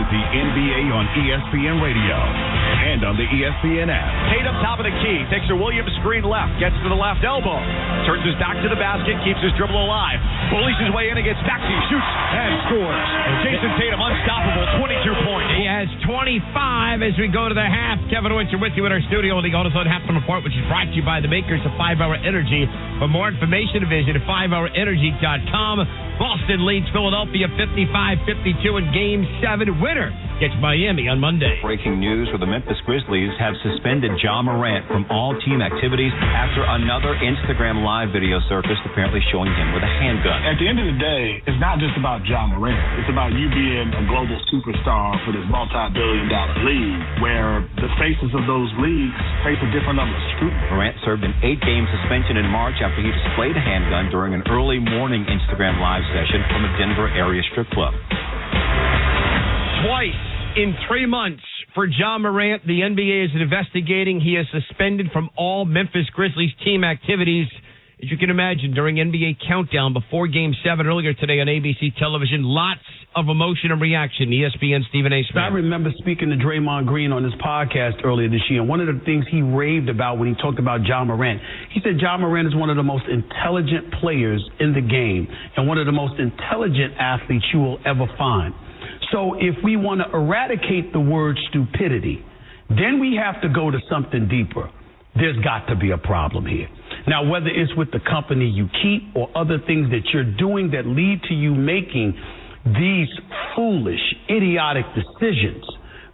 The NBA on ESPN Radio and on the ESPN app. Tatum, top of the key, takes a Williams screen left, gets to the left elbow, turns his back to the basket, keeps his dribble alive, bullies his way in against Maxey, shoots and scores. Jason Tatum, unstoppable, 22 points. He has 25 as we go to the half. Kevin Winter with you in our studio on the AutoZone Halftime Report, which is brought to you by the makers of 5-Hour Energy. For more information, visit 5hourenergy.com. Boston leads Philadelphia 55-52 in Game 7. Winner gets Miami on Monday. Breaking news where the Memphis Grizzlies have suspended Ja Morant from all team activities after another Instagram Live video surfaced apparently showing him with a handgun. At the end of the day, it's not just about Ja Morant. It's about you being a global superstar for this multi-billion-dollar league where the faces of those leagues face a different level of scrutiny. Morant served an 8-game suspension in March after he displayed a handgun during an early morning Instagram Live session from a Denver area strip club. Twice in 3 months for Ja Morant, the NBA is investigating. He is suspended from all Memphis Grizzlies team activities. As you can imagine, during NBA Countdown before Game 7 earlier today on ABC television, lots of emotion and reaction. ESPN Stephen A. Smith. I remember speaking to Draymond Green on his podcast earlier this year, and one of the things he raved about when he talked about Ja Morant, he said Ja Morant is one of the most intelligent players in the game and one of the most intelligent athletes you will ever find. So if we want to eradicate the word stupidity, then we have to go to something deeper. There's got to be a problem here. Now, whether it's with the company you keep or other things that you're doing that lead to you making these foolish, idiotic decisions,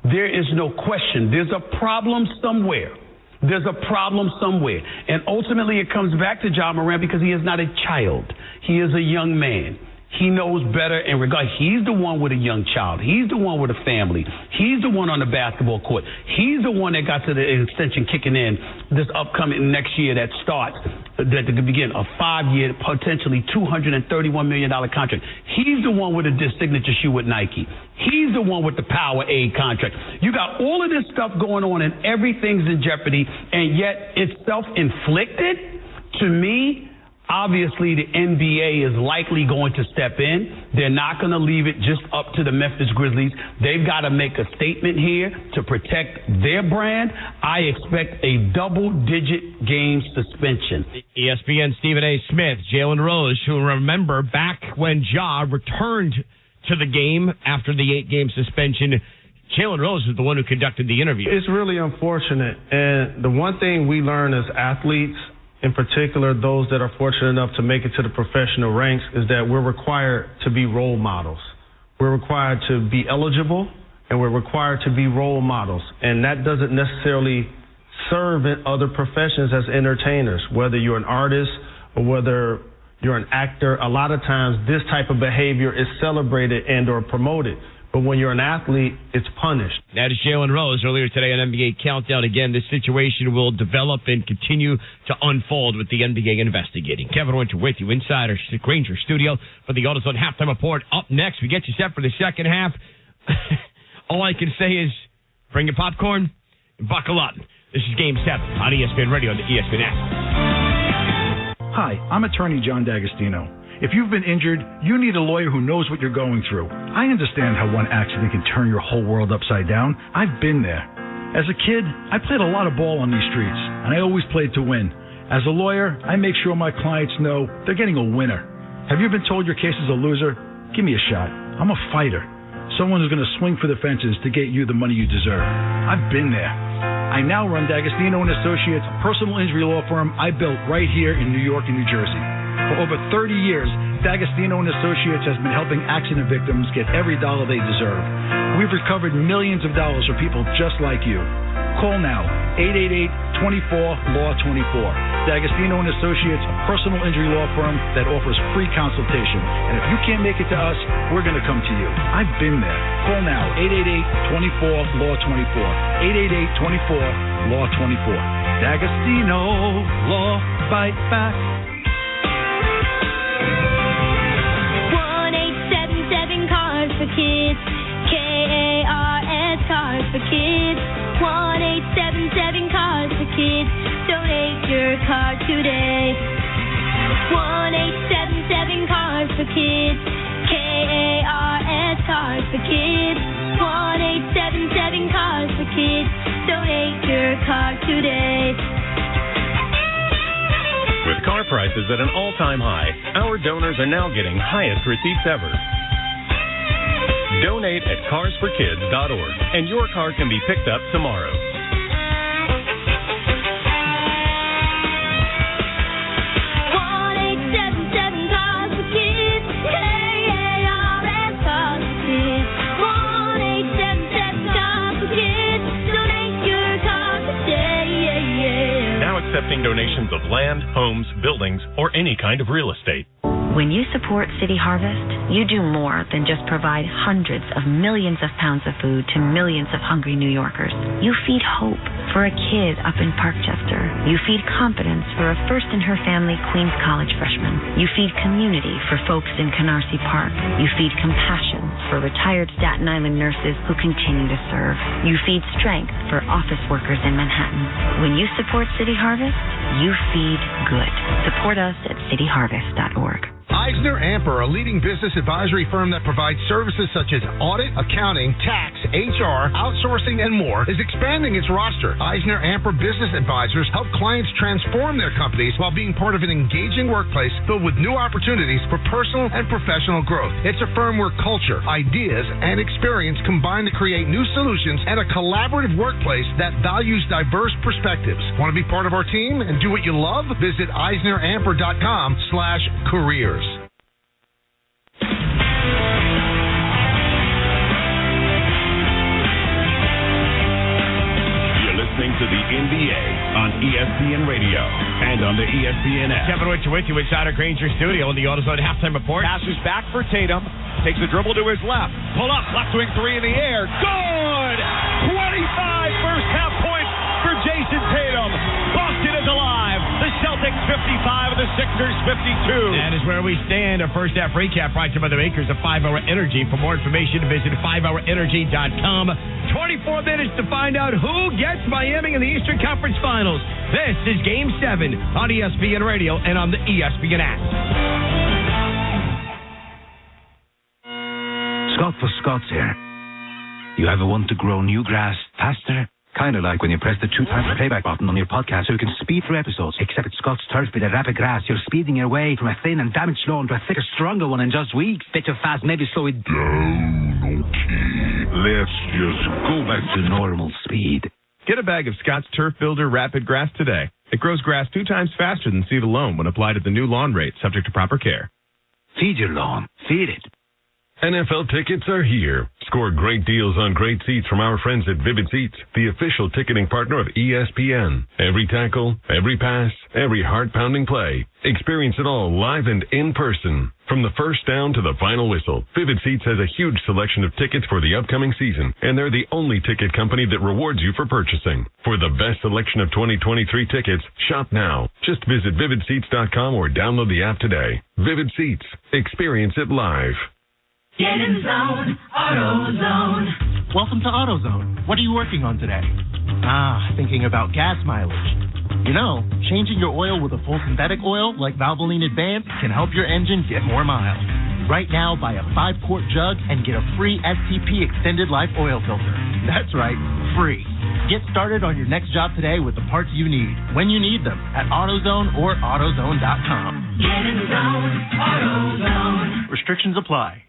there is no question. There's a problem somewhere. There's a problem somewhere. And ultimately it comes back to Ja Morant because he is not a child. He is a young man. He knows better in regard. He's the one with a young child. He's the one with a family. He's the one on the basketball court. He's the one that got to the extension kicking in this upcoming next year that starts, that could begin a 5-year, potentially $231 million contract. He's the one with a signature shoe with Nike. He's the one with the Powerade contract. You got all of this stuff going on and everything's in jeopardy, and yet it's self-inflicted. To me, obviously, the NBA is likely going to step in. They're not going to leave it just up to the Memphis Grizzlies. They've got to make a statement here to protect their brand. I expect a double-digit game suspension. ESPN Stephen A. Smith, Jalen Rose, who remember back when Ja returned to the game after the 8-game suspension, Jalen Rose was the one who conducted the interview. It's really unfortunate. And the one thing we learn as athletes in particular those that are fortunate enough to make it to the professional ranks, is that we're required to be role models. We're required to be eligible, and we're required to be role models. And that doesn't necessarily serve in other professions as entertainers, whether you're an artist or whether you're an actor. A lot of times this type of behavior is celebrated and or promoted. But when you're an athlete, it's punished. That is Jalen Rose earlier today on NBA Countdown. Again, this situation will develop and continue to unfold with the NBA investigating. Kevin Winter with you inside our Granger studio for the AutoZone Halftime Report. Up next, we get you set for the second half. All I can say is bring your popcorn and buckle up. This is Game 7 on ESPN Radio and the ESPN app. Hi, I'm attorney John D'Agostino. If you've been injured, you need a lawyer who knows what you're going through. I understand how one accident can turn your whole world upside down. I've been there. As a kid, I played a lot of ball on these streets, and I always played to win. As a lawyer, I make sure my clients know they're getting a winner. Have you been told your case is a loser? Give me a shot. I'm a fighter. Someone who's going to swing for the fences to get you the money you deserve. I've been there. I now run D'Agostino & Associates, a personal injury law firm I built right here in New York and New Jersey. For over 30 years, D'Agostino & Associates has been helping accident victims get every dollar they deserve. We've recovered millions of dollars for people just like you. Call now, 888-24-LAW-24. D'Agostino & Associates, a personal injury law firm that offers free consultation. And if you can't make it to us, we're going to come to you. I've been there. Call now, 888-24-LAW-24. 888-24-LAW-24. D'Agostino Law, fight back. 1-877-CARS for kids. KARS, Cars for kids. 1-877-CARS for kids. Donate your car today. 1-877-CARS for kids. KARS, Cars for kids. 1-877-CARS for kids. Donate your car today. With car prices at an all-time high, our donors are now getting highest receipts ever. Donate at carsforkids.org, and your car can be picked up tomorrow. Accepting donations of land, homes, buildings, or any kind of real estate. When you support City Harvest, you do more than just provide hundreds of millions of pounds of food to millions of hungry New Yorkers. You feed hope for a kid up in Parkchester. You feed confidence for a first-in-her-family Queens College freshman. You feed community for folks in Canarsie Park. You feed compassion for retired Staten Island nurses who continue to serve. You feed strength for office workers in Manhattan. When you support City Harvest, you feed good. Support us at cityharvest.org. Eisner Amper, a leading business advisory firm that provides services such as audit, accounting, tax, HR, outsourcing, and more, is expanding its roster. Eisner Amper Business Advisors help clients transform their companies while being part of an engaging workplace filled with new opportunities for personal and professional growth. It's a firm where culture, ideas, and experience combine to create new solutions and a collaborative workplace that values diverse perspectives. Want to be part of our team and do what you love? Visit EisnerAmper.com/careers. To the NBA on ESPN Radio and on the ESPN app. Kevin Winter with you inside our Granger studio in the AutoZone Halftime Report. Passes back for Tatum. Takes a dribble to his left. Pull up. Left wing three in the air. Good! 25 first half points for Jason Tatum. Boston is alive. The Celtics 55 and the Sixers 52. That is where we stand. Our first half recap brought to you by the makers of 5-Hour Energy. For more information, visit 5hourenergy.com. 24 minutes to find out who gets Miami in the Eastern Conference Finals. This is Game 7 on ESPN Radio and on the ESPN app. Scott for Scott's here. You ever want to grow new grass faster? Kind of like when you press the 2 times playback button on your podcast so you can speed through episodes. Except at Scott's Turf with a rapid grass, you're speeding your way from a thin and damaged lawn to a thicker, stronger one in just weeks. Bit too fast, maybe slow it down. Okay, let's just go back to normal speed. Get a bag of Scott's Turf Builder Rapid Grass today. It grows grass 2 times faster than seed alone when applied at the new lawn rate, subject to proper care. Feed your lawn. Feed it. NFL tickets are here. Score great deals on great seats from our friends at Vivid Seats, the official ticketing partner of ESPN. Every tackle, every pass, every heart-pounding play. Experience it all live and in person. From the first down to the final whistle, Vivid Seats has a huge selection of tickets for the upcoming season, and they're the only ticket company that rewards you for purchasing. For the best selection of 2023 tickets, shop now. Just visit vividseats.com or download the app today. Vivid Seats. Experience it live. Get in the zone, AutoZone. Welcome to AutoZone. What are you working on today? Thinking about gas mileage. You know, changing your oil with a full synthetic oil like Valvoline Advanced can help your engine get more miles. Right now, buy a 5-quart jug and get a free STP Extended Life Oil Filter. That's right, free. Get started on your next job today with the parts you need, when you need them, at AutoZone or AutoZone.com. Get in the zone, AutoZone. Restrictions apply.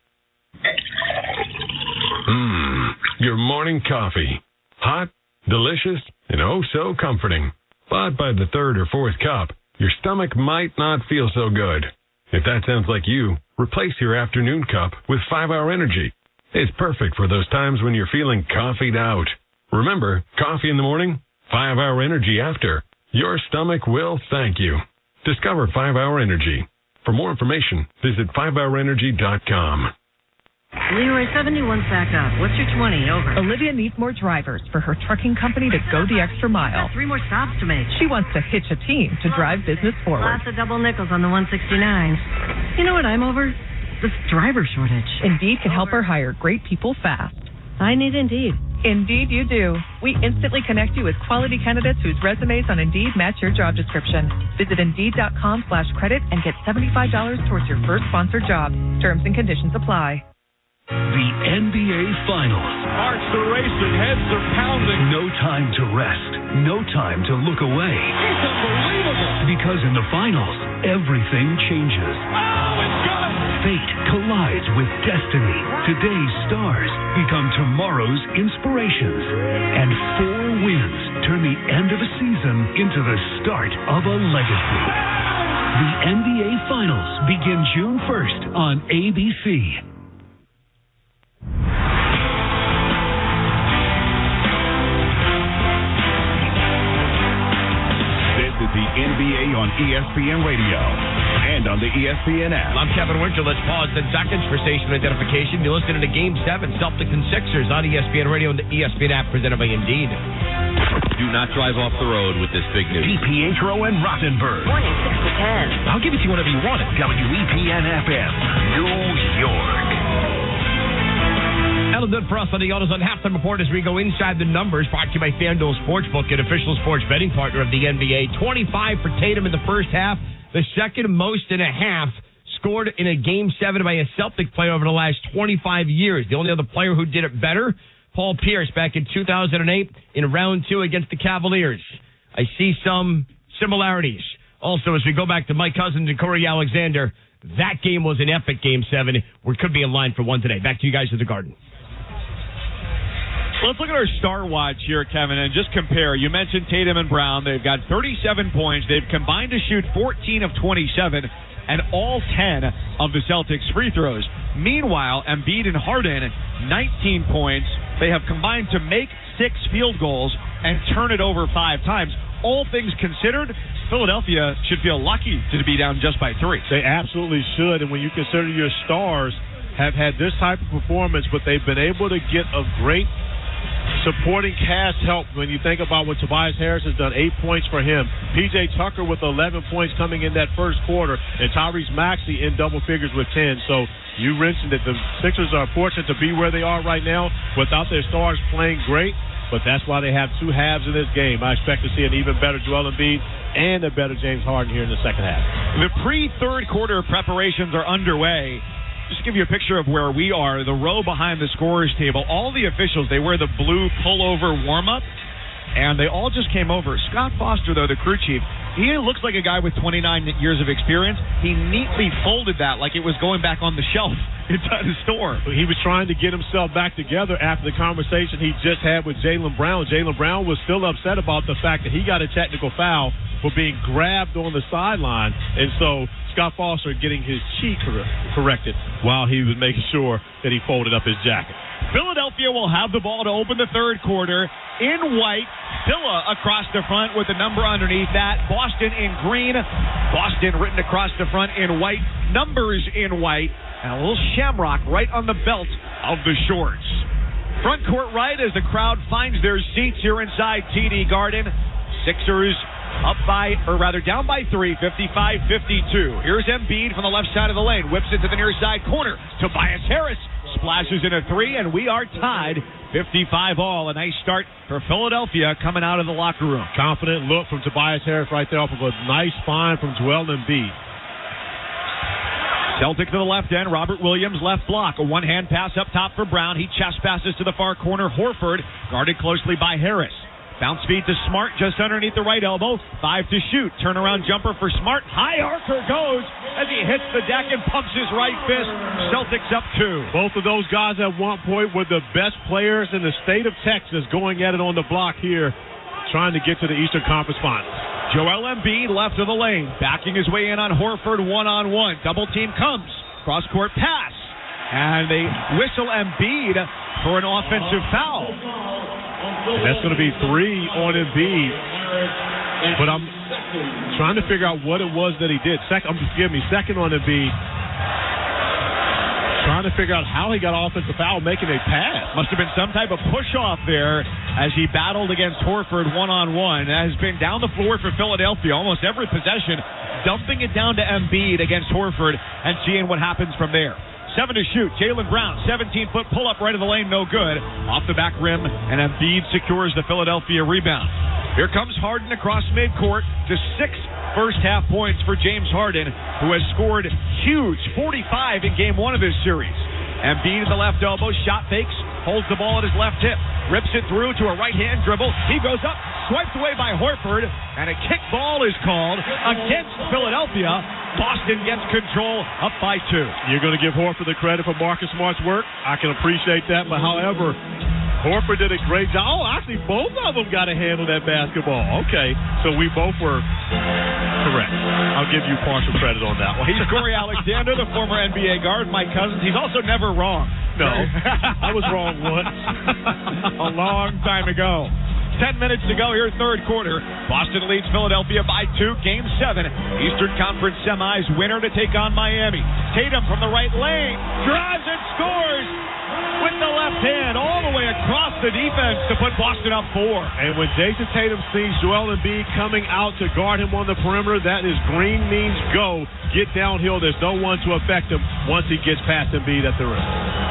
Your morning coffee. Hot, delicious, and oh so comforting. But by the 3rd or 4th cup, your stomach might not feel so good. If that sounds like you, replace your afternoon cup with 5-Hour Energy. It's perfect for those times when you're feeling coffeeed out. Remember, coffee in the morning, 5-Hour Energy after. Your stomach will thank you. Discover 5-Hour Energy. For more information, visit 5hourenergy.com. Leroy 71's back up. What's your 20? Over. Olivia needs more drivers for her trucking company to go the extra mile. 3 more stops to make. She wants to hitch a team to drive business forward. Lots of double nickels on the 169. You know what I'm over? This driver shortage. Indeed can help her hire great people fast. I need Indeed. Indeed you do. We instantly connect you with quality candidates whose resumes on Indeed match your job description. Visit Indeed.com/credit and get $75 towards your first sponsored job. Terms and conditions apply. The NBA Finals. Hearts are racing, heads are pounding. No time to rest. No time to look away. It's unbelievable. Because in the finals, everything changes. Oh, it's good. Fate collides with destiny. Today's stars become tomorrow's inspirations. And 4 wins turn the end of a season into the start of a legacy. The NBA Finals begin June 1st on ABC. The NBA on ESPN Radio and on the ESPN app. I'm Kevin Winter. Let's pause 10 seconds for station identification. You're listening to Game 7, Celtics and Sixers on ESPN Radio and the ESPN app presented by Indeed. Do not drive off the road with this big news. DiPietro and Rothenberg. Morning 6 to 10. I'll give it to you whenever you want it. WEPN FM, New York. That'll do it for us on the AutoZone Halftime Report as we go inside the numbers. Brought to you by FanDuel Sportsbook, an official sports betting partner of the NBA. 25 for Tatum in the first half, the second most in a half scored in a Game 7 by a Celtic player over the last 25 years. The only other player who did it better, Paul Pierce, back in 2008 in round 2 against the Cavaliers. I see some similarities. Also, as we go back to Mike Cousins and Corey Alexander, that game was an epic Game 7. We could be in line for one today. Back to you guys at the Garden. Let's look at our star watch here, Kevin, and just compare. You mentioned Tatum and Brown. They've got 37 points. They've combined to shoot 14 of 27 and all 10 of the Celtics' free throws. Meanwhile, Embiid and Harden, 19 points. They have combined to make 6 field goals and turn it over 5 times. All things considered, Philadelphia should feel lucky to be down just by 3. They absolutely should, and when you consider your stars have had this type of performance, but they've been able to get a great supporting cast help when you think about what Tobias Harris has done. 8 points for him. P.J. Tucker with 11 points coming in that first quarter, and Tyrese Maxey in double figures with 10. So you mentioned that the Sixers are fortunate to be where they are right now without their stars playing great, but that's why they have 2 halves in this game. I expect to see an even better Joel Embiid and a better James Harden here in the second half. The pre-third quarter preparations are underway. Just to give you a picture of where we are, the row behind the scorer's table, all the officials, they wear the blue pullover warm-up, and they all just came over. Scott Foster, though, the crew chief, he looks like a guy with 29 years of experience. He neatly folded that like it was going back on the shelf inside the store. He was trying to get himself back together after the conversation he just had with Jaylen Brown. Jaylen Brown was still upset about the fact that he got a technical foul for being grabbed on the sideline. And so Scott Foster getting his cheek corrected while he was making sure that he folded up his jacket. Philadelphia will have the ball to open the third quarter in white. Villa across the front with the number underneath that. Boston in green. Boston written across the front in white. Numbers in white. And a little shamrock right on the belt of the shorts. Front court right as the crowd finds their seats here inside TD Garden. Sixers down by 3, 55-52. Here's Embiid from the left side of the lane. Whips it to the near side corner. Tobias Harris splashes in a 3, and we are tied 55 all. A nice start for Philadelphia coming out of the locker room. Confident look from Tobias Harris right there off of a nice find from Joel Embiid. Celtic to the left end. Robert Williams left block. A one-hand pass up top for Brown. He chest passes to the far corner. Horford guarded closely by Harris. Bounce feed to Smart just underneath the right elbow. 5 to shoot. Turnaround jumper for Smart. High archer goes as he hits the deck and pumps his right fist. Celtics up 2. Both of those guys at one point were the best players in the state of Texas going at it on the block here, trying to get to the Eastern Conference Finals. Joel Embiid left of the lane, backing his way in on Horford one-on-one. Double team comes. Cross-court pass. And they whistle Embiid for an offensive foul. And that's going to be 3 on Embiid. But I'm trying to figure out what it was that he did. Second on Embiid. Trying to figure out how he got offensive foul making a pass. Must have been some type of push-off there as he battled against Horford one-on-one. That has been down the floor for Philadelphia almost every possession, dumping it down to Embiid against Horford and seeing what happens from there. 7 to shoot. Jaylen Brown, 17-foot pull-up right of the lane, no good. Off the back rim, and Embiid secures the Philadelphia rebound. Here comes Harden across midcourt to 6 first-half points for James Harden, who has scored huge 45 in Game 1 of this series. Embiid at the left elbow, shot fakes, holds the ball at his left hip, rips it through to a right-hand dribble. He goes up, swiped away by Horford, and a kick ball is called against Philadelphia. Boston gets control, up by 2. You're going to give Horford the credit for Marcus Smart's work. I can appreciate that, but however, Horford did a great job. Oh, actually, both of them got to handle that basketball. Okay, so we both were correct. I'll give you partial credit on that one. He's Corey Alexander, the former NBA guard, Mike Cousins. He's also never wrong. No, I was wrong once. A long time ago. 10 minutes to go here, third quarter. Boston leads Philadelphia by 2, Game 7. Eastern Conference semis, winner to take on Miami. Tatum from the right lane, drives and scores with the left hand all the way across the defense to put Boston up 4. And when Jason Tatum sees Joel Embiid coming out to guard him on the perimeter, that is green means go. Get downhill. There's no one to affect him once he gets past Embiid at the rim.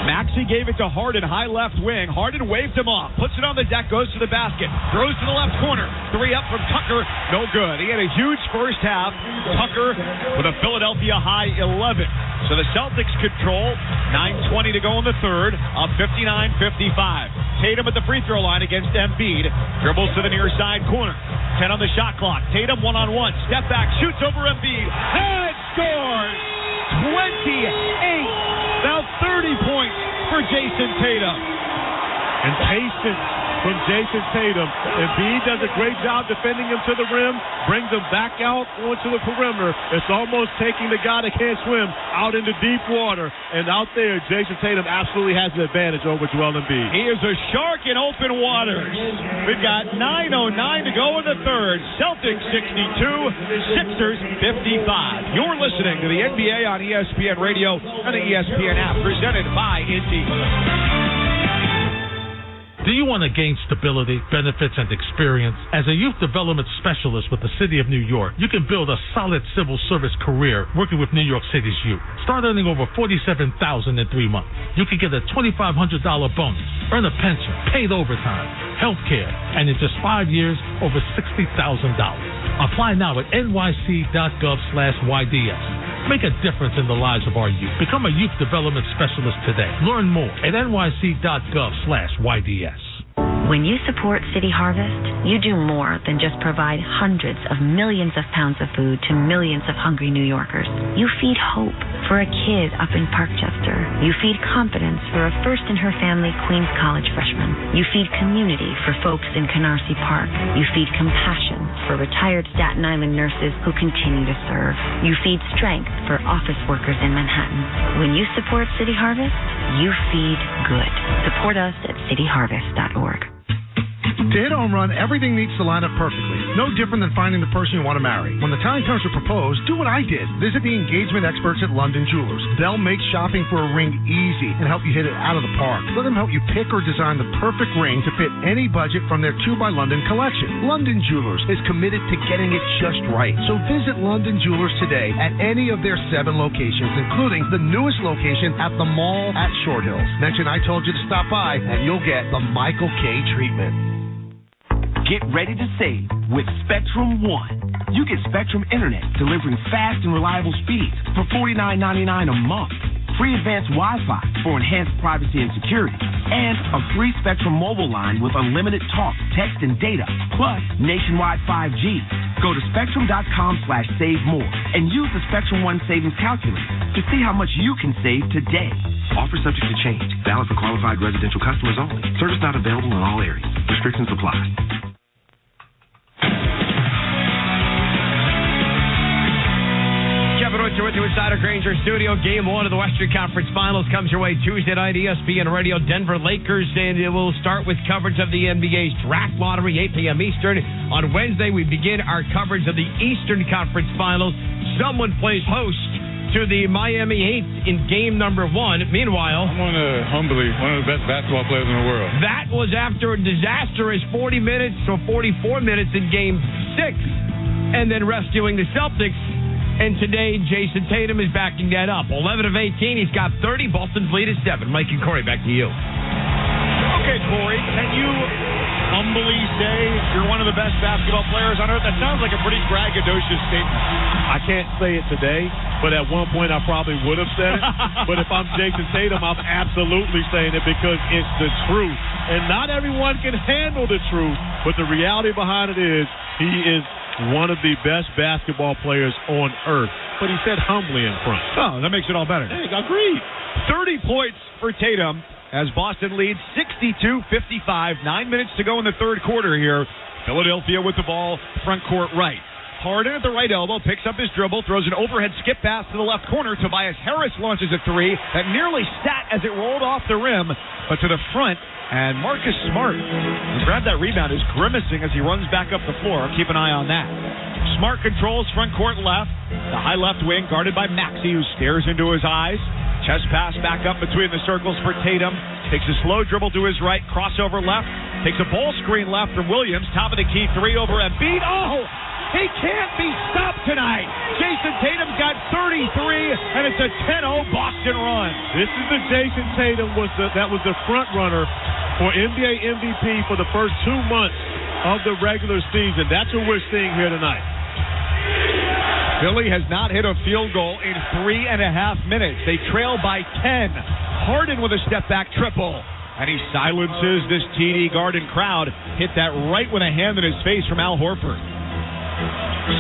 Maxey gave it to Harden, high left wing. Harden waved him off, puts it on the deck, goes to the basket, throws to the left corner. 3 up from Tucker, no good. He had a huge first half. Tucker with a Philadelphia high 11. So the Celtics control. 9:20 to go in the third, up 59-55. Tatum at the free throw line against Embiid. Dribbles to the near side corner. 10 on the shot clock. Tatum one-on-one. Step back, shoots over Embiid. And scores! 28. Now 30 points for Jason Tatum. And patience from Jason Tatum. Embiid does a great job defending him to the rim, brings him back out onto the perimeter. It's almost taking the guy that can't swim out into deep water. And out there, Jason Tatum absolutely has an advantage over Joel Embiid. He is a shark in open waters. We've got 9:09 to go in the third. Celtics 62, Sixers 55. You're listening to the NBA on ESPN Radio and the ESPN app, presented by Indeed. Do you want to gain stability, benefits, and experience? As a youth development specialist with the City of New York, you can build a solid civil service career working with New York City's youth. Start earning over $47,000 in 3 months. You can get a $2,500 bonus, earn a pension, paid overtime, health care, and in just 5 years, over $60,000. Apply now at nyc.gov/YDS. Make a difference in the lives of our youth. Become a youth development specialist today. Learn more at nyc.gov/YDS. When you support City Harvest, you do more than just provide hundreds of millions of pounds of food to millions of hungry New Yorkers. You feed hope for a kid up in Parkchester. You feed confidence for a first-in-her-family Queens College freshman. You feed community for folks in Canarsie Park. You feed compassion for retired Staten Island nurses who continue to serve. You feed strength for office workers in Manhattan. When you support City Harvest, you feed good. Support us at cityharvest.org. To hit a home run, everything needs to line up perfectly. No different than finding the person you want to marry. When the time comes to propose, do what I did. Visit the engagement experts at London Jewelers. They'll make shopping for a ring easy and help you hit it out of the park. Let them help you pick or design the perfect ring to fit any budget from their 2 by London collection. London Jewelers is committed to getting it just right. So visit London Jewelers today at any of their 7 locations, including the newest location at the mall at Short Hills. Mention I told you to stop by and you'll get the Michael K. treatment. Get ready to save with Spectrum One. You get Spectrum Internet delivering fast and reliable speeds for $49.99 a month. Free advanced Wi-Fi for enhanced privacy and security. And a free Spectrum mobile line with unlimited talk, text, and data, plus nationwide 5G. Go to spectrum.com/save more and use the Spectrum One savings calculator to see how much you can save today. Offer subject to change. Valid for qualified residential customers only. Service not available in all areas. Restrictions apply. With you inside our Granger studio. Game 1 of the Western Conference Finals comes your way Tuesday night, ESPN Radio, Denver Lakers, and it will start with coverage of the NBA's draft lottery, 8 p.m. Eastern. On Wednesday, we begin our coverage of the Eastern Conference Finals. Someone plays host to the Miami Heat in game number 1. Meanwhile, I'm humbly one of the best basketball players in the world. That was after a disastrous 40 minutes or 44 minutes in game 6, and then rescuing the Celtics. And today, Jason Tatum is backing that up. 11 of 18. He's got 30. Boston's lead is 7. Mike and Corey, back to you. Okay, Corey, can you humbly say you're one of the best basketball players on earth? That sounds like a pretty braggadocious statement. I can't say it today, but at one point I probably would have said it. But if I'm Jason Tatum, I'm absolutely saying it because it's the truth. And not everyone can handle the truth, but the reality behind it is he is one of the best basketball players on earth. But he said humbly in front. Oh, that makes it all better. Hey, agreed. 30 points for Tatum as Boston leads 62-55. 9 minutes to go in the third quarter here. Philadelphia with the ball, front court right. Harden at the right elbow, picks up his dribble, throws an overhead skip pass to the left corner. Tobias Harris launches a 3 that nearly sat as it rolled off the rim, but to the front. And Marcus Smart, who grabbed that rebound, is grimacing as he runs back up the floor. Keep an eye on that. Smart controls front court left. The high left wing guarded by Maxey, who stares into his eyes. Chest pass back up between the circles for Tatum. Takes a slow dribble to his right, crossover left. Takes a ball screen left from Williams. Top of the key 3 over Embiid. Oh! He can't be stopped tonight. Jason Tatum's got 33, and it's a 10-0 Boston run. This is the Jason Tatum that was the front runner for NBA MVP for the first 2 months of the regular season. That's what we're seeing here tonight. Philly has not hit a field goal in 3.5 minutes. They trail by 10. Harden with a step-back triple. And he silences this TD Garden crowd. Hit that right with a hand in his face from Al Horford.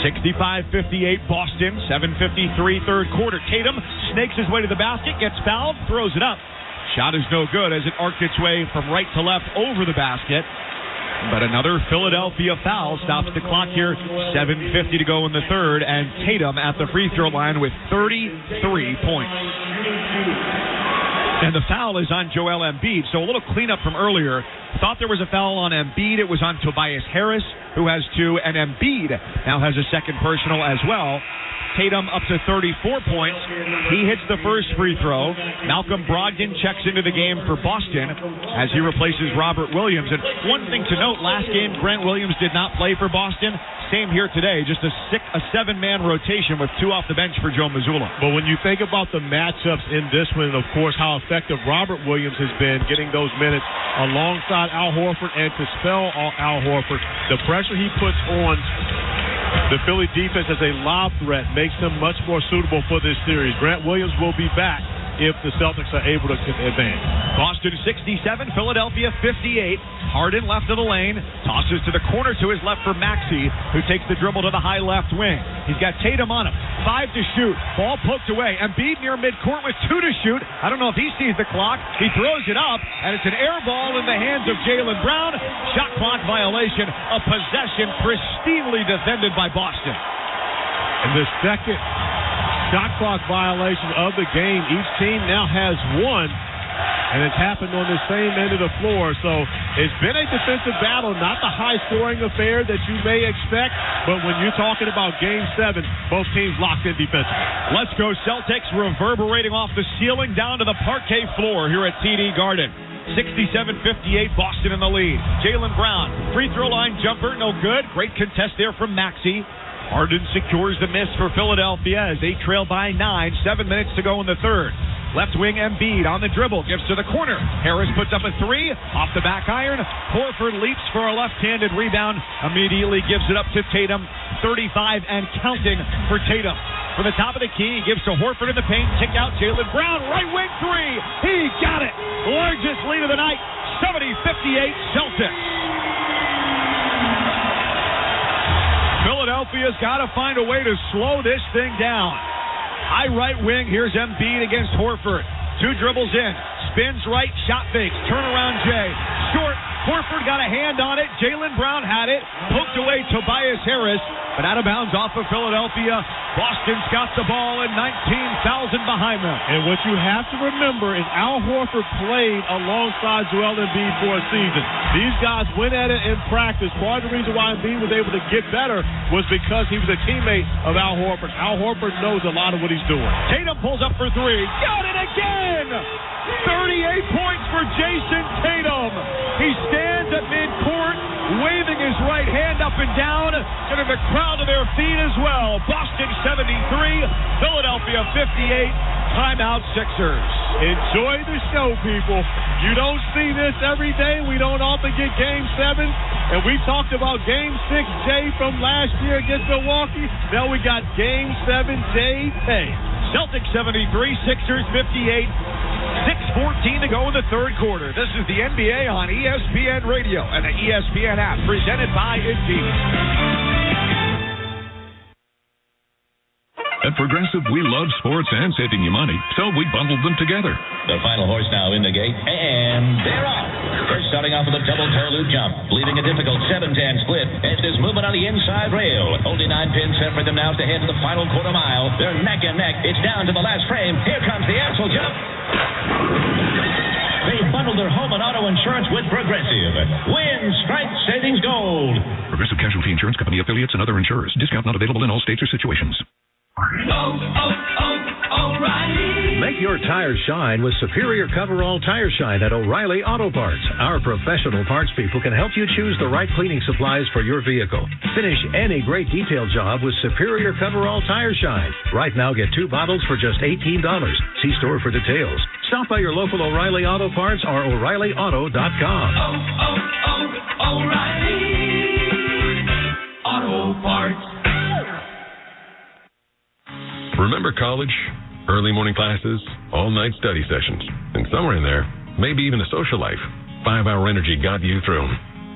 65-58 Boston, 7:53 third quarter. Tatum snakes his way to the basket, gets fouled, throws it up. Shot is no good as it arced its way from right to left over the basket. But another Philadelphia foul stops the clock here. 7:50 to go in the third, and Tatum at the free throw line with 33 points. And the foul is on Joel Embiid, so a little cleanup from earlier. Thought there was a foul on Embiid. It was on Tobias Harris, who has 2, and Embiid now has a second personal as well. Tatum up to 34 points. He hits the first free throw. Malcolm Brogdon checks into the game for Boston as he replaces Robert Williams. And one thing to note, last game Grant Williams did not play for Boston. Same here today, just a 7-man rotation with 2 off the bench for Joe Mazzulla. But when you think about the matchups in this one, and of course how effective Robert Williams has been getting those minutes alongside Al Horford, and to spell Al Horford, the pressure he puts on the Philly defense as a lob threat makes him much more suitable for this series. Grant Williams will be back if the Celtics are able to advance. Boston 67, Philadelphia 58. Harden left of the lane, tosses to the corner to his left for Maxey, who takes the dribble to the high left wing. He's got Tatum on him, 5 to shoot, ball poked away. Embiid near midcourt with 2 to shoot. I don't know if he sees the clock. He throws it up, and it's an air ball in the hands of Jaylen Brown. Shot clock violation, a possession pristinely defended by Boston. And the second shot clock violation of the game. Each team now has one, and it's happened on the same end of the floor. So it's been a defensive battle, not the high-scoring affair that you may expect, but when you're talking about Game 7, both teams locked in defensively. Let's go Celtics, reverberating off the ceiling down to the parquet floor here at TD Garden. 67-58, Boston in the lead. Jaylen Brown, free throw line jumper, no good. Great contest there from Maxey. Harden secures the miss for Philadelphia as they trail by 9. 7 minutes to go in the third. Left wing Embiid on the dribble, gives to the corner. Harris puts up a 3, off the back iron. Horford leaps for a left-handed rebound, immediately gives it up to Tatum. 35 and counting for Tatum. From the top of the key, he gives to Horford in the paint, kick out Jaylen Brown, right wing 3. He got it. Largest lead of the night, 70-58 Celtics. Philadelphia's got to find a way to slow this thing down. High right wing, here's Embiid against Horford. 2 dribbles in, spins right, shot fakes, turnaround Jay. Short, Horford got a hand on it. Jaylen Brown had it, poked away Tobias Harris, but out of bounds off of Philadelphia. Boston's got the ball and 19,000 behind them. And what you have to remember is Al Horford played alongside Joel Embiid for a season. These guys went at it in practice. Part of the reason why Embiid was able to get better was because he was a teammate of Al Horford. Al Horford knows a lot of what he's doing. Tatum pulls up for 3. Got it again! 38 points for Jason Tatum. He stands at midcourt, waving his right hand up and down, getting the crowd to their feet as well. Boston 73, Philadelphia 58. Timeout Sixers. Enjoy the show, people. You don't see this every day. We don't often get Game 7. And we talked about Game 6, Jay, from last year against Milwaukee. Now we got Game 7, Jay. Celtics 73, Sixers 58. 6:14 to go in the third quarter. This is the NBA on ESPN Radio and the ESPN app, presented by Indeed. At Progressive, we love sports and saving you money, so we bundled them together. The final horse now in the gate, and they're off. They're starting off with a double toe loop jump, leaving a difficult 7-10 split as there's movement on the inside rail. Only 9 pins separate them now to head to the final quarter mile. They're neck and neck. It's down to the last frame. Here comes the axle jump. They bundled their home and auto insurance with Progressive. Win strike savings gold. Progressive Casualty Insurance Company, affiliates, and other insurers. Discount not available in all states or situations. O'Reilly. Make your tires shine with superior coverall tire shine at O'Reilly Auto Parts. Our professional parts people can help you choose the right cleaning supplies for your vehicle. Finish any great detail job with superior coverall tire shine. Right now, get 2 bottles for just $18. See store for details. Stop by your local O'Reilly Auto Parts or O'ReillyAuto.com. O'Reilly Auto Parts. Remember college? Early morning classes, all-night study sessions, and somewhere in there, maybe even a social life. 5-Hour Energy got you through.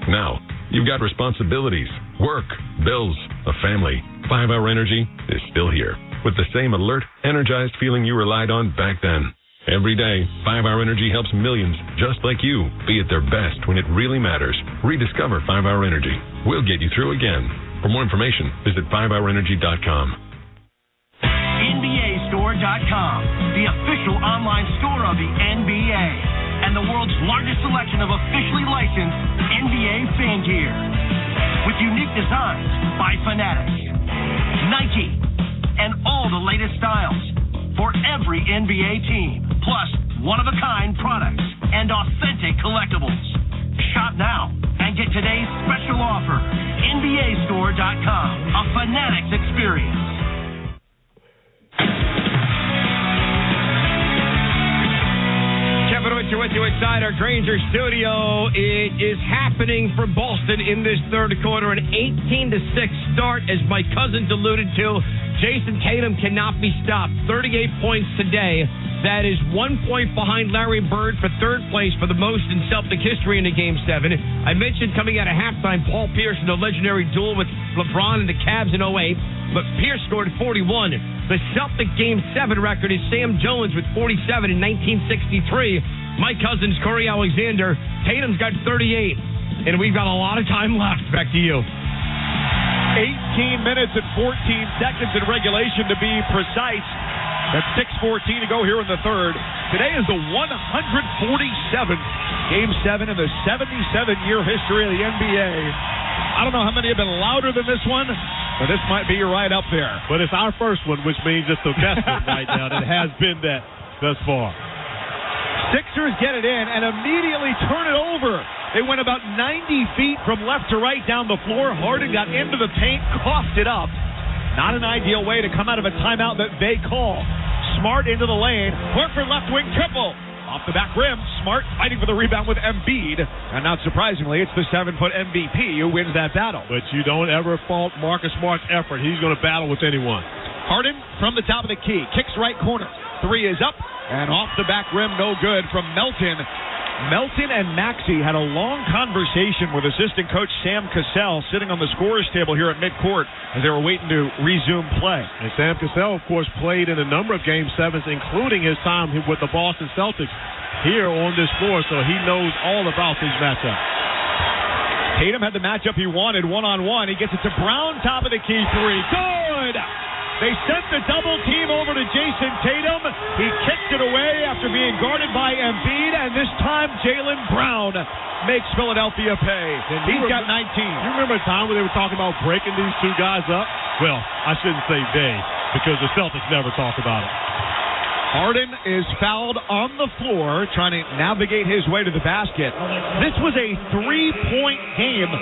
Now, you've got responsibilities, work, bills, a family. 5-Hour Energy is still here with the same alert, energized feeling you relied on back then. Every day, 5-Hour Energy helps millions just like you be at their best when it really matters. Rediscover 5-Hour Energy. We'll get you through again. For more information, visit 5hourenergy.com. NBAstore.com, the official online store of the NBA, and the world's largest selection of officially licensed NBA fan gear. With unique designs by Fanatics, Nike, and all the latest styles for every NBA team, plus one-of-a-kind products and authentic collectibles. Shop now and get today's special offer. NBAstore.com, a Fanatics experience. With you inside our Granger studio. It is happening for Boston in this third quarter. An 18-6 start, as my cousins alluded to. Jason Tatum cannot be stopped. 38 points today, That is 1 point behind Larry Bird for third place for the most in Celtic history in a Game 7. I mentioned coming out of halftime, Paul Pierce in the legendary duel with LeBron and the Cavs in 08, but Pierce scored 41. The Celtic Game 7 record is Sam Jones with 47 in 1963. My cousin's Corey Alexander. Tatum's got 38. And we've got a lot of time left. Back to you. 18 minutes and 14 seconds in regulation to be precise. That's 6:14 to go here in the third. Today is the 147th Game 7 in the 77-year history of the NBA. I don't know how many have been louder than this one, but this might be right up there. But it's our first one, which means it's the best one right now. That has been that thus far. Sixers get it in and immediately turn it over. They went about 90 feet from left to right down the floor. Harden got into the paint, coughed it up. Not an ideal way to come out of a timeout that they call. Smart into the lane. Horford left wing triple. Off the back rim. Smart fighting for the rebound with Embiid. And not surprisingly, it's the 7-foot MVP who wins that battle. But you don't ever fault Marcus Smart's effort. He's going to battle with anyone. Harden from the top of the key. Kicks right corner. Three is up. And off the back rim, no good from Melton. Melton and Maxey had a long conversation with assistant coach Sam Cassell sitting on the scorer's table here at midcourt as they were waiting to resume play. And Sam Cassell, of course, played in a number of Game 7s, including his time with the Boston Celtics here on this floor, so he knows all about these matchups. Tatum had the matchup he wanted, one-on-one. He gets it to Brown, top of the key three. Good! They sent the double team over to Jason Tatum. He kicked it away after being guarded by Embiid, and this time Jaylen Brown makes Philadelphia pay. He's got 19. You remember a time when they were talking about breaking these two guys up? Well, I shouldn't say they, because the Celtics never talk about it. Harden is fouled on the floor, trying to navigate his way to the basket. This was a 3-point game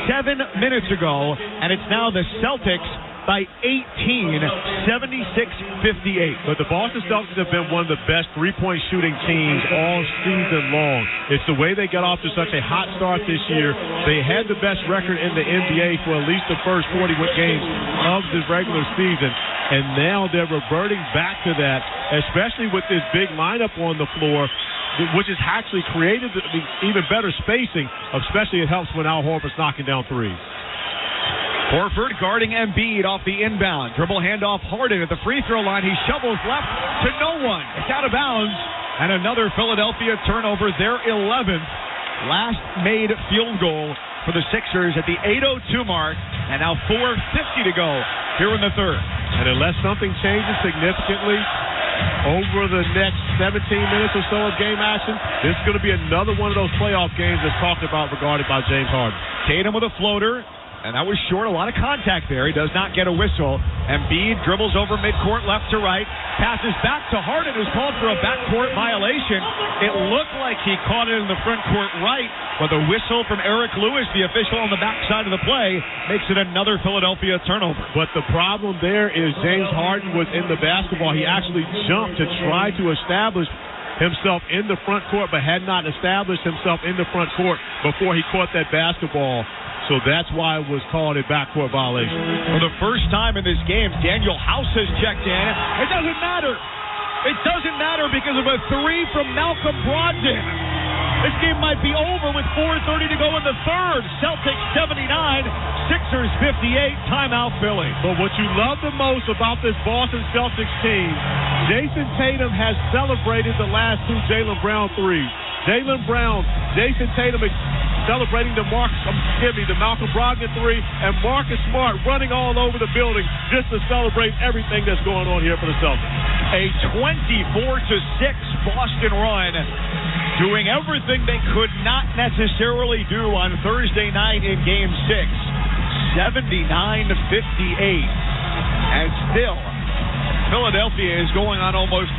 7 minutes ago, and it's now the Celtics by 18, 76-58. But the Boston Celtics have been one of the best three-point shooting teams all season long. It's the way they got off to such a hot start this year. They had the best record in the NBA for at least the first 41 games of the regular season, and now they're reverting back to that, especially with this big lineup on the floor, which has actually created even better spacing, especially it helps when Al Horford's knocking down threes. Horford guarding Embiid off the inbound. Dribble handoff Harden at the free throw line. He shovels left to no one. It's out of bounds. And another Philadelphia turnover, their 11th. Last made field goal for the Sixers at the 8:02 mark. And now 4:50 to go here in the third. And unless something changes significantly over the next 17 minutes or so of game action, this is going to be another one of those playoff games that's talked about regarded by James Harden. Tatum with a floater. And that was short, a lot of contact there. He does not get a whistle. Embiid dribbles over midcourt left to right, passes back to Harden, who's called for a backcourt violation. It looked like he caught it in the front court right, but the whistle from Eric Lewis, the official on the backside of the play, makes it another Philadelphia turnover. But the problem there is James Harden was in the basketball. He actually jumped to try to establish himself in the front court, but had not established himself in the front court before he caught that basketball. So that's why it was called a backcourt violation. For the first time in this game, Daniel House has checked in. It doesn't matter. It doesn't matter because of a three from Malcolm Brogdon. This game might be over with 4:30 to go in the third. Celtics 79, Sixers 58. Timeout Philly. But what you love the most about this Boston Celtics team, Jason Tatum has celebrated the last two Jaylen Brown threes. Jaylen Brown, Jason Tatum celebrating the Malcolm Brogdon three, and Marcus Smart running all over the building just to celebrate everything that's going on here for the Celtics. A 24-6 Boston run, doing everything they could not necessarily do on Thursday night in Game 6. 79-58. And still, Philadelphia is going on almost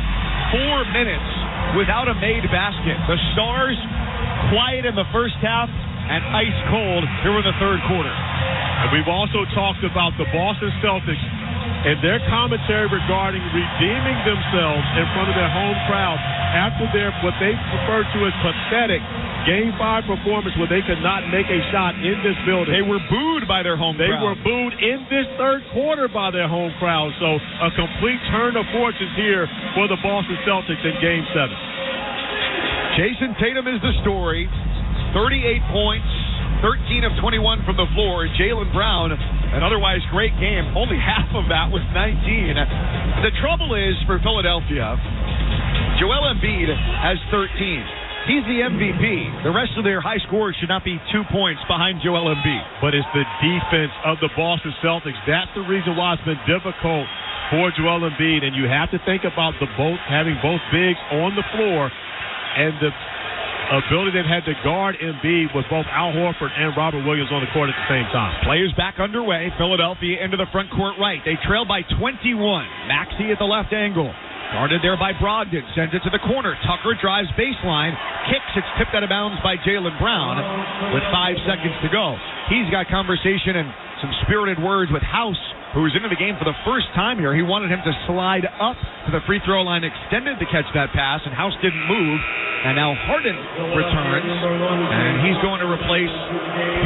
4 minutes without a made basket. The Stars quiet in the first half and ice cold here in the third quarter. And we've also talked about the Boston Celtics and their commentary regarding redeeming themselves in front of their home crowd after their what they refer to as pathetic Game 5 performance where they could not make a shot in this building. They were booed by their home crowd. They were booed in this third quarter by their home crowd. So a complete turn of fortunes here for the Boston Celtics in Game 7. Jason Tatum is the story. 38 points, 13 of 21 from the floor. Jaylen Brown, an otherwise great game. Only half of that was 19. The trouble is for Philadelphia, Joel Embiid has 13. He's the MVP. The rest of their high scorers should not be 2 points behind Joel Embiid. But it's the defense of the Boston Celtics. That's the reason why it's been difficult for Joel Embiid. And you have to think about having both bigs on the floor and the ability they've had to guard Embiid with both Al Horford and Robert Williams on the court at the same time. Players back underway. Philadelphia into the front court right. They trail by 21. Maxey at the left angle. Guarded there by Brogdon. Sends it to the corner. Tucker drives baseline. Kicks. It's tipped out of bounds by Jaylen Brown with 5 seconds to go. He's got conversation and some spirited words with House, who was into the game for the first time here. He wanted him to slide up to the free throw line, extended to catch that pass, and House didn't move. And now Harden returns, and he's going to replace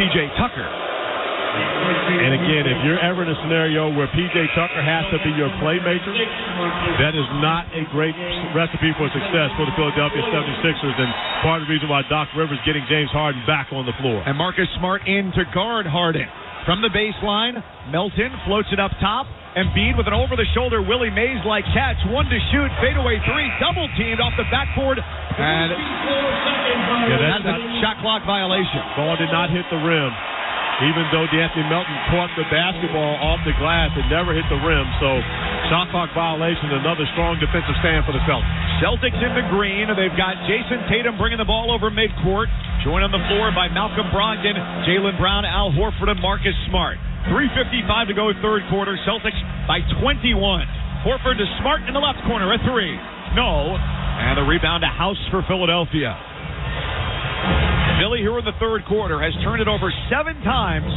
P.J. Tucker. And again, if you're ever in a scenario where P.J. Tucker has to be your playmaker, that is not a great recipe for success for the Philadelphia 76ers, and part of the reason why Doc Rivers getting James Harden back on the floor. And Marcus Smart in to guard Harden. From the baseline, Melton floats it up top. Embiid with an over-the-shoulder Willie Mays-like catch. 1 to shoot, fadeaway 3, double-teamed off the backboard. And that's a shot clock violation. Ball did not hit the rim. Even though D'Anthony Melton caught the basketball off the glass, it never hit the rim. So, shot clock violation, another strong defensive stand for the Celtics. Celtics in the green. They've got Jason Tatum bringing the ball over midcourt. Joined on the floor by Malcolm Brogdon, Jaylen Brown, Al Horford, and Marcus Smart. 3:55 to go third quarter. Celtics by 21. Horford to Smart in the left corner. A 3. No. And the rebound to House for Philadelphia. Philly here in the third quarter has turned it over 7 times,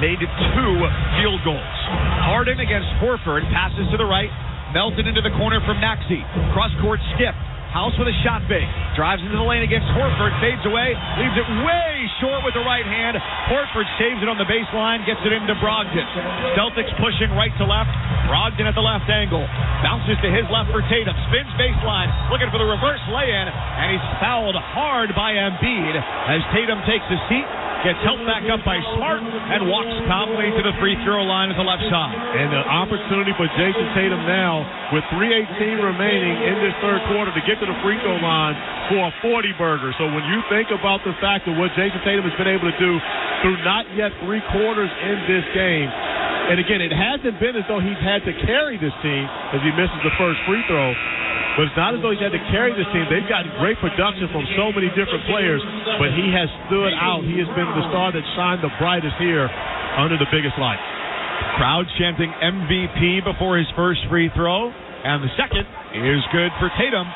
made 2 field goals. Harden against Horford, passes to the right, Melton into the corner from Maxey. Cross-court skip. House with a shot fake. Drives into the lane against Horford. Fades away. Leaves it way short with the right hand. Horford saves it on the baseline. Gets it into Brogdon. Celtics pushing right to left. Brogdon at the left angle. Bounces to his left for Tatum. Spins baseline. Looking for the reverse lay-in. And he's fouled hard by Embiid as Tatum takes a seat. Gets helped back up by Smart and walks calmly to the free throw line at the left side. And the opportunity for Jason Tatum now with 3:18 remaining in this third quarter to get to the free throw line for a 40-burger. So when you think about the fact of what Jason Tatum has been able to do through not yet 3 quarters in this game, and again, it hasn't been as though he's had to carry this team as he misses the first free throw. But it's not as though he's had to carry this team. They've gotten great production from so many different players, but he has stood out. He has been the star that shined the brightest here under the biggest lights. Crowd chanting MVP before his first free throw, and the second is good for Tatum,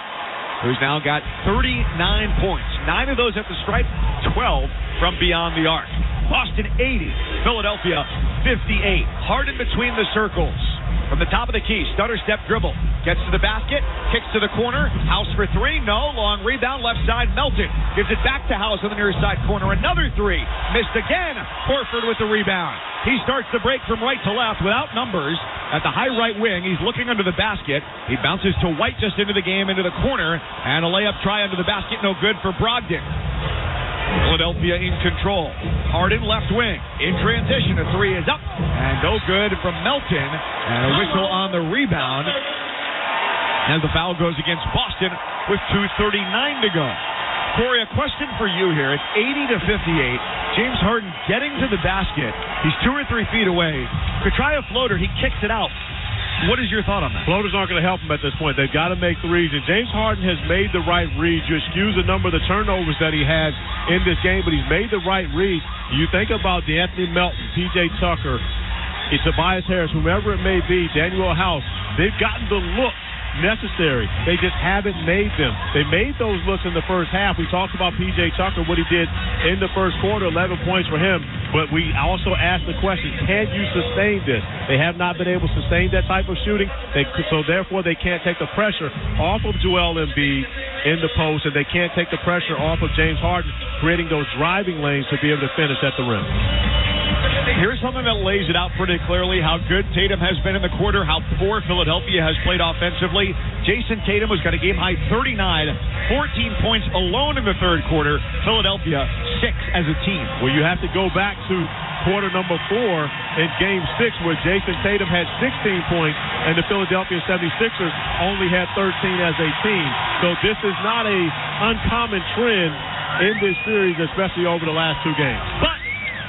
who's now got 39 points. 9 of those at the stripe, 12 from beyond the arc. Boston 80, Philadelphia 58. Harden between the circles. From the top of the key, stutter step dribble. Gets to the basket, kicks to the corner. House for 3, no. Long rebound, left side, Melton. Gives it back to House on the near side corner. Another 3. Missed again. Horford with the rebound. He starts the break from right to left without numbers. At the high right wing, he's looking under the basket. He bounces to White just into the game, into the corner. And a layup try under the basket, no good for Brogdon. Philadelphia in control. Harden left wing. In transition, a 3 is up. And no good from Melton. And a whistle on the rebound. And the foul goes against Boston with 2:39 to go. Corey, a question for you here. It's 80-58. James Harden getting to the basket. He's 2 or 3 feet away. Could try a floater. He kicks it out. What is your thought on that? Floaters aren't going to help him at this point. They've got to make threes. And James Harden has made the right reads. You excuse the number of the turnovers that he had in this game, but he's made the right reads. You think about D'Anthony Melton, P.J. Tucker, Tobias Harris, whomever it may be, Daniel House. They've gotten the look necessary. They just haven't made them. They made those looks in the first half. We talked about P.J. Tucker, what he did in the first quarter, 11 points for him. But we also asked the question, can you sustain this? They have not been able to sustain that type of shooting, so therefore they can't take the pressure off of Joel Embiid in the post, and they can't take the pressure off of James Harden creating those driving lanes to be able to finish at the rim. Here's something that lays it out pretty clearly how good Tatum has been in the quarter, how poor Philadelphia has played offensively. Jason Tatum has got a game-high 39, 14 points alone in the third quarter. Philadelphia, 6 as a team. Well, you have to go back to quarter number 4 in Game 6 where Jason Tatum had 16 points and the Philadelphia 76ers only had 13 as a team. So this is not a uncommon trend in this series, especially over the last 2 games. But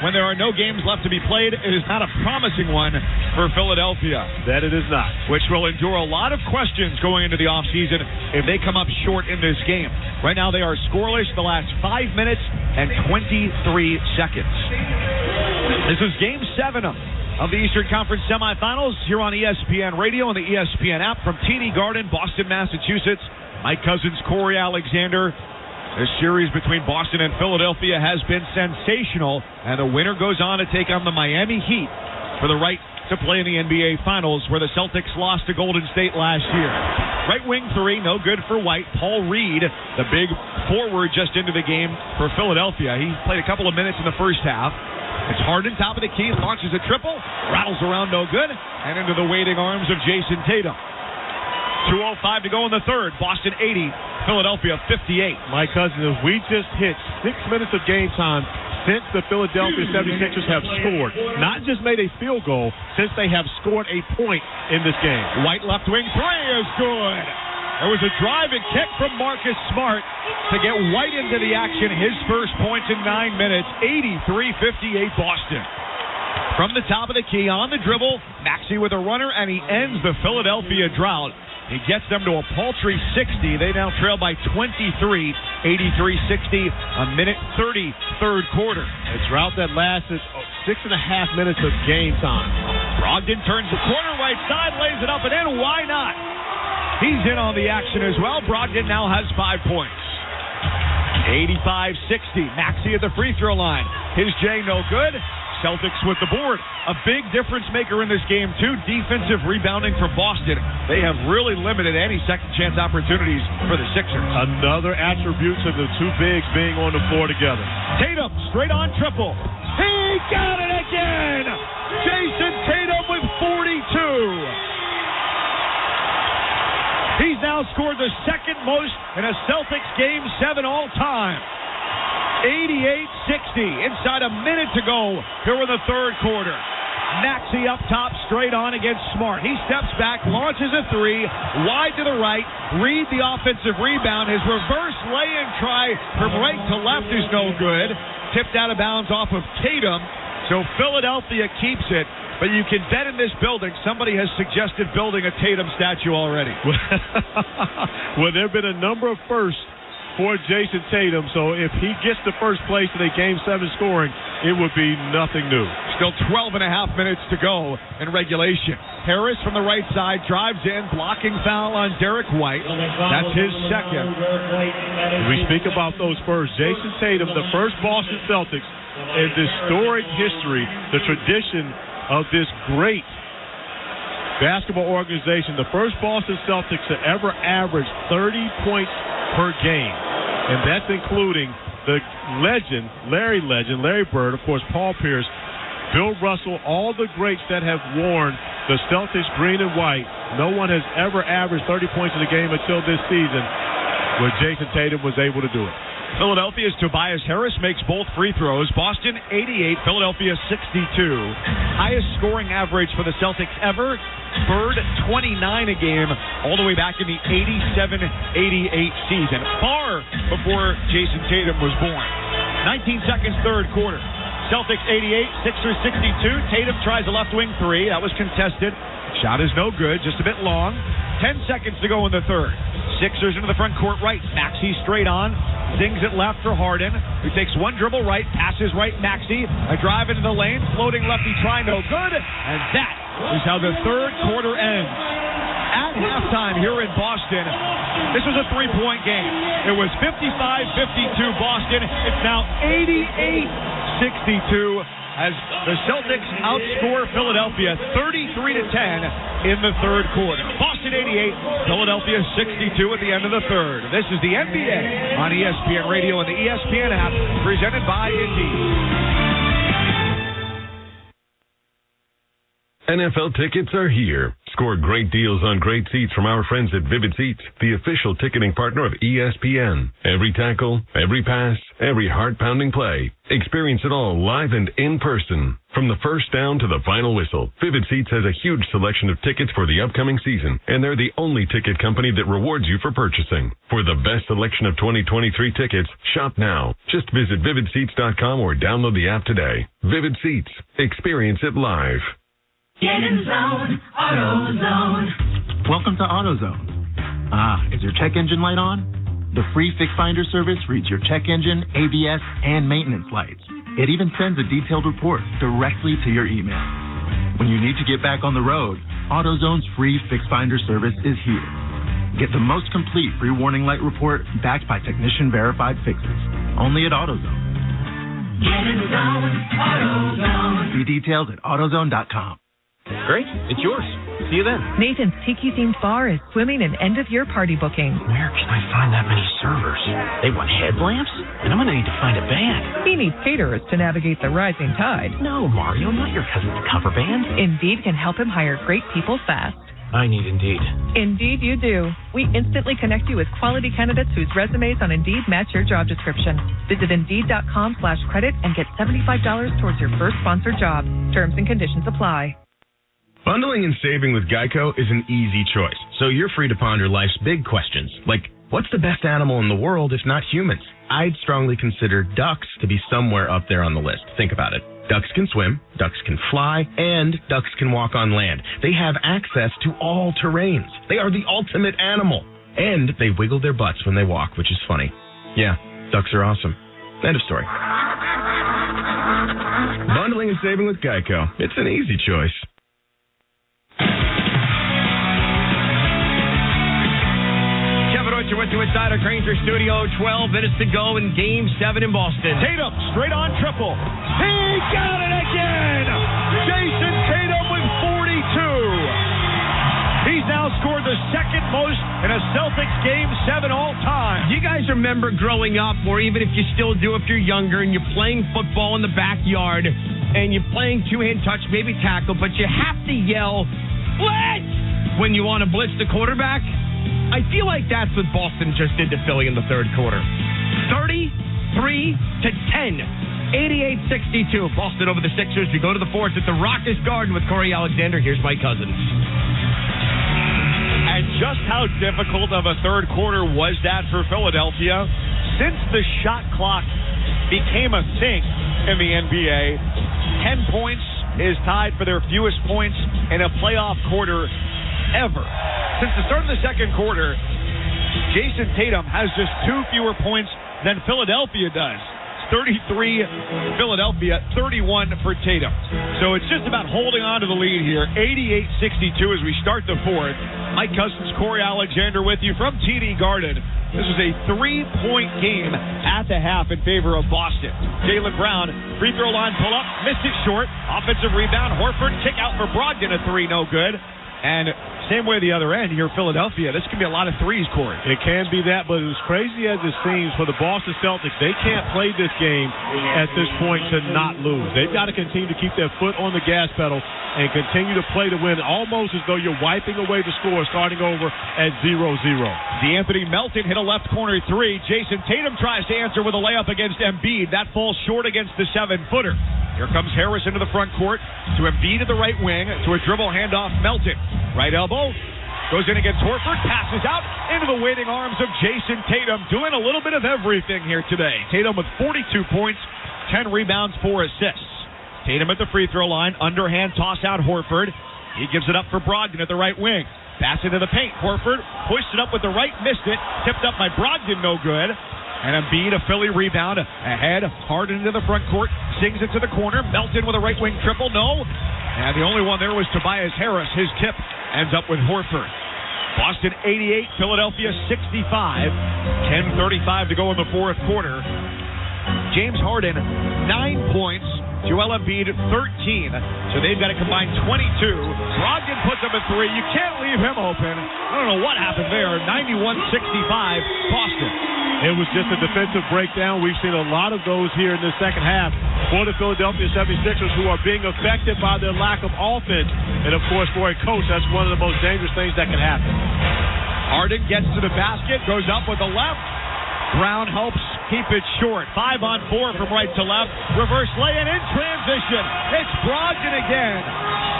when there are no games left to be played, it is not a promising one for Philadelphia. That it is not. Which will endure a lot of questions going into the offseason if they come up short in this game. Right now they are scoreless the last 5 minutes and 23 seconds. This is Game 7 of the Eastern Conference semifinals here on ESPN Radio and the ESPN app from TD Garden, Boston, Massachusetts. Mike Cousins, Corey Alexander. This series between Boston and Philadelphia has been sensational, and the winner goes on to take on the Miami Heat for the right to play in the NBA Finals, where the Celtics lost to Golden State last year. Right wing 3, no good for White. Paul Reed, the big forward just into the game for Philadelphia. He played a couple of minutes in the first half. It's Harden, top of the key, launches a triple, rattles around no good, and into the waiting arms of Jason Tatum. 2:05 to go in the third. Boston 80, Philadelphia 58. Mike Cousins, we just hit 6 minutes of game time since the Philadelphia 76ers have scored. Not just made a field goal, since they have scored a point in this game. White left wing 3 is good. There was a drive and kick from Marcus Smart to get White into the action. His first points in 9 minutes. 83-58 Boston. From the top of the key, on the dribble, Maxey with a runner, and he ends the Philadelphia drought. He gets them to a paltry 60. They now trail by 23, 83-60, a minute 30, third quarter. A drought that lasted 6.5 minutes of game time. Brogdon turns the corner, right side, lays it up and in. Why not? He's in on the action as well. Brogdon now has 5 points. 85-60. Maxey at the free throw line. His J no good. Celtics with the board. A big difference maker in this game, too. Defensive rebounding for Boston. They have really limited any second chance opportunities for the Sixers. Another attribute to the two bigs being on the floor together. Tatum, straight on triple. He got it again! Jason Tatum with 42. He's now scored the second most in a Celtics Game 7 all time. 88-60, inside a minute to go here in the third quarter. Maxey up top, straight on against Smart. He steps back, launches a 3, wide to the right. Reed, the offensive rebound. His reverse lay-in try from right to left is no good. Tipped out of bounds off of Tatum. So Philadelphia keeps it. But you can bet in this building, somebody has suggested building a Tatum statue already. Well, there have been a number of firsts for Jason Tatum, so if he gets the first place in a Game 7 scoring, it would be nothing new. Still 12 and a half minutes to go in regulation. Harris from the right side drives in, blocking foul on Derek White. That's his second. We speak about those first. Jason Tatum, the first Boston Celtics in the storied history, the tradition of this great basketball organization, the first Boston Celtics to ever average 30 points per game, and that's including the legend, Larry Bird, of course, Paul Pierce, Bill Russell, all the greats that have worn the Celtics green and white. No one has ever averaged 30 points in a game until this season, where Jason Tatum was able to do it. Philadelphia's Tobias Harris makes both free throws. Boston 88, Philadelphia 62. Highest scoring average for the Celtics ever. Bird 29 a game all the way back in the 87-88 season, far before Jason Tatum was born. 19 seconds, third quarter. Celtics 88, Sixers 62. Tatum tries a left wing 3. That was contested. Shot is no good, just a bit long. 10 seconds to go in the third. Sixers into the front court right. Maxey straight on. Zings it left for Harden, who takes one dribble right, passes right Maxey. A drive into the lane, floating lefty try, no good. And that is how the third quarter ends. At halftime here in Boston, this was a 3-point game. It was 55-52 Boston. It's now 88-62 as the Celtics outscore Philadelphia 33-10 in the third quarter. Boston 88, Philadelphia 62 at the end of the third. This is the NBA on ESPN Radio and the ESPN app, presented by Indeed. NFL tickets are here. Score great deals on great seats from our friends at Vivid Seats, the official ticketing partner of ESPN. Every tackle, every pass, every heart-pounding play. Experience it all live and in person. From the first down to the final whistle, Vivid Seats has a huge selection of tickets for the upcoming season, and they're the only ticket company that rewards you for purchasing. For the best selection of 2023 tickets, shop now. Just visit vividseats.com or download the app today. Vivid Seats. Experience it live. Get in the zone, AutoZone. Welcome to AutoZone. Is your check engine light on? The free Fix Finder service reads your check engine, ABS, and maintenance lights. It even sends a detailed report directly to your email. When you need to get back on the road, AutoZone's free Fix Finder service is here. Get the most complete free warning light report backed by technician-verified fixes. Only at AutoZone. Get in the zone, AutoZone. See details at AutoZone.com. Great, it's yours. See you then. Nathan's Tiki-themed bar is swimming in end-of-year party booking. Where can I find that many servers? They want headlamps? And I'm going to need to find a band. He needs caterers to navigate the rising tide. No, Mario, not your cousin's cover band. Indeed can help him hire great people fast. I need Indeed. Indeed you do. We instantly connect you with quality candidates whose resumes on Indeed match your job description. Visit Indeed.com/credit and get $75 towards your first sponsored job. Terms and conditions apply. Bundling and saving with Geico is an easy choice, so you're free to ponder life's big questions, like what's the best animal in the world if not humans? I'd strongly consider ducks to be somewhere up there on the list. Think about it. Ducks can swim, ducks can fly, and ducks can walk on land. They have access to all terrains. They are the ultimate animal. And they wiggle their butts when they walk, which is funny. Yeah, ducks are awesome. End of story. Bundling and saving with Geico. It's an easy choice. You're with you inside our Granger Studio. 12 minutes to go in Game 7 in Boston. Tatum, straight on triple. He got it again! Jason Tatum with 42. He's now scored the second most in a Celtics Game 7 all time. You guys remember growing up, or even if you still do if you're younger, and you're playing football in the backyard, and you're playing two-hand touch, maybe tackle, but you have to yell, blitz! When you want to blitz the quarterback? I feel like that's what Boston just did to Philly in the third quarter. 33-10. 88-62. Boston over the Sixers. We go to the fourth at the Rockets Garden with Corey Alexander. Here's Mike Cousins. And just how difficult of a third quarter was that for Philadelphia? Since the shot clock became a thing in the NBA, 10 points is tied for their fewest points in a playoff quarter ever. Since the start of the second quarter, Jason Tatum has just 2 fewer points than Philadelphia does. 33 Philadelphia, 31 for Tatum. So it's just about holding on to the lead here. 88-62 as we start the fourth. Mike Cousins, Corey Alexander with you from TD Garden. This was a 3-point game at the half in favor of Boston. Jaylen Brown, free throw line pull up, missed it short. Offensive rebound, Horford, kick out for Brogdon, a 3, no good. And same way the other end here, Philadelphia. This could be a lot of threes, Corey. It can be that, but as crazy as it seems for the Boston Celtics, they can't play this game at this point to not lose. They've got to continue to keep their foot on the gas pedal and continue to play to win, almost as though you're wiping away the score, starting over at 0-0. DeAnthony Melton hit a left corner 3. Jason Tatum tries to answer with a layup against Embiid. That falls short against the 7-footer. Here comes Harris into the front court to Embiid at the right wing to a dribble handoff Melton. Right elbow goes in against Horford, passes out into the waiting arms of Jason Tatum, doing a little bit of everything here today. Tatum with 42 points, 10 rebounds, 4 assists. Tatum at the free throw line, underhand toss out Horford. He gives it up for Brogdon at the right wing. Pass into the paint. Horford pushed it up with the right, missed it. Tipped up by Brogdon, no good. And Embiid, a Philly rebound, ahead, Harden into the front court, sings it to the corner. Melton with a right wing triple, no. And the only one there was Tobias Harris. His tip ends up with Horford. Boston 88, Philadelphia 65. 10:35 to go in the fourth quarter. James Harden, 9 points, Joel Embiid 13. So they've got a combined 22. Brogdon puts up a 3. You can't leave him open. I don't know what happened there. 91-65 Boston. It was just a defensive breakdown. We've seen a lot of those here in the second half for the Philadelphia 76ers, who are being affected by their lack of offense. And, of course, for a coach, that's one of the most dangerous things that can happen. Harden gets to the basket, goes up with the left. Brown helps keep it short. 5-on-4 from right to left. Reverse lay-in in transition. It's Brogdon again.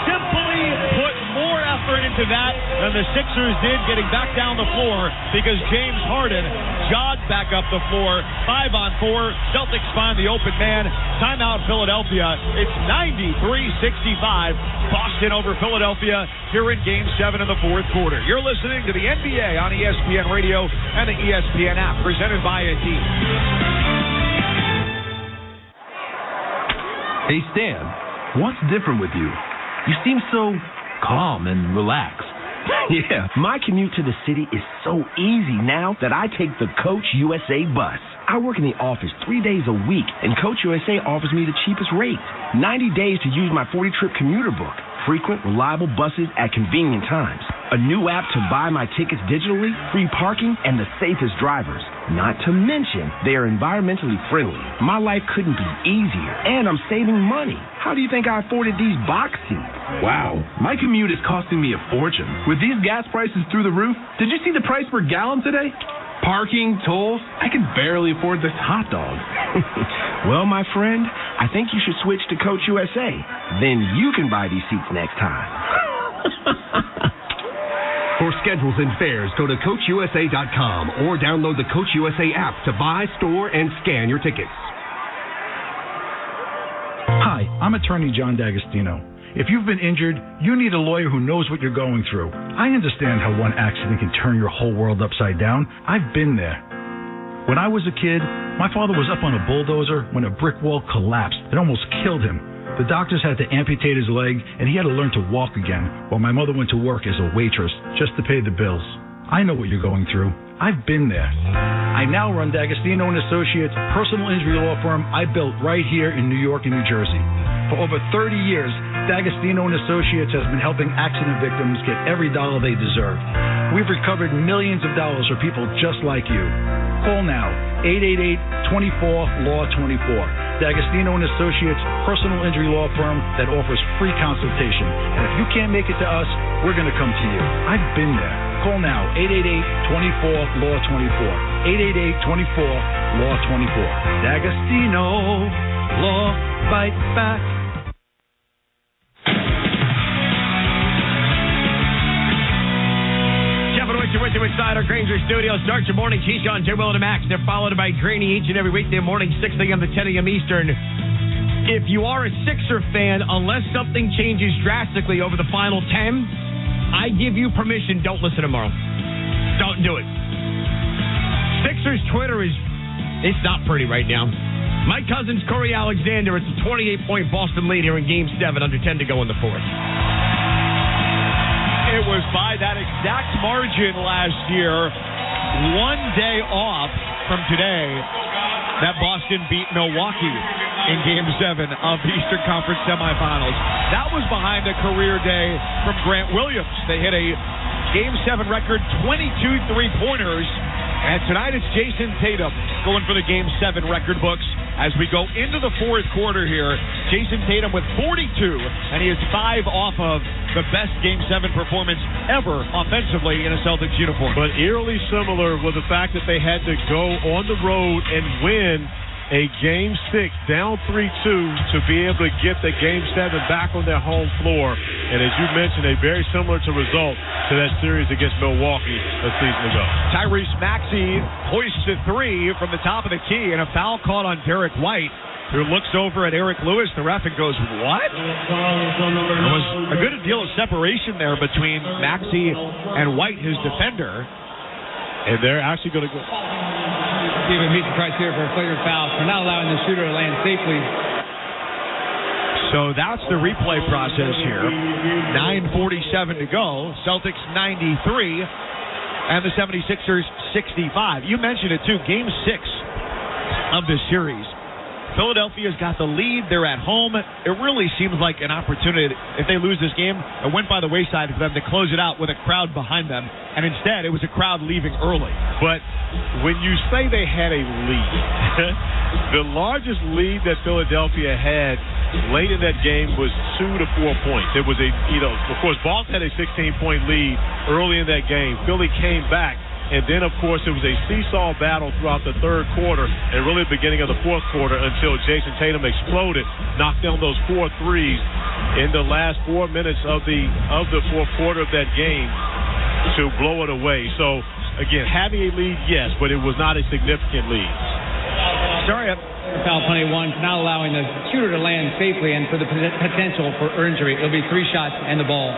Simply put more effort into that than the Sixers did getting back down the floor, because James Harden jogged back up the floor. 5-on-4. Celtics find the open man. Timeout Philadelphia. It's 93-65. Boston over Philadelphia here in Game 7 in the fourth quarter. You're listening to the NBA on ESPN Radio and the ESPN app, presented by Indeed. Hey, Stan, what's different with you? You seem so calm and relaxed. Yeah, my commute to the city is so easy now that I take the Coach USA bus. I work in the office 3 days a week, and Coach USA offers me the cheapest rates. 90 days to use my 40-trip commuter book. Frequent, reliable buses at convenient times. A new app to buy my tickets digitally, free parking, and the safest drivers. Not to mention, they are environmentally friendly. My life couldn't be easier, and I'm saving money. How do you think I afforded these box seats? Wow, my commute is costing me a fortune. With these gas prices through the roof, did you see the price per gallon today? Parking, tolls, I can barely afford this hot dog. Well, my friend, I think you should switch to Coach USA. Then you can buy these seats next time. For schedules and fares, go to CoachUSA.com or download the Coach USA app to buy, store, and scan your tickets. Hi, I'm attorney John D'Agostino. If you've been injured, you need a lawyer who knows what you're going through. I understand how one accident can turn your whole world upside down. I've been there. When I was a kid, my father was up on a bulldozer when a brick wall collapsed. It almost killed him. The doctors had to amputate his leg, and he had to learn to walk again, while my mother went to work as a waitress just to pay the bills. I know what you're going through. I've been there. I now run D'Agostino & Associates, personal injury law firm I built right here in New York and New Jersey. For over 30 years, D'Agostino & Associates has been helping accident victims get every dollar they deserve. We've recovered millions of dollars for people just like you. Call now, 888-24-LAW-24. D'Agostino & Associates, personal injury law firm that offers free consultation. And if you can't make it to us, we're going to come to you. I've been there. Call now, 888-24-LAW-24. 888-24-LAW-24. D'Agostino Law Fight Back. With you inside our Granger studio. Start your morning. Keyshawn, J. Will, and Max. They're followed by Graney each and every weekday morning, 6 a.m. to 10 a.m. Eastern. If you are a Sixer fan, unless something changes drastically over the final 10, I give you permission. Don't listen tomorrow. Don't do it. Sixers Twitter it's not pretty right now. Mike Cousins, Corey Alexander. It's a 28-point Boston lead here in Game 7, under 10 to go in the fourth. It was by that exact margin last year, 1 day off from today, that Boston beat Milwaukee in Game 7 of the Eastern Conference semifinals. That was behind a career day from Grant Williams. They hit a Game 7 record 22 three-pointers. And tonight it's Jason Tatum going for the Game 7 record books as we go into the fourth quarter here. Jason Tatum with 42, and he is 5 off of the best Game 7 performance ever offensively in a Celtics uniform. But eerily similar with the fact that they had to go on the road and win a Game 6 down 3-2 to be able to get the Game 7 back on their home floor. And as you mentioned, a very similar result to that series against Milwaukee a season ago. Tyrese Maxey hoists a 3 from the top of the key, and a foul caught on Derek White, who looks over at Eric Lewis, the ref, and goes, what? There was a good deal of separation there between Maxey and White, his defender. And they're actually going to go. Even meet the criteria for a flagrant foul for not allowing the shooter to land safely. So that's the replay process here. 9:47 to go. Celtics 93 and the 76ers 65. You mentioned it too. Game 6 of this series. Philadelphia's got the lead. They're at home. It really seems like an opportunity, if they lose this game, it went by the wayside for them to close it out with a crowd behind them. And instead, it was a crowd leaving early. But when you say they had a lead, the largest lead that Philadelphia had late in that game was 2 to 4 points. It was of course, Boston had a 16-point lead early in that game. Philly came back. And then, of course, it was a seesaw battle throughout the third quarter and really the beginning of the fourth quarter until Jason Tatum exploded, knocked down those 4 threes in the last 4 minutes of the fourth quarter of that game to blow it away. So, again, having a lead, yes, but it was not a significant lead. Sorry, foul penalty one, not allowing the shooter to land safely and for the potential for injury. It'll be 3 shots and the ball.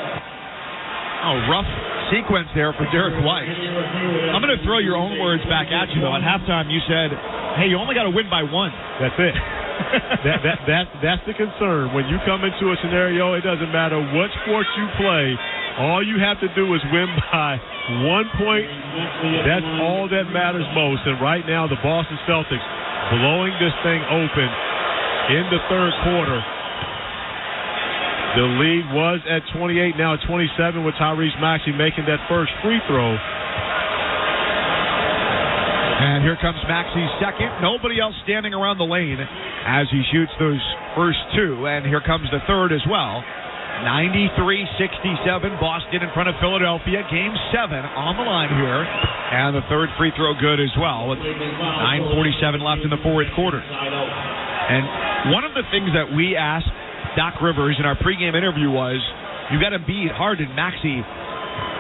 Oh, rough sequence there for Derek White. I'm going to throw your own words back at you, though. At halftime, you said, hey, you only got to win by 1. That's it. That's the concern. When you come into a scenario, it doesn't matter what sport you play. All you have to do is win by 1 point. That's all that matters most. And right now, the Boston Celtics blowing this thing open in the third quarter. The lead was at 28, now at 27 with Tyrese Maxey making that first free throw. And here comes Maxey's second. Nobody else standing around the lane as he shoots those first 2. And here comes the third as well. 93-67, Boston in front of Philadelphia. Game 7 on the line here. And the third free throw good as well with 9:47 left in the fourth quarter. And one of the things that we asked Doc Rivers in our pregame interview was, you got to beat Harden, Maxey.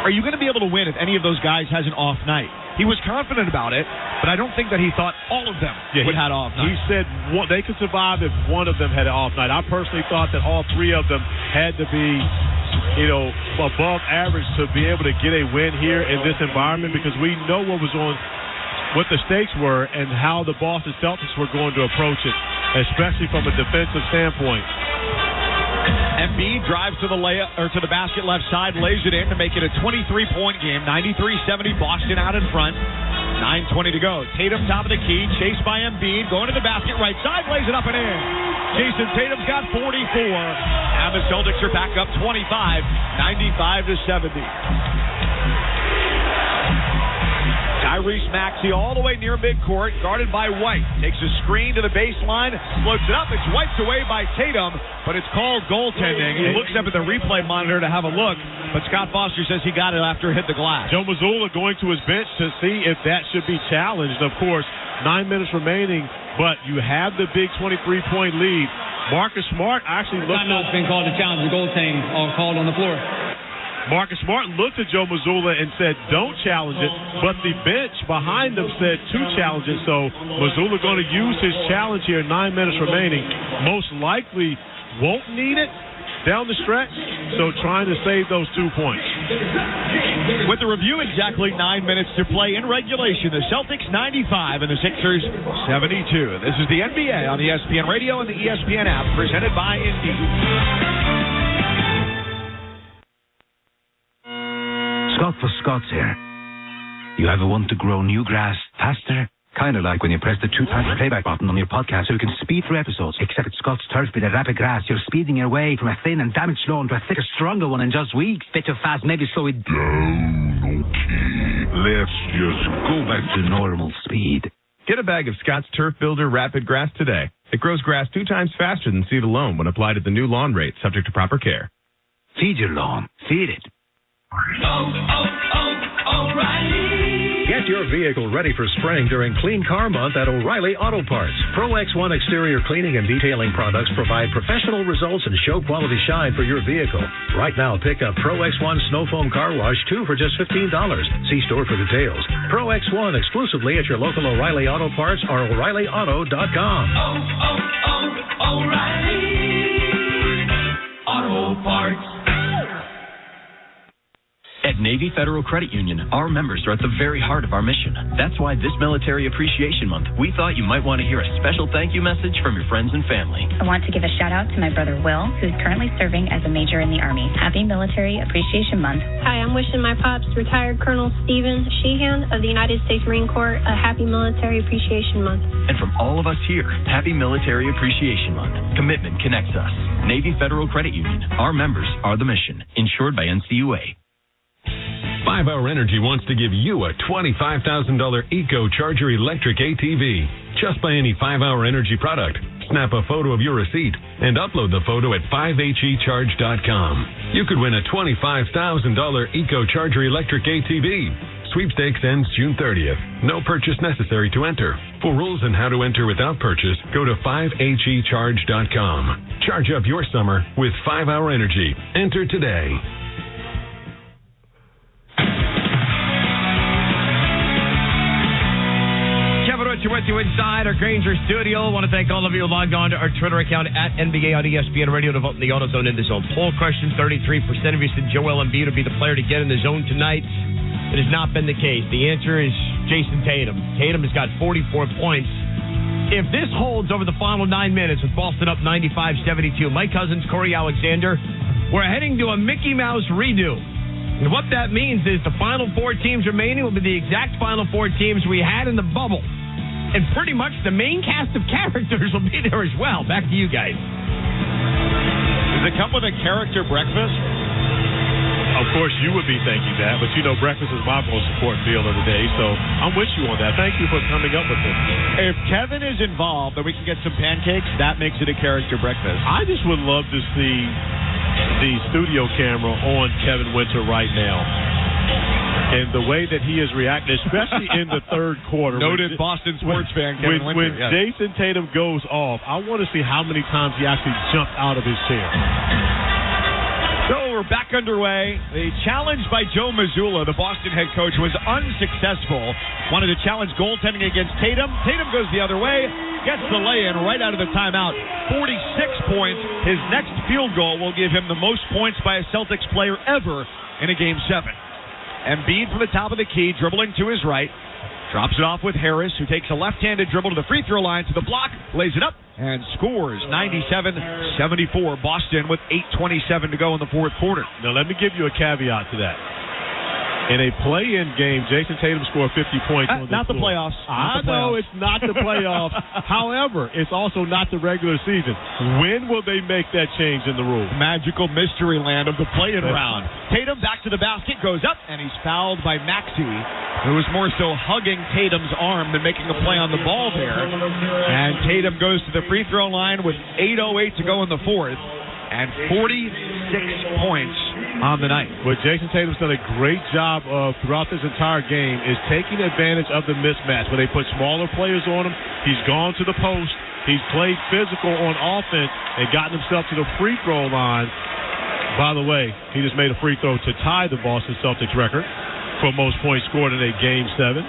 Are you going to be able to win if any of those guys has an off night? He was confident about it, but I don't think that he thought all of them would have off night. He said they could survive if one of them had an off night. I personally thought that all 3 of them had to be, above average to be able to get a win here in this environment, because we know what the stakes were and how the Boston Celtics were going to approach it, especially from a defensive standpoint. Embiid drives to the basket left side, lays it in to make it a 23-point game. 93-70, Boston out in front. 9:20 to go. Tatum top of the key, chased by Embiid, going to the basket right side, lays it up and in. Jason Tatum's got 44, and the Celtics are back up 25, 95-70. Tyrese Maxey all the way near midcourt, guarded by White. Takes a screen to the baseline, floats it up. It's wiped away by Tatum, but it's called goaltending. He looks up at the replay monitor to have a look, but Scott Foster says he got it after it hit the glass. Joe Mazzulla going to his bench to see if that should be challenged. Of course, 9 minutes remaining, but you have the big 23-point lead. Marcus Smart actually looked... Timeout's been called to challenge the goaltending called on the floor. Marcus Smart looked at Joe Mazzulla and said, don't challenge it, but the bench behind them said to challenge it, so Mazzulla going to use his challenge here, 9 minutes remaining. Most likely won't need it down the stretch, so trying to save those 2 points. With the review, exactly 9 minutes to play in regulation. The Celtics 95 and the Sixers 72. This is the NBA on ESPN Radio and the ESPN app, presented by Indeed. Scott for Scots here. You ever want to grow new grass faster? Kind of like when you press the 2-times playback button on your podcast so you can speed through episodes. Except at Scott's Turf with a rapid grass, you're speeding your way from a thin and damaged lawn to a thicker, stronger one in just weeks. Bit too fast, maybe slow it down. Okay, let's just go back to normal speed. Get a bag of Scott's Turf Builder Rapid Grass today. It grows grass 2 times faster than seed alone when applied at the new lawn rate, subject to proper care. Feed your lawn. Feed it. O'Reilly. Get your vehicle ready for spring during Clean Car Month at O'Reilly Auto Parts. Pro X1 exterior cleaning and detailing products provide professional results and show quality shine for your vehicle. Right now, pick up Pro X1 Snow Foam Car Wash 2 for just $15. See store for details. Pro X1 exclusively at your local O'Reilly Auto Parts or O'ReillyAuto.com. O'Reilly Auto Parts. At At Navy Federal Credit Union, our members are at the very heart of our mission. That's why this Military Appreciation Month, we thought you might want to hear a special thank you message from your friends and family. I want to give a shout out to my brother Will, who's currently serving as a major in the Army. Happy Military Appreciation Month. Hi, I'm wishing my pops, retired Colonel Stephen Sheehan of the United States Marine Corps, a happy Military Appreciation Month. And from all of us here, happy Military Appreciation Month. Commitment connects us. Navy Federal Credit Union. Our members are the mission. Insured by NCUA. 5-Hour Energy wants to give you a $25,000 Eco Charger electric ATV. Just buy any 5-Hour Energy product, snap a photo of your receipt, and upload the photo at 5hecharge.com. You could win a $25,000 Eco Charger electric ATV. Sweepstakes ends June 30th. No purchase necessary to enter. For rules and how to enter without purchase, go to 5hecharge.com. Charge up your summer with 5-Hour Energy. Enter today. With you inside our Granger studio. I want to thank all of you who logged on to our Twitter account at NBA on ESPN Radio to vote in the AutoZone in the Zone poll question. 33% of you said Joel Embiid would be the player to get in the zone tonight. It has not been the case. The answer is Jason Tatum. Tatum has got 44 points. If this holds over the final 9 minutes with Boston up 95-72, Mike Cousins, Corey Alexander, we're heading to a Mickey Mouse redo. And what that means is the final 4 teams remaining will be the exact final 4 teams we had in the bubble. And pretty much the main cast of characters will be there as well. Back to you guys. Does it come with a character breakfast? Of course, you would be thinking that, but you know breakfast is my most important meal of the day, so I'm with you on that. Thank you for coming up with it. If Kevin is involved and we can get some pancakes, that makes it a character breakfast. I just would love to see the studio camera on Kevin Winter right now. And the way that he is reacting, especially in the third quarter. Noted Boston sports fan Kevin Winter. When Jason Tatum goes off, I want to see how many times he actually jumped out of his chair. So we're back underway. The challenge by Joe Mazzulla, the Boston head coach, was unsuccessful. Wanted to challenge goaltending against Tatum. Tatum goes the other way, gets the lay-in right out of the timeout. 46 points. His next field goal will give him the most points by a Celtics player ever in a Game 7. Embiid from the top of the key, dribbling to his right. Drops it off with Harris, who takes a left-handed dribble to the free throw line, to the block, lays it up, and scores 97-74. Boston with 8:27 to go in the fourth quarter. Now, let me give you a caveat to that. In a play-in game, Jason Tatum scored 50 points on this Not the floor. playoffs. I know it's not the playoffs. However, it's also not the regular season. When will they make that change in the rule? Magical mystery land of the play-in round. Tatum back to the basket, goes up, and he's fouled by Maxey, who was more so hugging Tatum's arm than making a play on the ball there. And Tatum goes to the free throw line with 8:08 to go in the fourth, and 46 points on the night. What Jason Tatum's done a great job of throughout this entire game is taking advantage of the mismatch. When they put smaller players on him, he's gone to the post. He's played physical on offense and gotten himself to the free throw line. By the way, he just made a free throw to tie the Boston Celtics record for most points scored in a Game 7.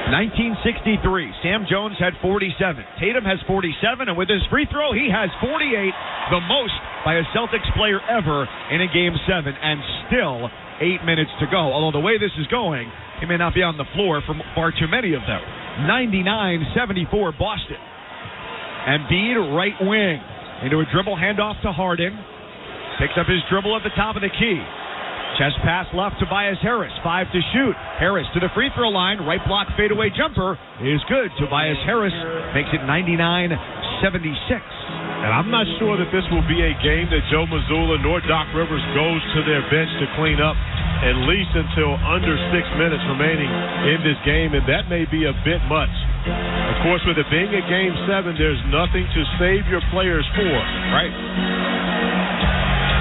1963, Sam Jones had 47. Tatum has 47, and with his free throw, he has 48, the most by a Celtics player ever in a Game 7, and still 8 minutes to go. Although the way this is going, he may not be on the floor for far too many of them. 99-74 Boston. Embiid, right wing, into a dribble handoff to Harden. Picks up his dribble at the top of the key. Chest pass left to Tobias Harris. 5 to shoot. Harris to the free throw line. Right block fadeaway jumper is good. Tobias Harris makes it 99-76. And I'm not sure that this will be a game that Joe Mazzulla nor Doc Rivers goes to their bench to clean up at least until under 6 minutes remaining in this game, and that may be a bit much. Of course, with it being a Game 7, there's nothing to save your players for. Right.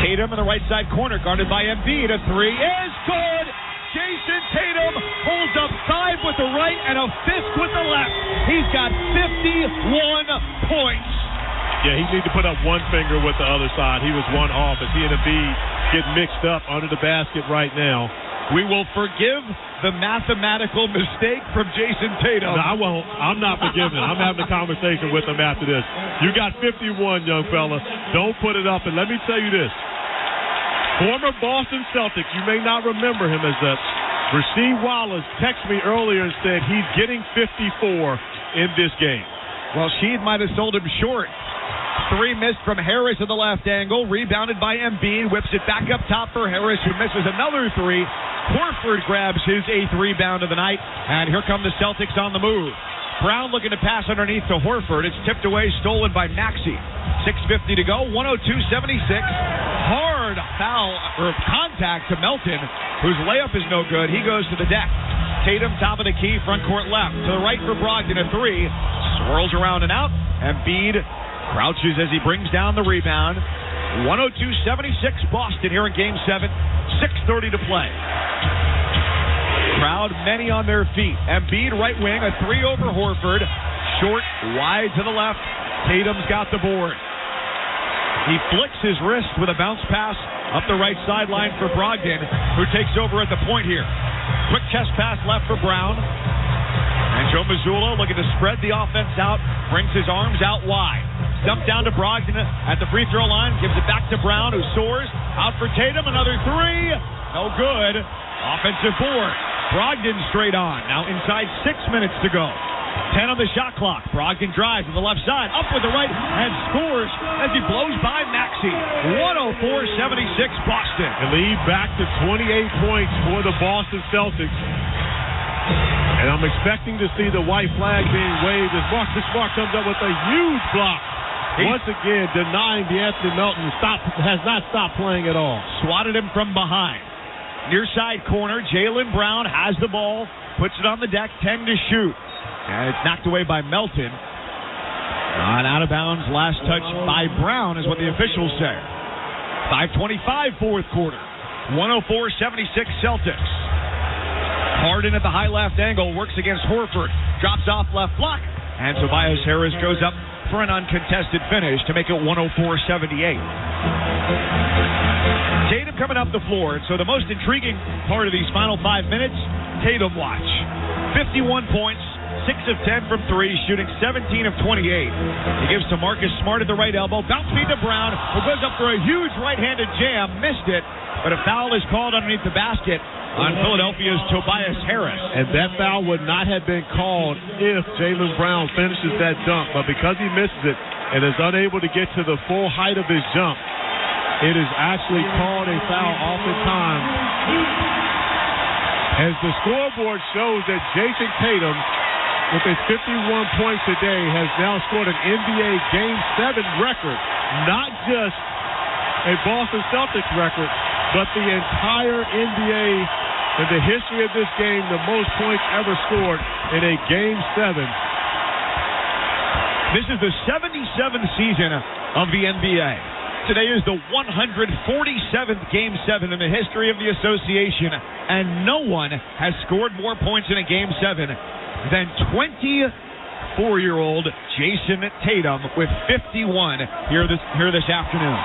Tatum in the right side corner, guarded by Embiid. A three is good. Jason Tatum holds up side with the right and a fist with the left. He's got 51 points. Yeah, he needs to put up one finger with the other side. He was one off as he and Embiid get mixed up under the basket right now. We will forgive the mathematical mistake from Jason Tatum. No, I won't. I'm not forgiving. I'm having a conversation with him after this. You got 51, young fella. Don't put it up. And let me tell you this. Former Boston Celtic. You may not remember him as that. Rasheed Wallace texted me earlier and said he's getting 54 in this game. Well, Sheed might have sold him short. 3 missed from Harris in the left angle. Rebounded by Embiid. Whips it back up top for Harris, who misses another 3. Horford grabs his 8th rebound of the night. And here come the Celtics on the move. Brown looking to pass underneath to Horford. It's tipped away, stolen by Maxey. 6:50 to go, 102-76. Hard foul or contact to Melton, whose layup is no good. He goes to the deck. Tatum, top of the key, front court left. To the right for Brogdon, a 3. Swirls around and out. Embiid crouches as he brings down the rebound. 102-76 Boston here in Game 7. 6:30 to play. Crowd, many on their feet. Embiid, right wing, a 3 over Horford. Short, wide to the left. Tatum's got the board. He flicks his wrist with a bounce pass up the right sideline for Brogdon, who takes over at the point here. Quick chest pass left for Brown. And Joe Mazzulla looking to spread the offense out, brings his arms out wide. Dumped down to Brogdon at the free throw line, gives it back to Brown, who soars. Out for Tatum, another 3. No good. Offensive board. Brogdon straight on. Now inside 6 minutes to go. 10 on the shot clock. Brogdon drives to the left side, up with the right, and scores as he blows by Maxey. 104-76 Boston. And lead back to 28 points for the Boston Celtics. And I'm expecting to see the white flag being waved as Marcus Smart comes up with a huge block. Once again, denying D'Anthony Melton has not stopped playing at all. Swatted him from behind. Near side corner, Jaylen Brown has the ball, puts it on the deck, 10 to shoot. And it's knocked away by Melton. On out of bounds, last touch by Brown is what the officials say. 5:25 fourth quarter. 104-76 Celtics. Harden at the high left angle, works against Horford. Drops off left block. And Tobias Harris goes up for an uncontested finish to make it 104-78. Tatum coming up the floor. So the most intriguing part of these final 5 minutes, Tatum watch. 51 points. 6 of 10 from 3, shooting 17 of 28. He gives to Marcus Smart at the right elbow. Bounce feed to Brown, who goes up for a huge right-handed jam. Missed it, but a foul is called underneath the basket on Philadelphia's Tobias Harris. And that foul would not have been called if Jaylen Brown finishes that dunk. But because he misses it and is unable to get to the full height of his jump, it is actually called a foul oftentimes. As the scoreboard shows that Jason Tatum, with his 51 points today, has now scored an NBA Game 7 record. Not just a Boston Celtics record, but the entire NBA in the history of this game, the most points ever scored in a Game 7. This is the 77th season of the NBA. Today is the 147th Game 7 in the history of the association, and no one has scored more points in a Game 7 than 24-year-old Jason Tatum with 51 here this afternoon.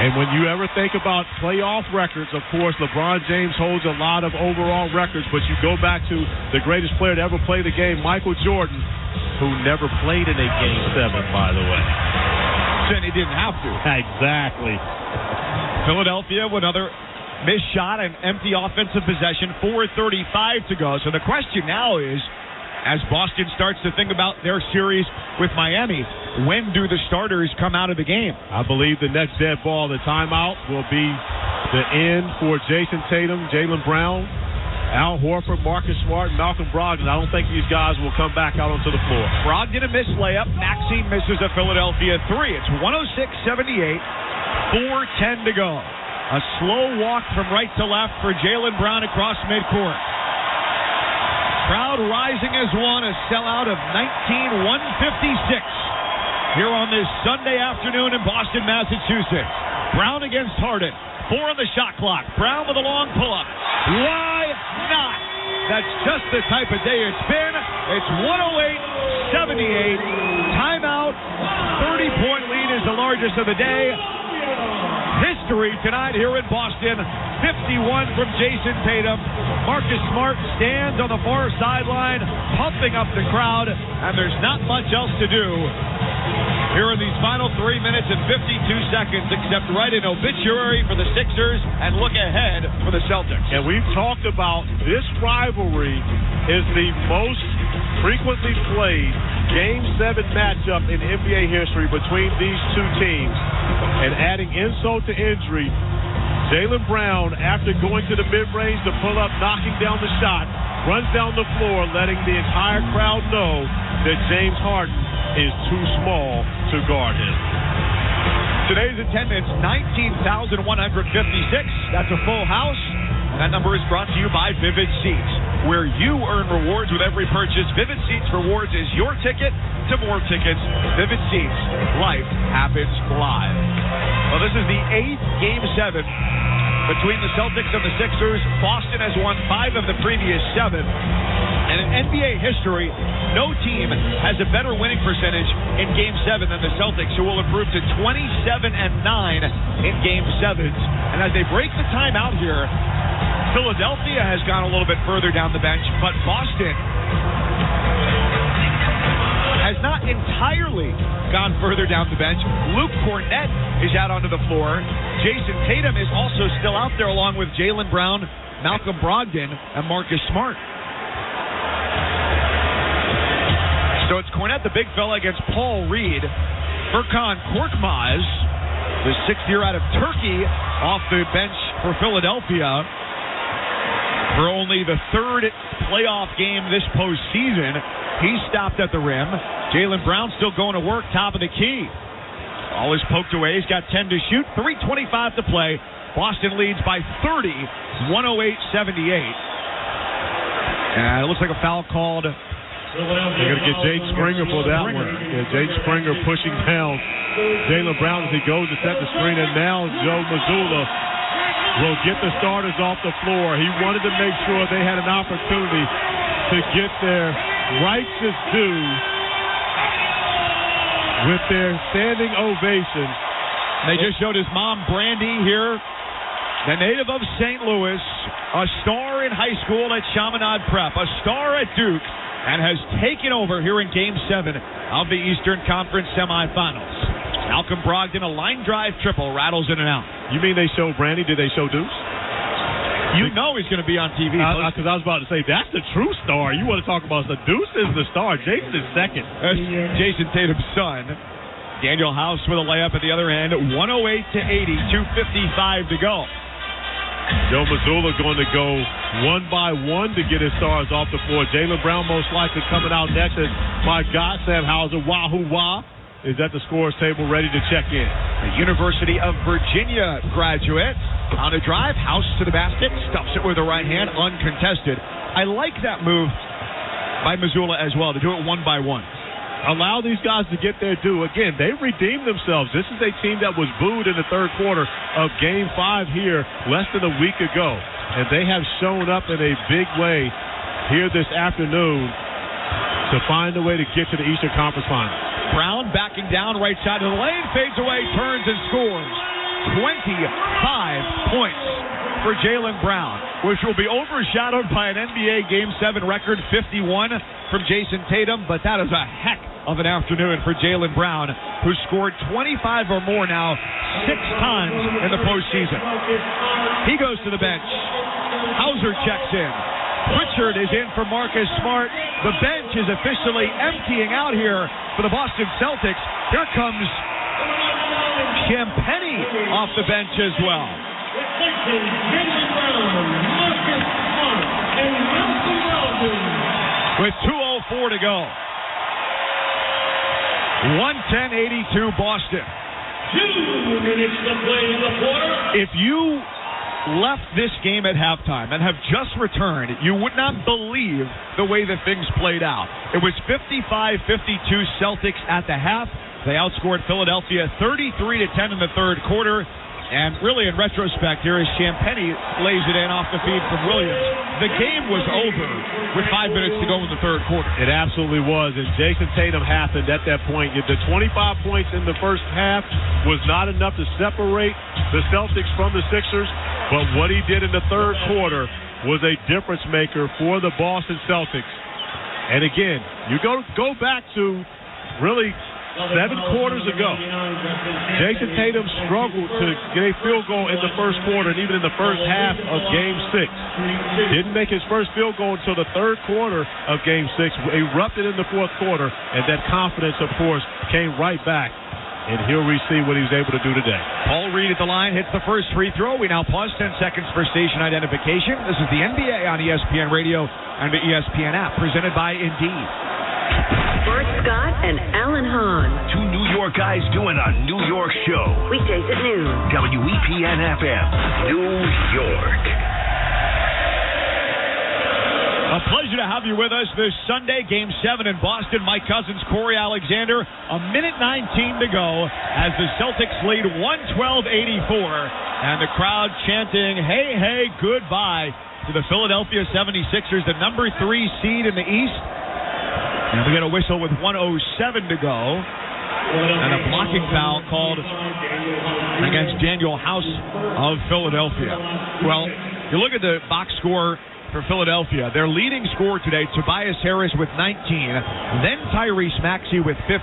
And when you ever think about playoff records, of course, LeBron James holds a lot of overall records, but you go back to the greatest player to ever play the game, Michael Jordan, who never played in a Game 7, by the way. And he didn't have to. Exactly. Philadelphia with another missed shot and empty offensive possession, 4:35 to go. So the question now is, as Boston starts to think about their series with Miami, when do the starters come out of the game? I believe the next dead ball, the timeout, will be the end for Jason Tatum, Jaylen Brown, Al Horford, Marcus Smart, and Malcolm Brogdon. I don't think these guys will come back out onto the floor. Brogdon a missed layup. Maxey misses a Philadelphia 3. It's 106-78, 4:10 to go. A slow walk from right to left for Jaylen Brown across midcourt. Crowd rising as one, a sellout of 19,156 here on this Sunday afternoon in Boston, Massachusetts. Brown against Harden. 4 on the shot clock. Brown with a long pull-up. Why not? That's just the type of day it's been. It's 108-78. Timeout. 30-point lead is the largest of the day. History tonight here in Boston. 51 from Jason Tatum. Marcus Smart stands on the far sideline, pumping up the crowd, and there's not much else to do here in these final 3 minutes and 52 seconds, except write an obituary for the Sixers and look ahead for the Celtics. And we've talked about this rivalry is the most frequently played Game 7 matchup in NBA history between these two teams. And adding insult to injury, Jaylen Brown, after going to the mid-range to pull up, knocking down the shot, runs down the floor, letting the entire crowd know that James Harden is too small to guard him. Today's attendance, 19,156. That's a full house. That number is brought to you by Vivid Seats, where you earn rewards with every purchase. Vivid Seats Rewards is your ticket to more tickets. Vivid Seats. Life happens live. Well, this is the 8th Game 7 between the Celtics and the Sixers. Boston has won 5 of the previous 7. And in NBA history, no team has a better winning percentage in Game 7 than the Celtics, who will improve to 27-9 in Game 7s. And as they break the time out here, Philadelphia has gone a little bit further down the bench, but Boston has not entirely gone further down the bench. Luke Cornett is out onto the floor. Jason Tatum is also still out there, along with Jaylen Brown, Malcolm Brogdon, and Marcus Smart. So it's Cornett, the big fella, against Paul Reed. Furkan Korkmaz, the 6th year out of Turkey, off the bench for Philadelphia for only the 3rd playoff game this postseason. He stopped at the rim. Jaylen Brown still going to work, top of the key. All is poked away. He's got 10 to shoot, 3:25 to play. Boston leads by 30, 108-78. And it looks like a foul called. They're going to get Jade Springer for that one. Yeah, Jade Springer pushing down Jaylen Brown as he goes to set the screen, and now Joe Mazzulla will get the starters off the floor. He wanted to make sure they had an opportunity to get their righteous due with their standing ovation. They just showed his mom, Brandy, here, the native of St. Louis, a star in high school at Chaminade Prep, a star at Duke, and has taken over here in Game 7 of the Eastern Conference semifinals. Malcolm Brogdon, a line drive triple, rattles in and out. You mean they show Brandy? Did they show Deuce? You know he's going to be on TV. Because I was about to say, that's the true star. You want to talk about the Deuce is the star. Jason is second. That's Jason Tatum's son. Daniel House with a layup at the other end. 108-80, 2:55 to go. Joe Mazzulla going to go one by one to get his stars off the floor. Jaylen Brown most likely coming out next. As my God, Sam Hauser, wahoo wah, is at the scores table ready to check in. The University of Virginia graduate on a drive, House to the basket, stuffs it with the right hand, uncontested. I like that move by Mazzulla as well, to do it one by one. Allow these guys to get their due. Again, they redeemed themselves. This is a team that was booed in the third quarter of Game 5 here less than a week ago. And they have shown up in a big way here this afternoon to find a way to get to the Eastern Conference Finals. Brown backing down, right side of the lane, fades away, turns and scores. 25 points for Jaylen Brown, which will be overshadowed by an NBA Game 7 record 51 from Jason Tatum, but that is a heck of an afternoon for Jaylen Brown, who scored 25 or more now 6 times in the postseason. He goes to the bench. Hauser checks in. Pritchard is in for Marcus Smart. The bench is officially emptying out here for the Boston Celtics. Here comes Champagnie off the bench as well. With 2:04 to go. 110-82 Boston. 2 minutes to play in the quarter. If you left this game at halftime and have just returned, you would not believe the way that things played out. It was 55-52 Celtics at the half. They outscored Philadelphia 33-10 in the third quarter. And really, in retrospect, here is Champagnie lays it in off the feed from Williams. The game was over with 5 minutes to go in the third quarter. It absolutely was. And Jason Tatum happened at that point. The 25 points in the first half was not enough to separate the Celtics from the Sixers. But what he did in the third quarter was a difference maker for the Boston Celtics. And again, you go back to really 7 quarters ago, Jason Tatum struggled to get a field goal in the first quarter and even in the first half of Game 6. Didn't make his first field goal until the third quarter of Game 6. Erupted in the fourth quarter, and that confidence, of course, came right back. And here we see what he was able to do today. Paul Reed at the line hits the first free throw. We now pause 10 seconds for station identification. This is the NBA on ESPN Radio and the ESPN app, presented by Indeed. Bart Scott and Alan Hahn. Two New York guys doing a New York show. Weekdays at noon. WEPN FM, New York. A pleasure to have you with us this Sunday, Game 7 in Boston. Mike Cousins, Corey Alexander. A minute 19 to go as the Celtics lead 112-84. And the crowd chanting, hey, hey, goodbye to the Philadelphia 76ers, the number 3 seed in the East. And we got a whistle with 1:07 to go. And a blocking foul called against Daniel House of Philadelphia. Well, you look at the box score for Philadelphia. Their leading scorer today, Tobias Harris with 19, then Tyrese Maxey with 17,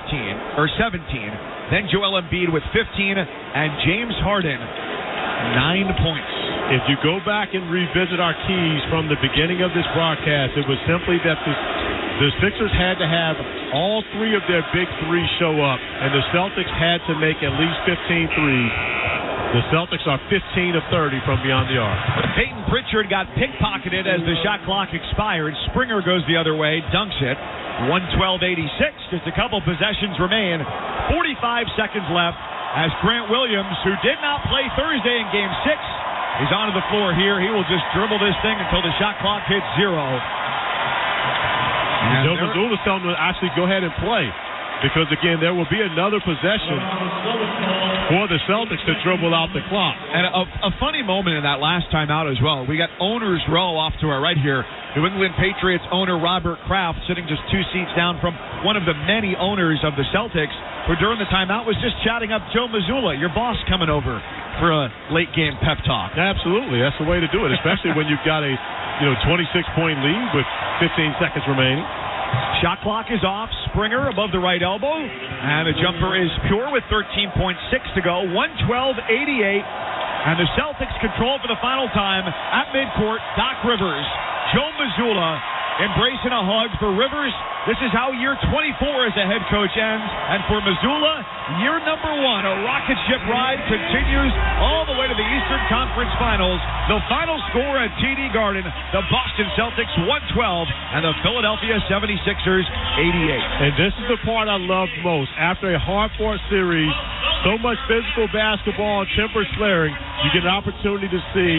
then Joel Embiid with 15, and James Harden, 9 points. If you go back and revisit our keys from the beginning of this broadcast, it was simply that the Sixers had to have all 3 of their big 3 show up, and the Celtics had to make at least 15 threes. The Celtics are 15 of 30 from beyond the arc. Peyton Pritchard got pickpocketed as the shot clock expired. Springer goes the other way, dunks it. 112-86, just a couple possessions remain. 45 seconds left as Grant Williams, who did not play Thursday in Game 6, is onto the floor here. He will just dribble this thing until the shot clock hits 0. Joe Mazzulla's telling him to actually go ahead and play. Because, again, there will be another possession for the Celtics to dribble out the clock. And a funny moment in that last timeout as well. We got owners row off to our right here. New England Patriots owner Robert Kraft sitting just 2 seats down from one of the many owners of the Celtics who during the timeout was just chatting up Joe Mazzulla, your boss, coming over for a late-game pep talk. Absolutely. That's the way to do it, especially when you've got a 26-point lead with 15 seconds remaining. Shot clock is off. Springer above the right elbow. And the jumper is pure with 13.6 to go. 112-88. And the Celtics control for the final time at midcourt. Doc Rivers. Joe Mazzulla embracing a hug for Rivers. This is how year 24 as a head coach ends. And for Mazzulla, year number 1, a rocket ship ride continues all the way to the Eastern Conference Finals. The final score at TD Garden, the Boston Celtics 112 and the Philadelphia 76ers 88. And this is the part I love most. After a hard-fought series, so much physical basketball and tempers flaring, you get an opportunity to see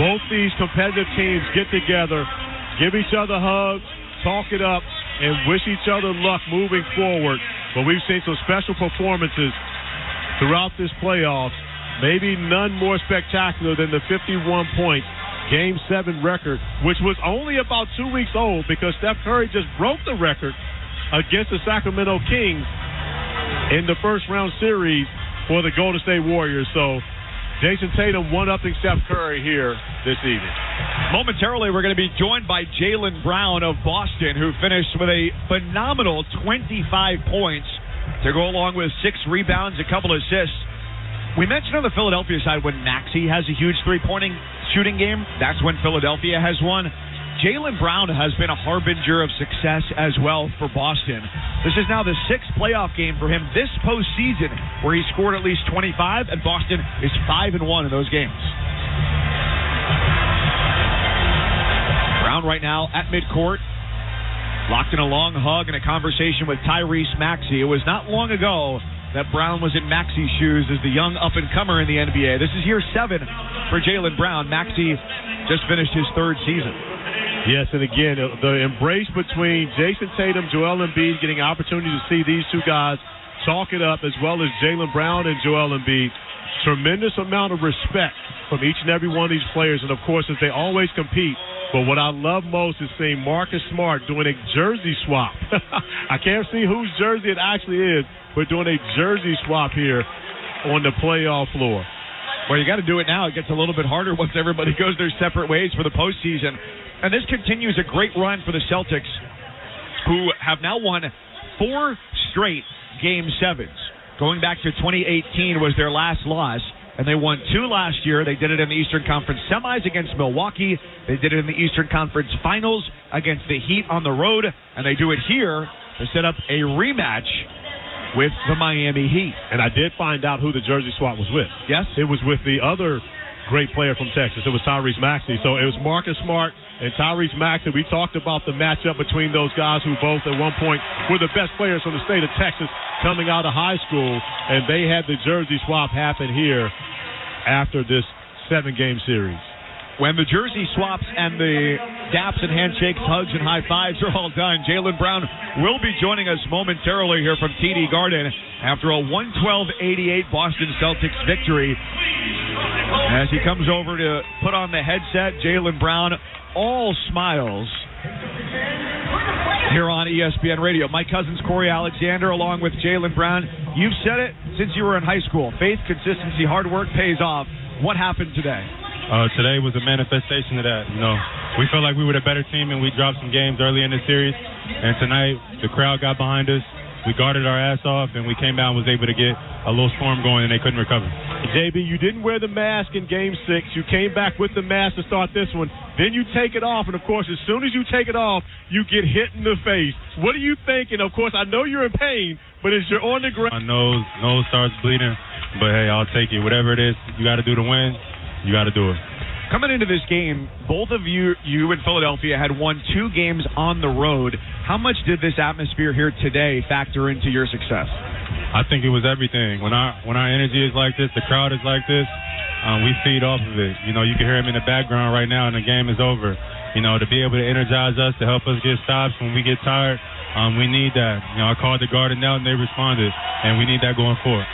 both these competitive teams get together, give each other hugs, talk it up, and wish each other luck moving forward. But we've seen some special performances throughout this playoffs. Maybe none more spectacular than the 51-point Game 7 record, which was only about 2 weeks old because Steph Curry just broke the record against the Sacramento Kings in the first-round series for the Golden State Warriors. So Jason Tatum one-upping Steph Curry here this evening. Momentarily, we're going to be joined by Jaylen Brown of Boston, who finished with a phenomenal 25 points to go along with 6 rebounds, a couple assists. We mentioned on the Philadelphia side when Maxey has a huge three-pointing shooting game, that's when Philadelphia has won. Jaylen Brown has been a harbinger of success as well for Boston. This is now the 6th playoff game for him this postseason where he scored at least 25, and Boston is 5-1 in those games. Brown right now at midcourt, locked in a long hug and a conversation with Tyrese Maxey. It was not long ago that Brown was in Maxey's shoes as the young up-and-comer in the NBA. This is year 7 for Jaylen Brown. Maxey just finished his 3rd season. Yes, and again, the embrace between Jason Tatum, Joel Embiid, getting an opportunity to see these two guys talk it up, as well as Jaylen Brown and Joel Embiid. Tremendous amount of respect from each and every one of these players, and of course, as they always compete. But what I love most is seeing Marcus Smart doing a jersey swap. I can't see whose jersey it actually is, but doing a jersey swap here on the playoff floor. Well, you got to do it now. It gets a little bit harder once everybody goes their separate ways for the postseason. And this continues a great run for the Celtics, who have now won 4 straight Game 7s. Going back to 2018 was their last loss, and they won 2 last year. They did it in the Eastern Conference Semis against Milwaukee. They did it in the Eastern Conference Finals against the Heat on the road, and they do it here to set up a rematch with the Miami Heat. And I did find out who the jersey swap was with. Yes? It was with the other great player from Texas. It was Tyrese Maxey. So it was Marcus Smart and Tyrese Maxey. We talked about the matchup between those guys who both at one point were the best players from the state of Texas coming out of high school, and they had the jersey swap happen here after this 7-game series. When the jersey swaps and the daps and handshakes, hugs and high fives are all done, Jaylen Brown will be joining us momentarily here from TD Garden after a 112-88 Boston Celtics victory. As he comes over to put on the headset, Jaylen Brown, all smiles here on ESPN Radio. My cousin's Corey Alexander along with Jaylen Brown. You've said it since you were in high school. Faith, consistency, hard work pays off. What happened today? Today was a manifestation of that. You know, we felt like we were the better team, and we dropped some games early in the series. And tonight, the crowd got behind us. We guarded our ass off, and we came out and was able to get a little storm going, and they couldn't recover. JB, you didn't wear the mask in Game 6. You came back with the mask to start this one. Then you take it off, and, of course, as soon as you take it off, you get hit in the face. What are you thinking? Of course, I know you're in pain, but as you're on the ground. My nose starts bleeding, but, hey, I'll take it. Whatever it is you got to do to win, you got to do it. Coming into this game, both of you in Philadelphia had won 2 games on the road. How much did this atmosphere here today factor into your success? I think it was everything. When our energy is like this, the crowd is like this, we feed off of it. You know, you can hear them in the background right now, and the game is over. You know, to be able to energize us, to help us get stops when we get tired, we need that. You know, I called the Garden out, and they responded, and we need that going forward.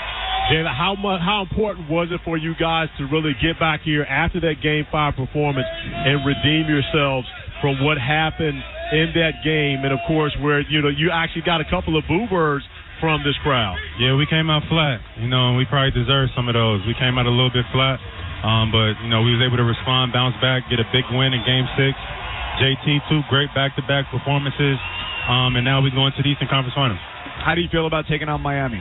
Jaylen, how important was it for you guys to really get back here after that Game 5 performance and redeem yourselves from what happened in that game? And, of course, where, you actually got a couple of boo birds from this crowd. Yeah, we came out flat, and we probably deserved some of those. We came out a little bit flat, but, we was able to respond, bounce back, get a big win in Game 6. JT, 2 great back-to-back performances, and now we're going to the Eastern Conference Finals. How do you feel about taking on Miami?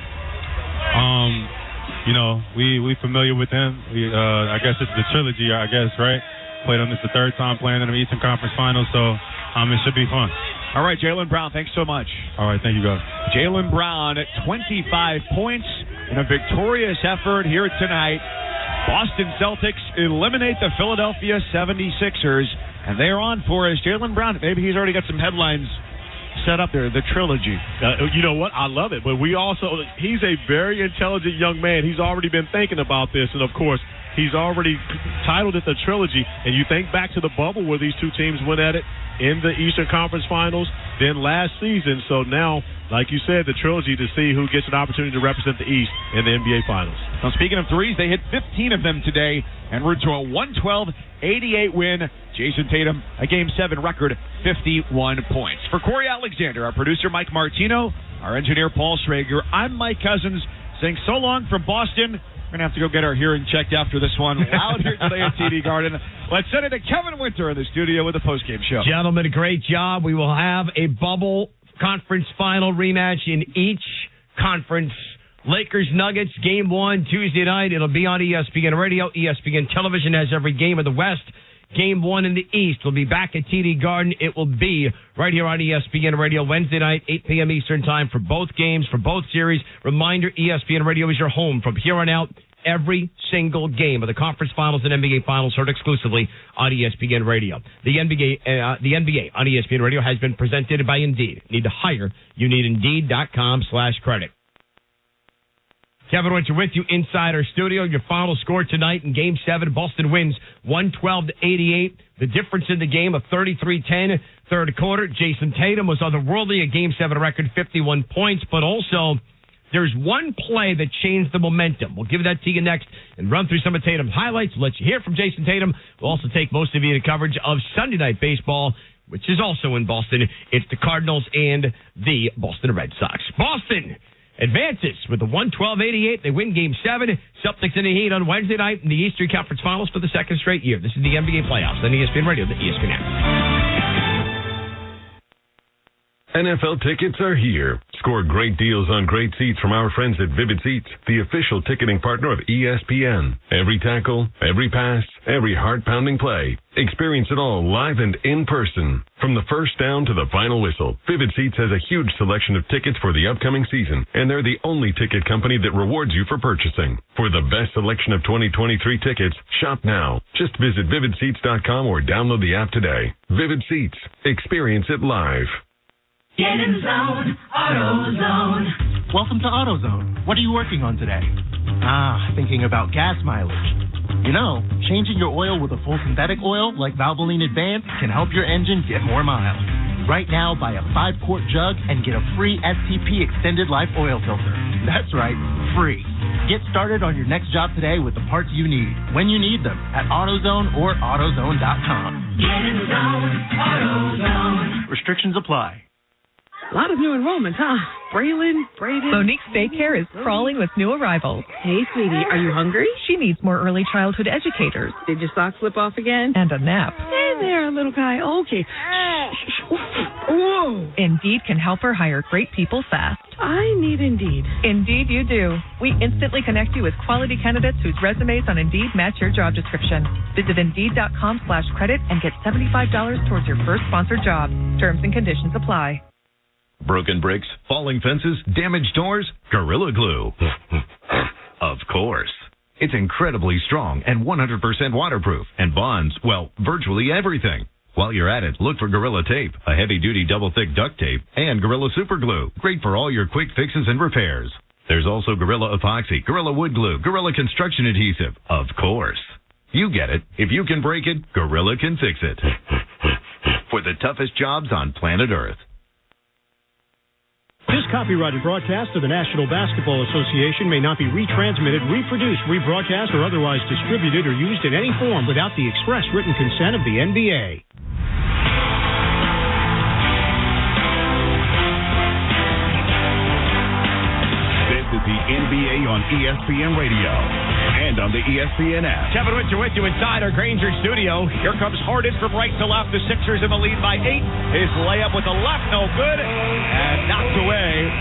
We familiar with them. I guess it's the trilogy, right? Played on this the 3rd time playing in the Eastern Conference Finals, so it should be fun. All right, Jaylen Brown, thanks so much. All right, thank you, guys. Jaylen Brown at 25 points in a victorious effort here tonight. Boston Celtics eliminate the Philadelphia 76ers, and they're on for us. Jaylen Brown, maybe he's already got some headlines set up there, the trilogy. You know what? I love it. But he's a very intelligent young man. He's already been thinking about this. And, of course, he's already titled it the trilogy. And you think back to the bubble where these two teams went at it in the Eastern Conference Finals, then last season. So now, like you said, the trilogy to see who gets an opportunity to represent the East in the NBA Finals. Now, speaking of threes, they hit 15 of them today and route to a 112-88 win. Jason Tatum, a Game 7 record, 51 points. For Corey Alexander, our producer Mike Martino, our engineer Paul Schrager, I'm Mike Cousins saying so long from Boston. We're going to have to go get our hearing checked after this one. Loud here today at TD Garden. Let's send it to Kevin Winter in the studio with a postgame show. Gentlemen, a great job. We will have a bubble conference final rematch in each conference. Lakers-Nuggets, Game 1, Tuesday night. It'll be on ESPN Radio. ESPN Television has every game of the West. Game 1 in the East will be back at TD Garden. It will be right here on ESPN Radio Wednesday night, 8 p.m. Eastern Time for both games, for both series. Reminder, ESPN Radio is your home from here on out. Every single game of the conference finals and NBA finals heard exclusively on ESPN Radio. The NBA on ESPN Radio has been presented by Indeed. Need to hire? You need Indeed.com/credit. Kevin Winter with you inside our studio. Your final score tonight in Game 7, Boston wins 112-88. The difference in the game of 33-10, third quarter. Jason Tatum was otherworldly, a Game 7 record, 51 points, but also there's one play that changed the momentum. We'll give that to you next and run through some of Tatum's highlights. We'll let you hear from Jason Tatum. We'll also take most of you to coverage of Sunday Night Baseball, which is also in Boston. It's the Cardinals and the Boston Red Sox. Boston advances with the 112-88. They win Game 7. Celtics in the Heat on Wednesday night in the Eastern Conference Finals for the second straight year. This is the NBA playoffs on ESPN Radio, the ESPN app. NFL tickets are here. Score great deals on great seats from our friends at Vivid Seats, the official ticketing partner of ESPN. Every tackle, every pass, every heart-pounding play. Experience it all live and in person. From the first down to the final whistle, Vivid Seats has a huge selection of tickets for the upcoming season, and they're the only ticket company that rewards you for purchasing. For the best selection of 2023 tickets, shop now. Just visit vividseats.com or download the app today. Vivid Seats. Experience it live. Get in the zone, AutoZone. Welcome to AutoZone. What are you working on today? Thinking about gas mileage. You know, changing your oil with a full synthetic oil like Valvoline Advanced can help your engine get more miles. Right now, buy a 5-quart jug and get a free STP Extended Life Oil Filter. That's right, free. Get started on your next job today with the parts you need, when you need them, at AutoZone or AutoZone.com. Get in the zone, AutoZone. Restrictions apply. A lot of new enrollments, huh? Braylon, Braden. Monique's daycare is crawling with new arrivals. Hey, sweetie, are you hungry? She needs more early childhood educators. Did your sock slip off again? And a nap. Hey there, little guy. Okay. Whoa. Indeed can help her hire great people fast. I need Indeed. Indeed you do. We instantly connect you with quality candidates whose resumes on Indeed match your job description. Visit Indeed.com/credit and get $75 towards your first sponsored job. Terms and conditions apply. Broken bricks, falling fences, damaged doors, Gorilla Glue. Of course. It's incredibly strong and 100% waterproof and bonds, well, virtually everything. While you're at it, look for Gorilla Tape, a heavy-duty double-thick duct tape, and Gorilla Super Glue, great for all your quick fixes and repairs. There's also Gorilla Epoxy, Gorilla Wood Glue, Gorilla Construction Adhesive. Of course. You get it. If you can break it, Gorilla can fix it. For the toughest jobs on planet Earth. This copyrighted broadcast of the National Basketball Association may not be retransmitted, reproduced, rebroadcast, or otherwise distributed or used in any form without the express written consent of the NBA. This is the NBA on ESPN Radio and on the ESPN app. Kevin Witcher with you inside our Granger studio. Here comes Harden from right to left. The Sixers in the lead by 8. His layup with the left, no good, and knocked away.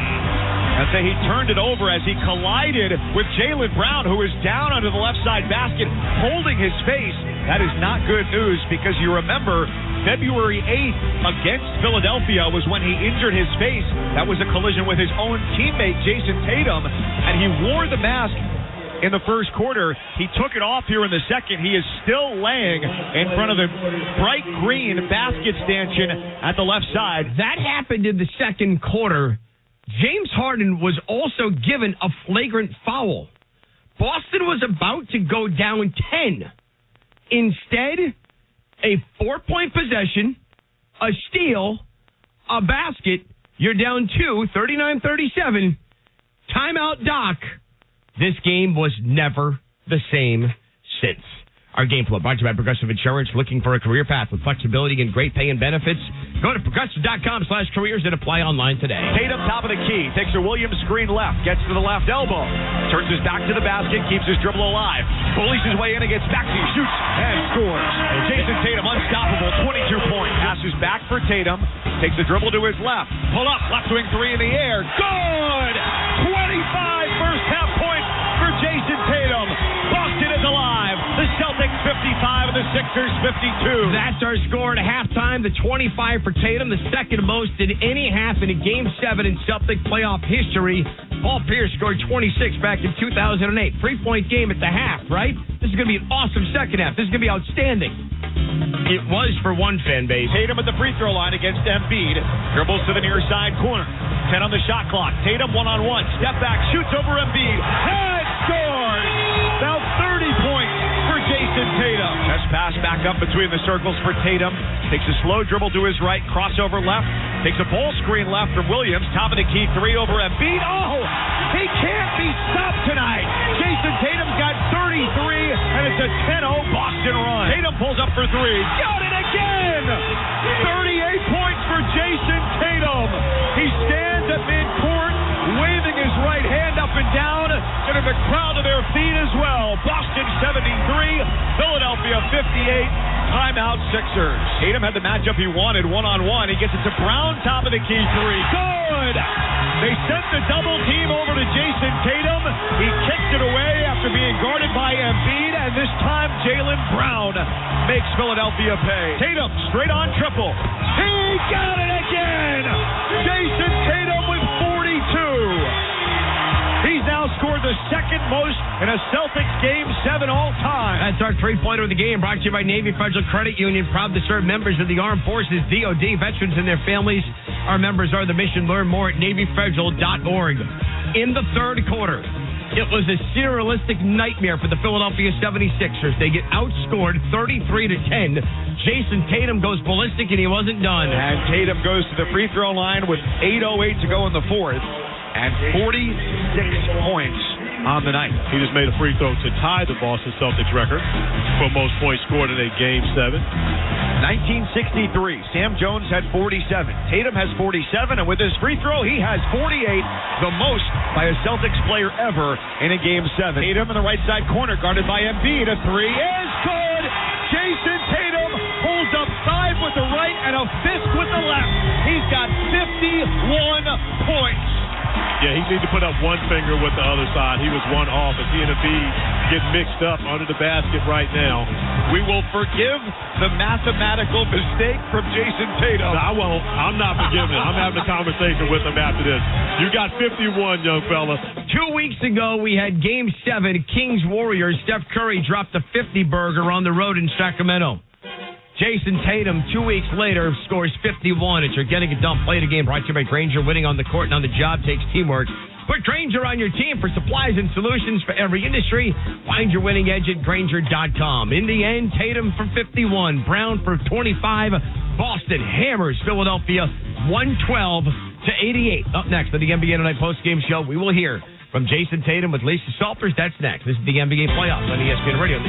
I say he turned it over as he collided with Jaylen Brown, who is down under the left side basket, holding his face. That is not good news because you remember February 8th against Philadelphia was when he injured his face. That was a collision with his own teammate, Jason Tatum, and he wore the mask in the first quarter. He took it off here in the second. He is still laying in front of the bright green basket stanchion at the left side. That happened in the second quarter. James Harden was also given a flagrant foul. Boston was about to go down 10. Instead, a 4-point possession, a steal, a basket. You're down 2, 39-37. Timeout, Doc. This game was never the same since. Our game flow brought to you by Progressive Insurance. Looking for a career path with flexibility and great pay and benefits? Go to progressive.com/careers and apply online today. Tatum, top of the key, takes a Williams screen left, gets to the left elbow, turns his back to the basket, keeps his dribble alive, bullies his way in against Maxey, shoots, and scores. Jason Tatum, unstoppable, 22 points. Passes back for Tatum, takes the dribble to his left, pull up, left wing 3 in the air, good! 25 first half points for Jason Tatum. Boston is alive. The Celtics 55 and the Sixers 52. That's our score at halftime. The 25 for Tatum, the second most in any half in a Game 7 in Celtic playoff history. Paul Pierce scored 26 back in 2008. 3-point game at the half, right? This is going to be an awesome second half. This is going to be outstanding. It was for one fan base. Tatum at the free throw line against Embiid. Dribbles to the near side corner. 10 on the shot clock. Tatum one-on-one. Step back. Shoots over Embiid. And scores! Now 30 points for Jason Tatum. Best pass back up between the circles for Tatum. Takes a slow dribble to his right. Crossover left. Takes a ball screen left from Williams. Top of the key. 3 over Embiid. Oh! He can't be stopped tonight. Jason Tatum's got 33, and it's a 10-0 Boston run. Tatum pulls up for 3. Got it again! 38 points for Jason Tatum. He stands at midcourt, waving his right hand up and down, getting the crowd to their feet as well. Boston 73, Philadelphia 58. Timeout Sixers. Tatum had the matchup he wanted, one-on-one. He gets it to Brown, top of the key 3. Good! They This time, Jaylen Brown makes Philadelphia pay. Tatum straight on triple. He got it again! Jason Tatum with 42. He's now scored the second most in a Celtics Game 7 all time. That's our three-pointer of the game, brought to you by Navy Federal Credit Union, proud to serve members of the Armed Forces, DOD, veterans and their families. Our members are the mission. Learn more at NavyFederal.org. In the third quarter, it was a surrealistic nightmare for the Philadelphia 76ers. They get outscored 33-10. Jason Tatum goes ballistic, and he wasn't done. And Tatum goes to the free throw line with 8:08 to go in the fourth. And 46 points on the night. He just made a free throw to tie the Boston Celtics record for most points scored in a Game 7. 1963, Sam Jones had 47. Tatum has 47, and with his free throw, he has 48, the most by a Celtics player ever in a Game 7. Tatum in the right side corner, guarded by Embiid. A three is good! Jason Tatum pulls up 5 with the right and a fist with the left. He's got 51 points. Yeah, he needs to put up one finger with the other side. He was one off as he and Embiid get mixed up under the basket right now. We will forgive the mathematical mistake from Jason Tatum. No, I won't. I'm not forgiving it. I'm having a conversation with him after this. You got 51, young fella. 2 weeks ago, we had Game 7, Kings-Warriors. Steph Curry dropped a 50-burger on the road in Sacramento. Jason Tatum, 2 weeks later, scores 51. It's your Getting It Done Play the Game, brought to you by Grainger. Winning on the court and on the job takes teamwork. Put Grainger on your team for supplies and solutions for every industry. Find your winning edge at Grainger.com. In the end, Tatum for 51, Brown for 25. Boston hammers Philadelphia 112-88. Up next on the NBA Tonight postgame show, we will hear from Jason Tatum with Lisa Salters. That's next. This is the NBA Playoffs on ESPN Radio.